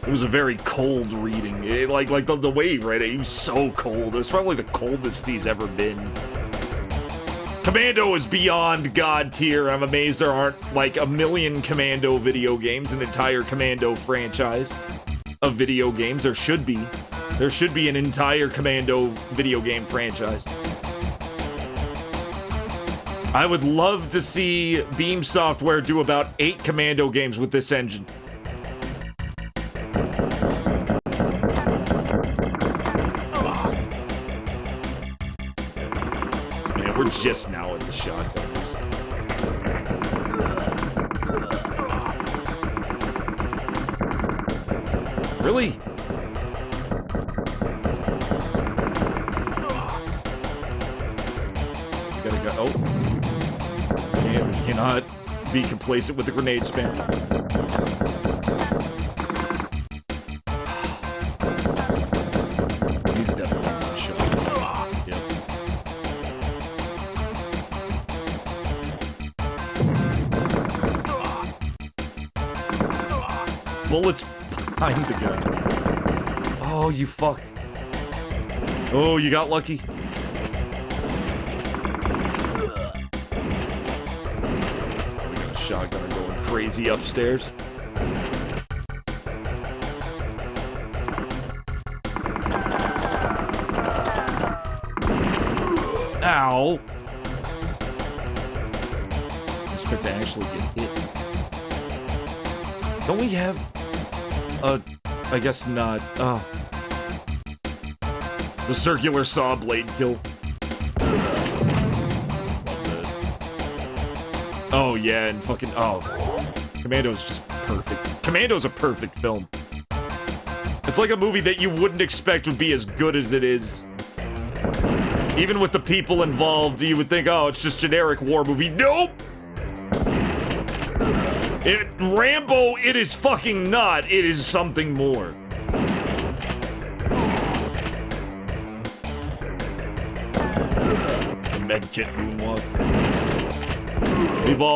It was a very cold reading. Like the way he read it, he was so cold. It was probably the coldest he's ever been. Commando is beyond god tier. I'm amazed there aren't like a million Commando video games, an entire Commando franchise of video games. There should be. There should be an entire Commando video game franchise. I would love to see Beam Software do about 8 Commando games with this engine. Man, we're just now in the shotgunners. Really? Gotta go. Oh. Man, we cannot be complacent with the grenade spam. He's definitely one shot. Yep. Bullets behind the gun. Oh, you fuck. Oh, you got lucky. Shotgunner going crazy upstairs. Ow! Expect to actually get hit. Don't we have I guess not. Oh. The circular saw blade kill. Oh, yeah, and fucking... Oh. Commando's just perfect. Commando's a perfect film. It's like a movie that you wouldn't expect would be as good as it is. Even with the people involved, you would think, oh, it's just generic war movie. Nope! Rambo, it is fucking not. It is something more. Medkit moonwalk.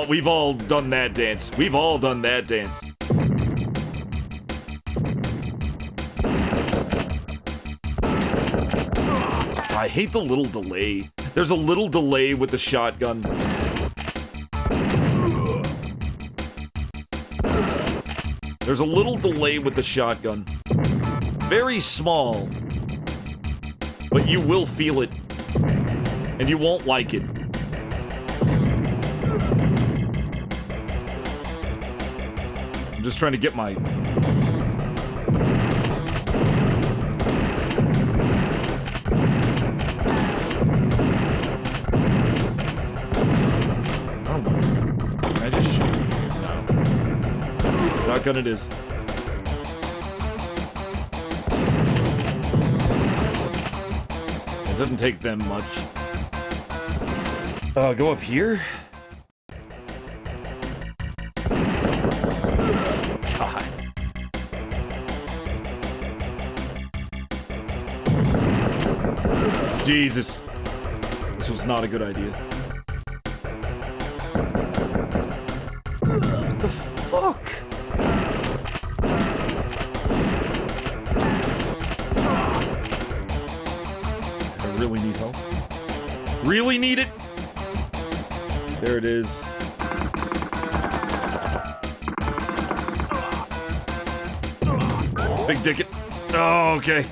We've all done that dance. We've all done that dance. I hate the little delay. There's a little delay with the shotgun. There's a little delay with the shotgun. Very small. But you will feel it. And you won't like it. I'm just trying to get my... Can I just shoot? No. Shotgun it is. It doesn't take them much. Go up here? God. Jesus. This was not a good idea. What the fuck? I really need help. Really need it? There it is. Big dick it. Oh, okay.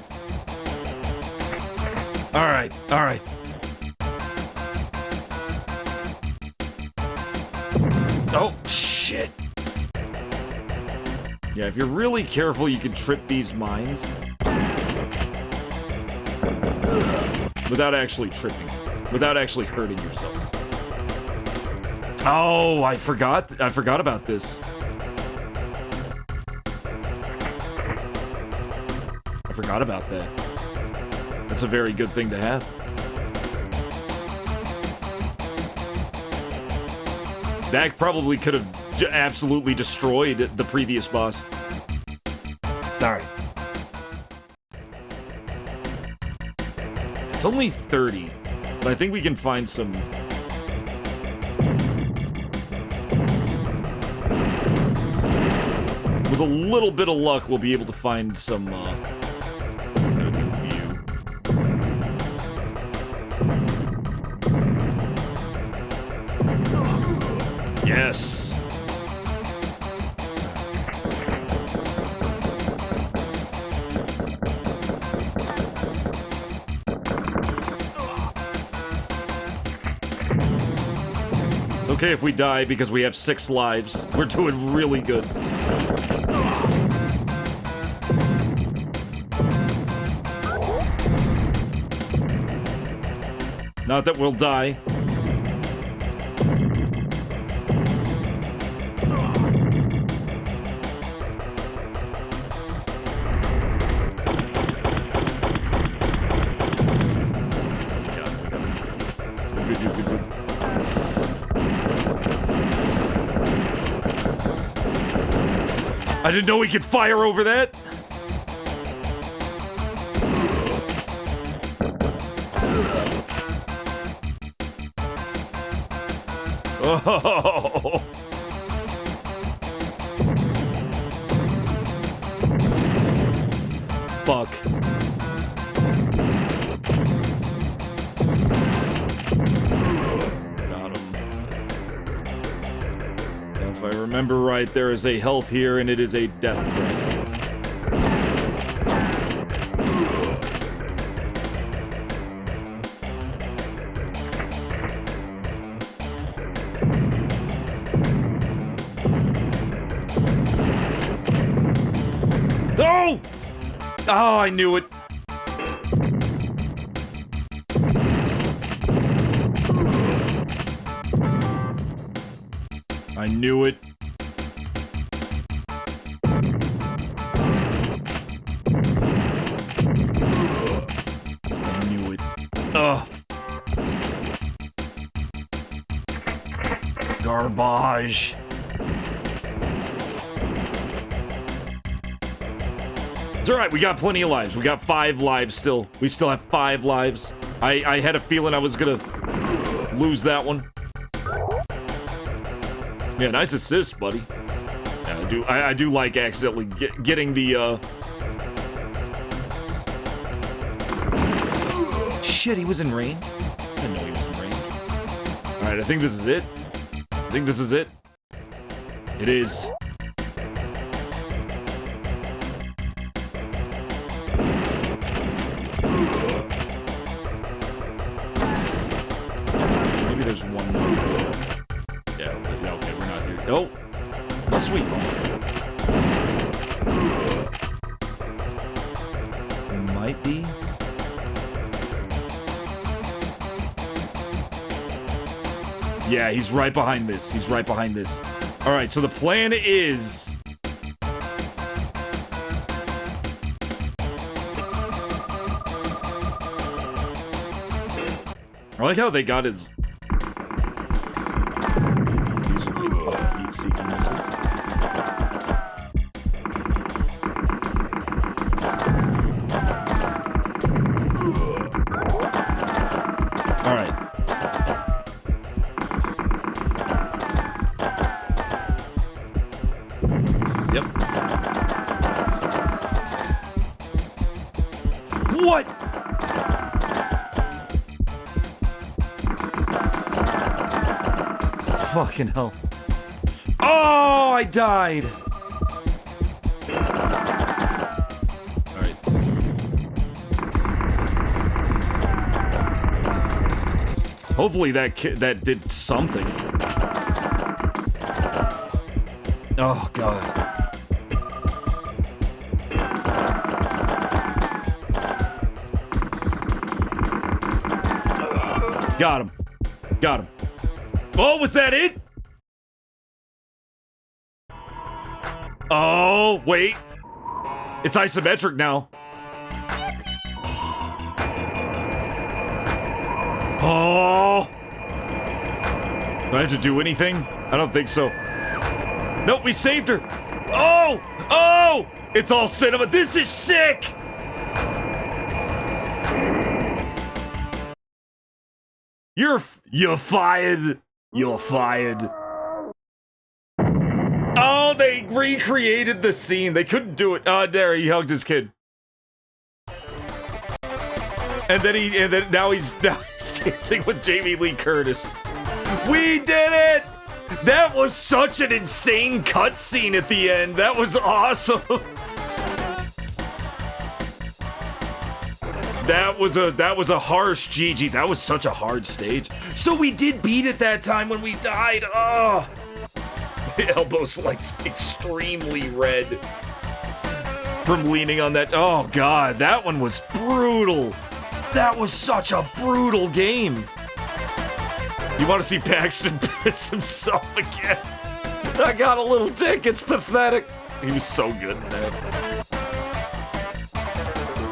Alright, alright. Oh, shit. Yeah, if you're really careful, you can trip these mines. Without actually tripping. Without actually hurting yourself. Oh, I forgot about this. I forgot about that. That's a very good thing to have. That probably could have absolutely destroyed the previous boss. Alright. It's only 30, but I think we can find some... With a little bit of luck, we'll be able to find some, view. Yes! Okay if we die because we have 6 lives. We're doing really good. Not that we'll die. Good. I didn't know we could fire over that. Oh. Fuck. Got him. Now, if I remember right, there is a health here, and it is a death trap. Oh! Oh, I knew it. I knew it. I knew it. Ugh. Garbage. It's alright, we got plenty of lives. We got 5 lives still. We still have 5 lives. I had a feeling I was gonna lose that one. Yeah, nice assist, buddy. Yeah, I do like accidentally getting the, Shit, he was in rain? I didn't know he was in rain. Alright, I think this is it. I think this is it. It is. Maybe there's one more. Yeah, okay, we're not here. Nope. Oh, sweet. It might be. Yeah, he's right behind this. He's right behind this. All right, so the plan is... I like how they got his... These are big fucking heat-seeking missile. All right. Yep. What? Fucking hell. Oh, I died. All right. Hopefully that did something. Oh, God. Got him. Got him. Oh, was that it? Oh, wait. It's isometric now. Oh. Do I have to do anything? I don't think so. Nope, we saved her. Oh! Oh! It's all cinema. This is sick! You're fired. You're fired. Oh, they recreated the scene. They couldn't do it. Oh, there, he hugged his kid. And then now he's dancing with Jamie Lee Curtis. We did it! That was such an insane cutscene at the end. That was awesome. That was a harsh GG. That was such a hard stage. So we did beat it that time when we died. Oh, my elbow's like extremely red from leaning on that. Oh God, that one was brutal. That was such a brutal game. You want to see Paxton piss himself again? I got a little dick. It's pathetic. He was so good in that.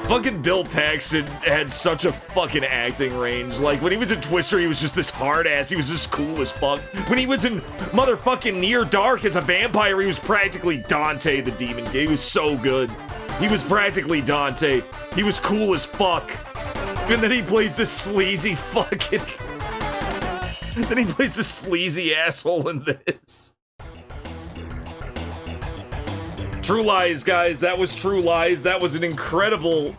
Fucking Bill Paxton had such a fucking acting range. Like, when he was in Twister, he was just this hard ass. He was just cool as fuck. When he was in motherfucking Near Dark as a vampire, he was practically Dante the Demon. He was so good. He was practically Dante. He was cool as fuck. And then he plays this sleazy fucking... Then he plays this sleazy asshole in this. True Lies, guys. That was True Lies. That was an incredible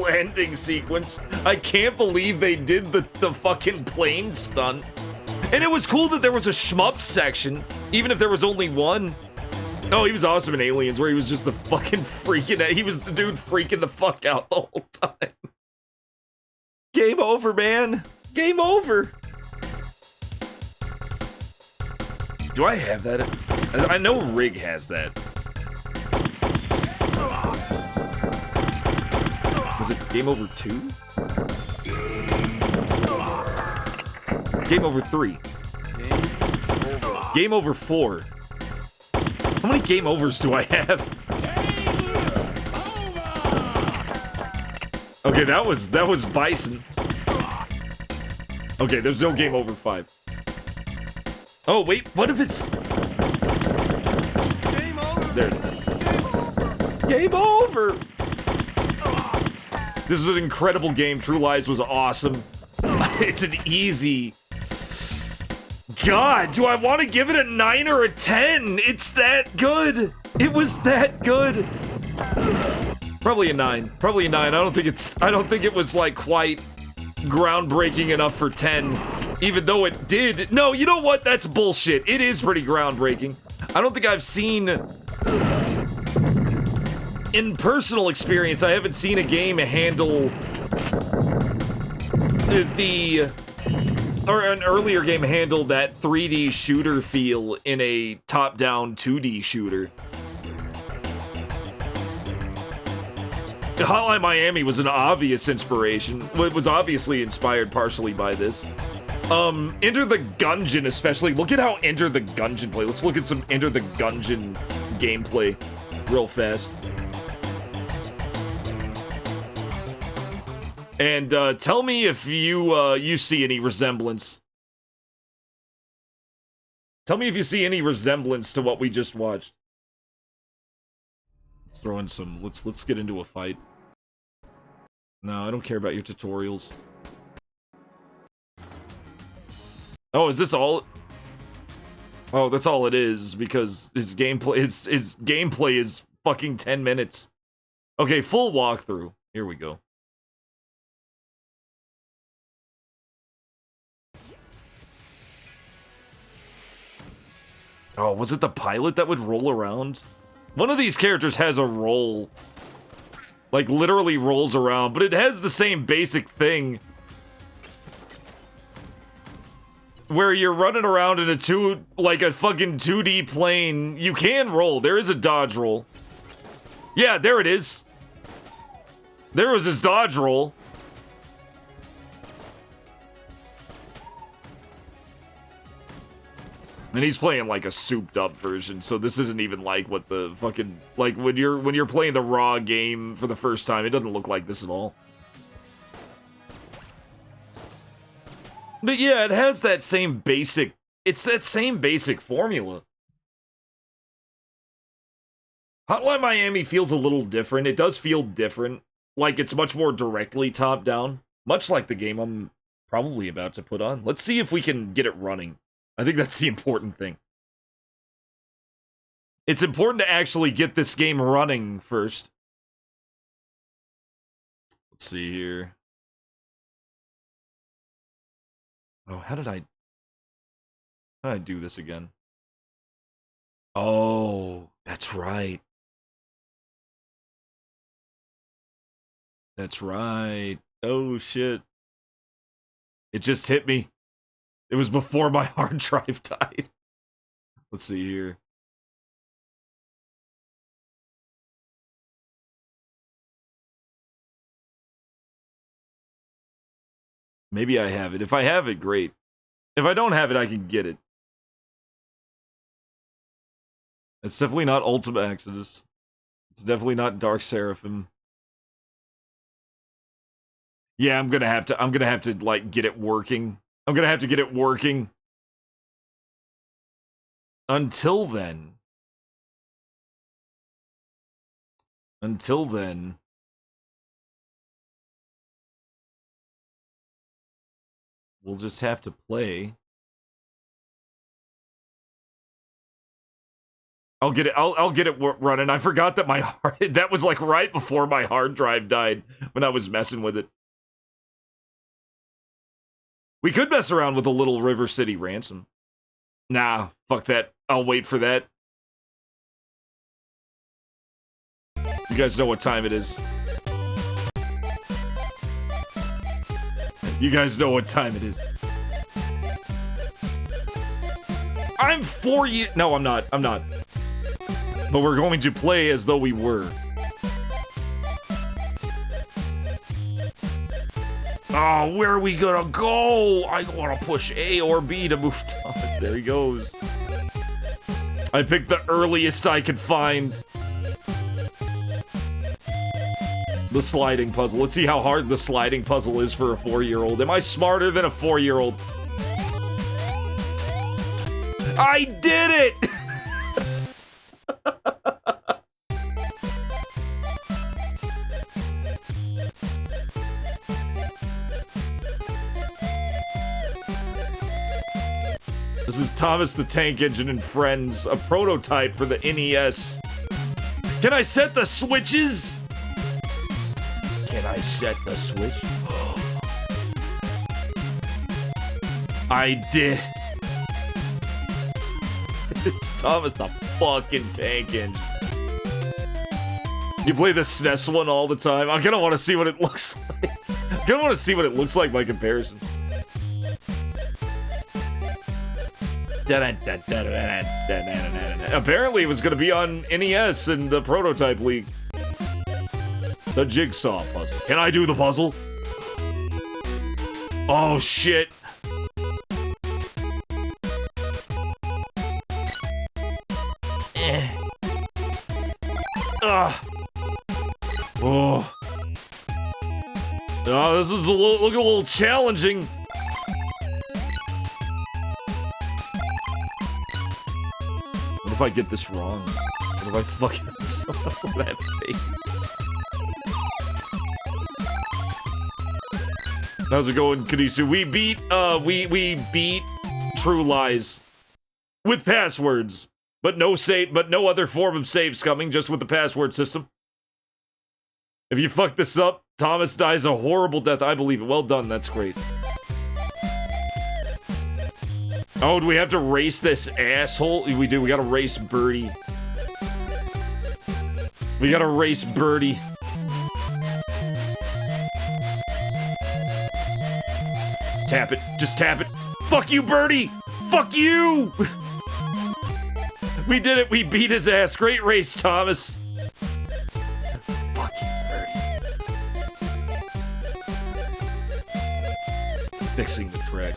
ending sequence. I can't believe they did the fucking plane stunt. And it was cool that there was a shmup section, even if there was only one. Oh, he was awesome in Aliens, where he was just the fucking he was the dude freaking the fuck out the whole time. Game over, man. Game over. Do I have that? I know Rig has that. Was it Game Over 2? Game Over 3. Game Over 4. How many Game Overs do I have? Okay, that was Bison. Okay, there's no Game Over 5. Oh, wait, what if it's... There it is. Game over! This is an incredible game. True Lies was awesome. It's an easy... God, do I want to give it a 9 or a 10? It's that good. It was that good. Probably a 9. Probably a 9. I don't think it was like quite groundbreaking enough for 10. Even though it did. No, you know what? That's bullshit. It is pretty groundbreaking. I don't think I've seen... In personal experience, I haven't seen a game handle or an earlier game handle that 3D shooter feel in a top-down 2D shooter. Hotline Miami was an obvious inspiration. It was obviously inspired partially by this. Enter the Gungeon especially. Look at how Enter the Gungeon play. Let's look at some Enter the Gungeon gameplay real fast. And tell me if you see any resemblance. Tell me if you see any resemblance to what we just watched. Let's throw in some. Let's get into a fight. No, I don't care about your tutorials. Oh, is this all? Oh, that's all it is because his gameplay is fucking 10 minutes. Okay, full walkthrough. Here we go. Oh, was it the pilot that would roll around? One of these characters has a roll. Like, literally rolls around, but it has the same basic thing. Where you're running around in a fucking 2D plane. You can roll. There is a dodge roll. Yeah, there it is. There was his dodge roll. And he's playing like a souped up version, so this isn't even like what the fucking like when you're playing the raw game for the first time, it doesn't look like this at all. But yeah, it has that same basic, it's that same basic formula. Hotline Miami feels a little different. It does feel different. Like it's much more directly top down, much like the game I'm probably about to put on. Let's see if we can get it running. I think that's the important thing. It's important to actually get this game running first. Let's see here. Oh, how did I do this again? Oh, that's right. That's right. Oh, shit. It just hit me. It was before my hard drive died. Let's see here. Maybe I have it. If I have it, great. If I don't have it, I can get it. It's definitely not Ultima Exodus. It's definitely not Dark Seraphim. Yeah, I'm gonna have to like get it working. I'm gonna have to get it working. Until then, we'll just have to play. I'll get it running. I forgot that that was like right before my hard drive died when I was messing with it. We could mess around with a little River City Ransom. Nah, fuck that. I'll wait for that. You guys know what time it is. You guys know what time it is. I'm 4 years... No, I'm not. I'm not. But we're going to play as though we were. Oh, where are we gonna go? I wanna push A or B to move Thomas. There he goes. I picked the earliest I could find. The sliding puzzle. Let's see how hard the sliding puzzle is for a 4-year-old. Am I smarter than a 4-year-old? I did it! This is Thomas the Tank Engine and Friends, a prototype for the NES. Can I set the switches? Can I set the switch? I did. It's Thomas the fucking Tank Engine. You play the SNES one all the time? I kinda wanna see what it looks like. I kinda wanna see what it looks like by comparison. Apparently it was gonna be on NES in the Prototype League. The Jigsaw puzzle. Can I do the puzzle? Oh shit. Oh. Oh, this is look a little challenging. What if I get this wrong? What if I fucking up something with that face? How's it going, Kadisu? We beat True Lies with passwords, but no other form of saves coming, just with the password system. If you fuck this up, Thomas dies a horrible death. I believe it. Well done. That's great. Oh, do we have to race this asshole? We do. We gotta race Birdie. We gotta race Birdie. Tap it. Just tap it. Fuck you, Birdie! Fuck you! We did it. We beat his ass. Great race, Thomas. Fuck you, Birdie. Fixing the track.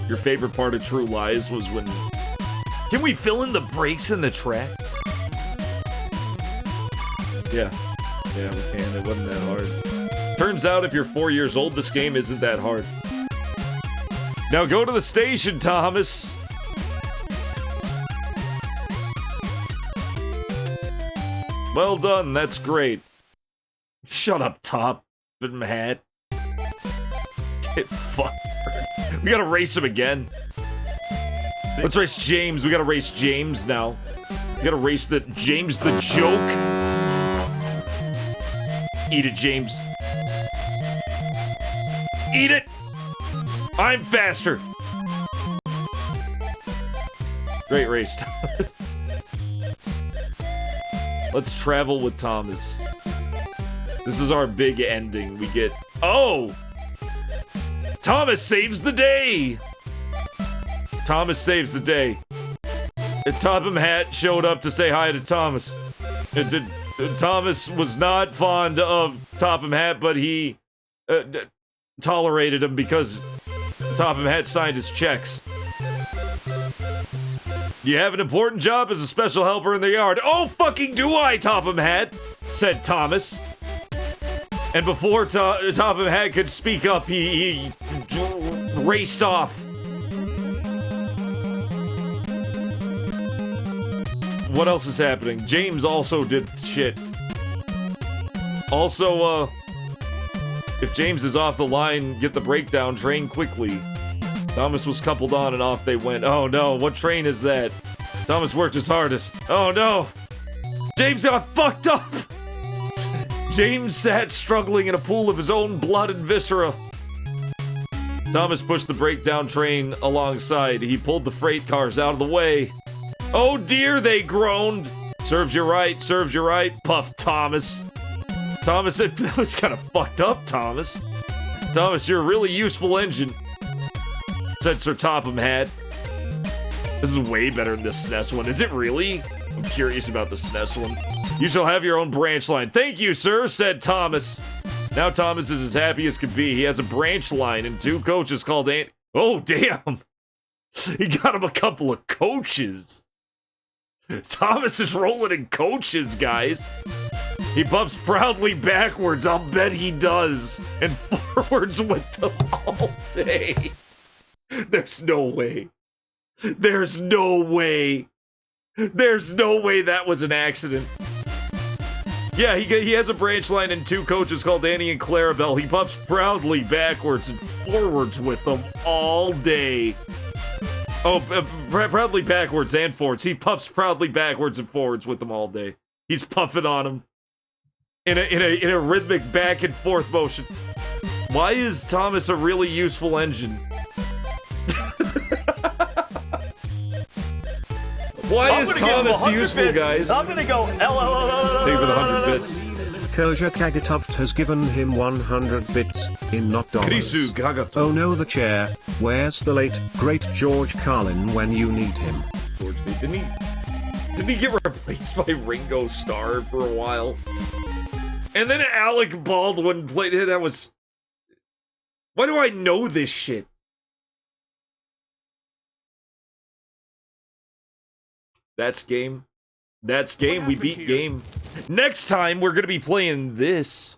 Your favorite part of True Lies was when... Can we fill in the breaks in the track? Yeah. Yeah, we can. It wasn't that hard. Turns out if you're 4 years old, this game isn't that hard. Now go to the station, Thomas! Well done, that's great. Shut up, Top and Hat. Get fucked. We gotta race him again. Let's race James. We gotta race James now. We gotta race the James the Joke. Eat it, James. Eat it! I'm faster! Great race. Let's travel with Thomas. This is our big ending. We get... Oh! Thomas saves the day! Thomas saves the day. And Topham Hatt showed up to say hi to Thomas. Thomas was not fond of Topham Hatt, but he tolerated him because Topham Hatt signed his checks. You have an important job as a special helper in the yard. Oh, fucking do I, Topham Hatt, said Thomas. And before Topham Hatt could speak up, he raced off. What else is happening? James also did shit. Also, if James is off the line, get the breakdown train quickly. Thomas was coupled on and off they went. Oh no, what train is that? Thomas worked his hardest. Oh no! James got fucked up! James sat struggling in a pool of his own blood and viscera. Thomas pushed the breakdown train alongside. He pulled the freight cars out of the way. Oh dear, they groaned. Serves you right, puffed Thomas. Thomas said, that was kind of fucked up, Thomas. Thomas, you're a really useful engine, said Sir Topham Hatt. This is way better than the SNES one. Is it really? I'm curious about the SNES one. You shall have your own branch line. Thank you, sir, said Thomas. Now Thomas is as happy as could be. He has a branch line and 2 coaches called Aunt... Oh, damn. He got him a couple of coaches. Thomas is rolling in coaches, guys. He bumps proudly backwards. I'll bet he does. And forwards with them all day. There's no way. There's no way. There's no way that was an accident. Yeah, he has a branch line and 2 coaches called Annie and Clarabelle. He bumps proudly backwards and forwards with them all day. Oh, proudly backwards and forwards. He puffs proudly backwards and forwards with them all day. He's puffing on them in a rhythmic back and forth motion. Why is Thomas a really useful engine? Why is Thomas useful, guys? I'm gonna go L. Thank you for the 100 bits. Koja Kagatoft has given him 100 bits in not dollars. Krisu Kagato. Oh no, the chair. Where's the late, great George Carlin when you need him? Didn't he get replaced by Ringo Starr for a while? And then Alec Baldwin played it. That was... Why do I know this shit? That's game. That's game. We beat game. Next time, we're going to be playing this.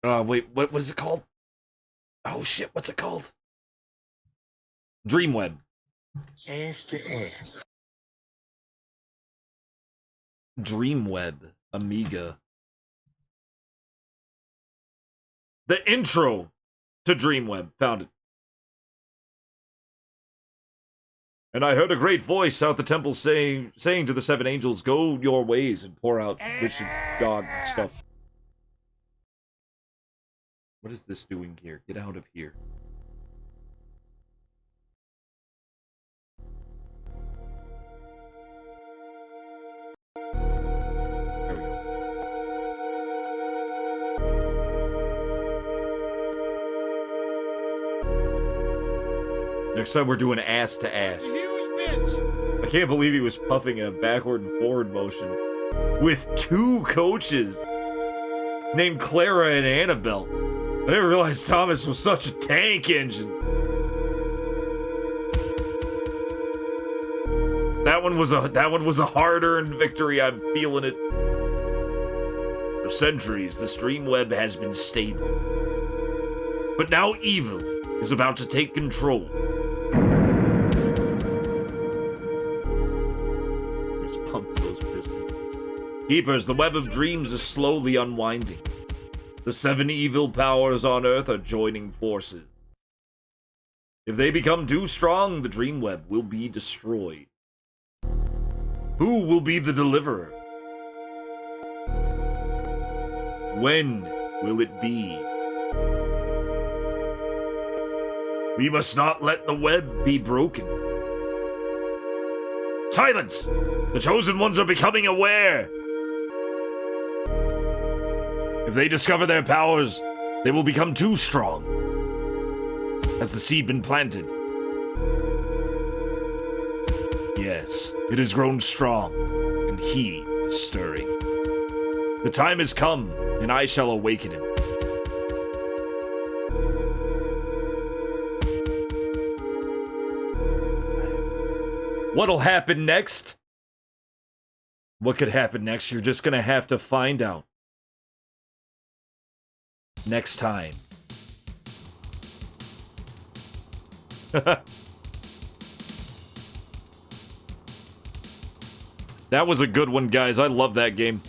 Wait, what was it called? Oh, shit, what's it called? Dreamweb. Dreamweb. Amiga. The intro to Dreamweb. Found it. And I heard a great voice out the temple saying to the 7 angels, go your ways and pour out wish of God stuff. What is this doing here? Get out of here. There we go. Next time we're doing ass to ass. I can't believe he was puffing in a backward and forward motion with 2 coaches named Clara and Annabelle. I didn't realize Thomas was such a tank engine. That one was a hard-earned victory. I'm feeling it. For centuries, the Dreamweb has been stable, but now evil is about to take control. Just pump those pistons. Keepers, the web of dreams is slowly unwinding. The 7 evil powers on Earth are joining forces. If they become too strong, the Dreamweb will be destroyed. Who will be the deliverer? When will it be? We must not let the web be broken. Silence! The Chosen Ones are becoming aware! If they discover their powers, they will become too strong. Has the seed been planted? Yes, it has grown strong, and he is stirring. The time has come, and I shall awaken him. What'll happen next? What could happen next? You're just gonna have to find out. Next time. That was a good one, guys. I love that game.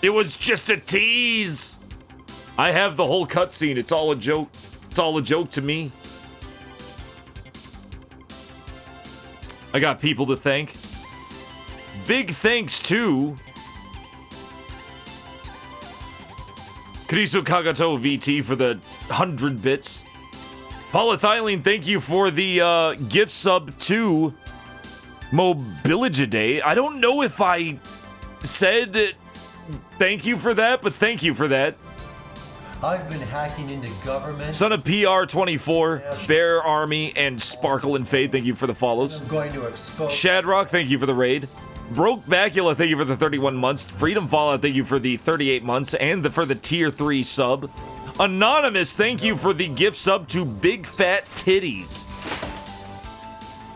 It was just a tease. I have the whole cutscene. It's all a joke. It's all a joke to me. I got people to thank. Big thanks to Krisu Kagato VT for the 100 bits. Polythylene, thank you for the gift sub to Mobiligiday. I don't know if I said thank you for that, but thank you for that. I've been hacking into government. Son of PR24, Bear Army, and Sparkle and Fade, thank you for the follows. I'm going to expose. Shadrock, thank you for the raid. Broke Bacula, thank you for the 31 months. Freedom Fallout, thank you for the 38 months and for the tier 3 sub. Anonymous, thank you for the gift sub to Big Fat Titties.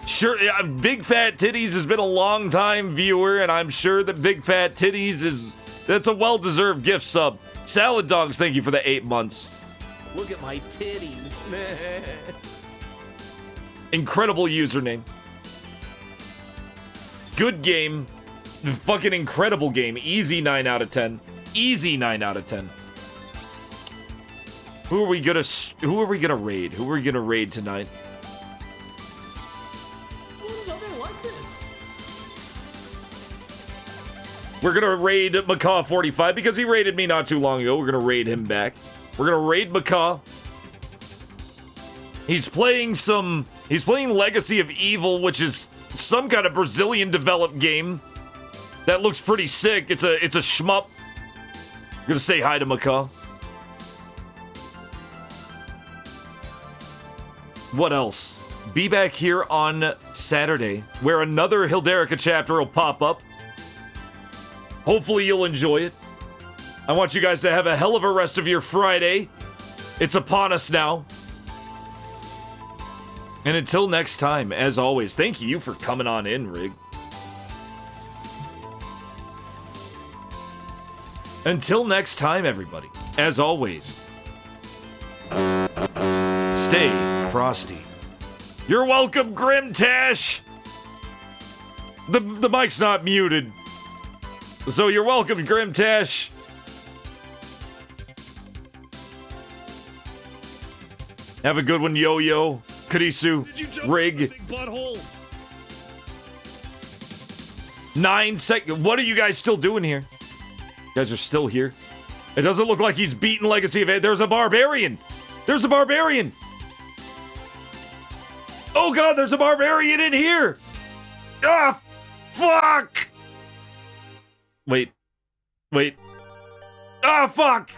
Sure, Big Fat Titties has been a long time viewer, and I'm sure that Big Fat Titties that's a well-deserved gift sub. Salad Dogs, thank you for the 8 months. Look at my titties. Incredible username. Good game. Fucking incredible game. Easy 9 out of 10. Easy 9 out of 10. Who are we gonna raid? Who are we gonna raid tonight? Something like this. We're gonna raid Macaw45 because he raided me not too long ago. We're gonna raid him back. We're gonna raid Macaw. He's playing Legacy of Evil, which is some kind of Brazilian developed game that looks pretty sick. It's a shmup. I'm gonna say hi to Macaw. What else? Be back here on Saturday, where another Hilderica chapter will pop up. Hopefully you'll enjoy it. I want you guys to have a hell of a rest of your Friday. It's upon us now. And until next time, as always, thank you for coming on in, Rig. Until next time, everybody, as always, stay frosty. You're welcome, Grimtash! The mic's not muted. So you're welcome, Grimtash. Have a good one, Yo-Yo, Karisu, Rig. 9 seconds. What are you guys still doing here? You guys are still here. It doesn't look like he's beaten Legacy of It. There's a barbarian. There's a barbarian. Oh god, there's a barbarian in here. Ah, fuck. Wait. Ah, fuck.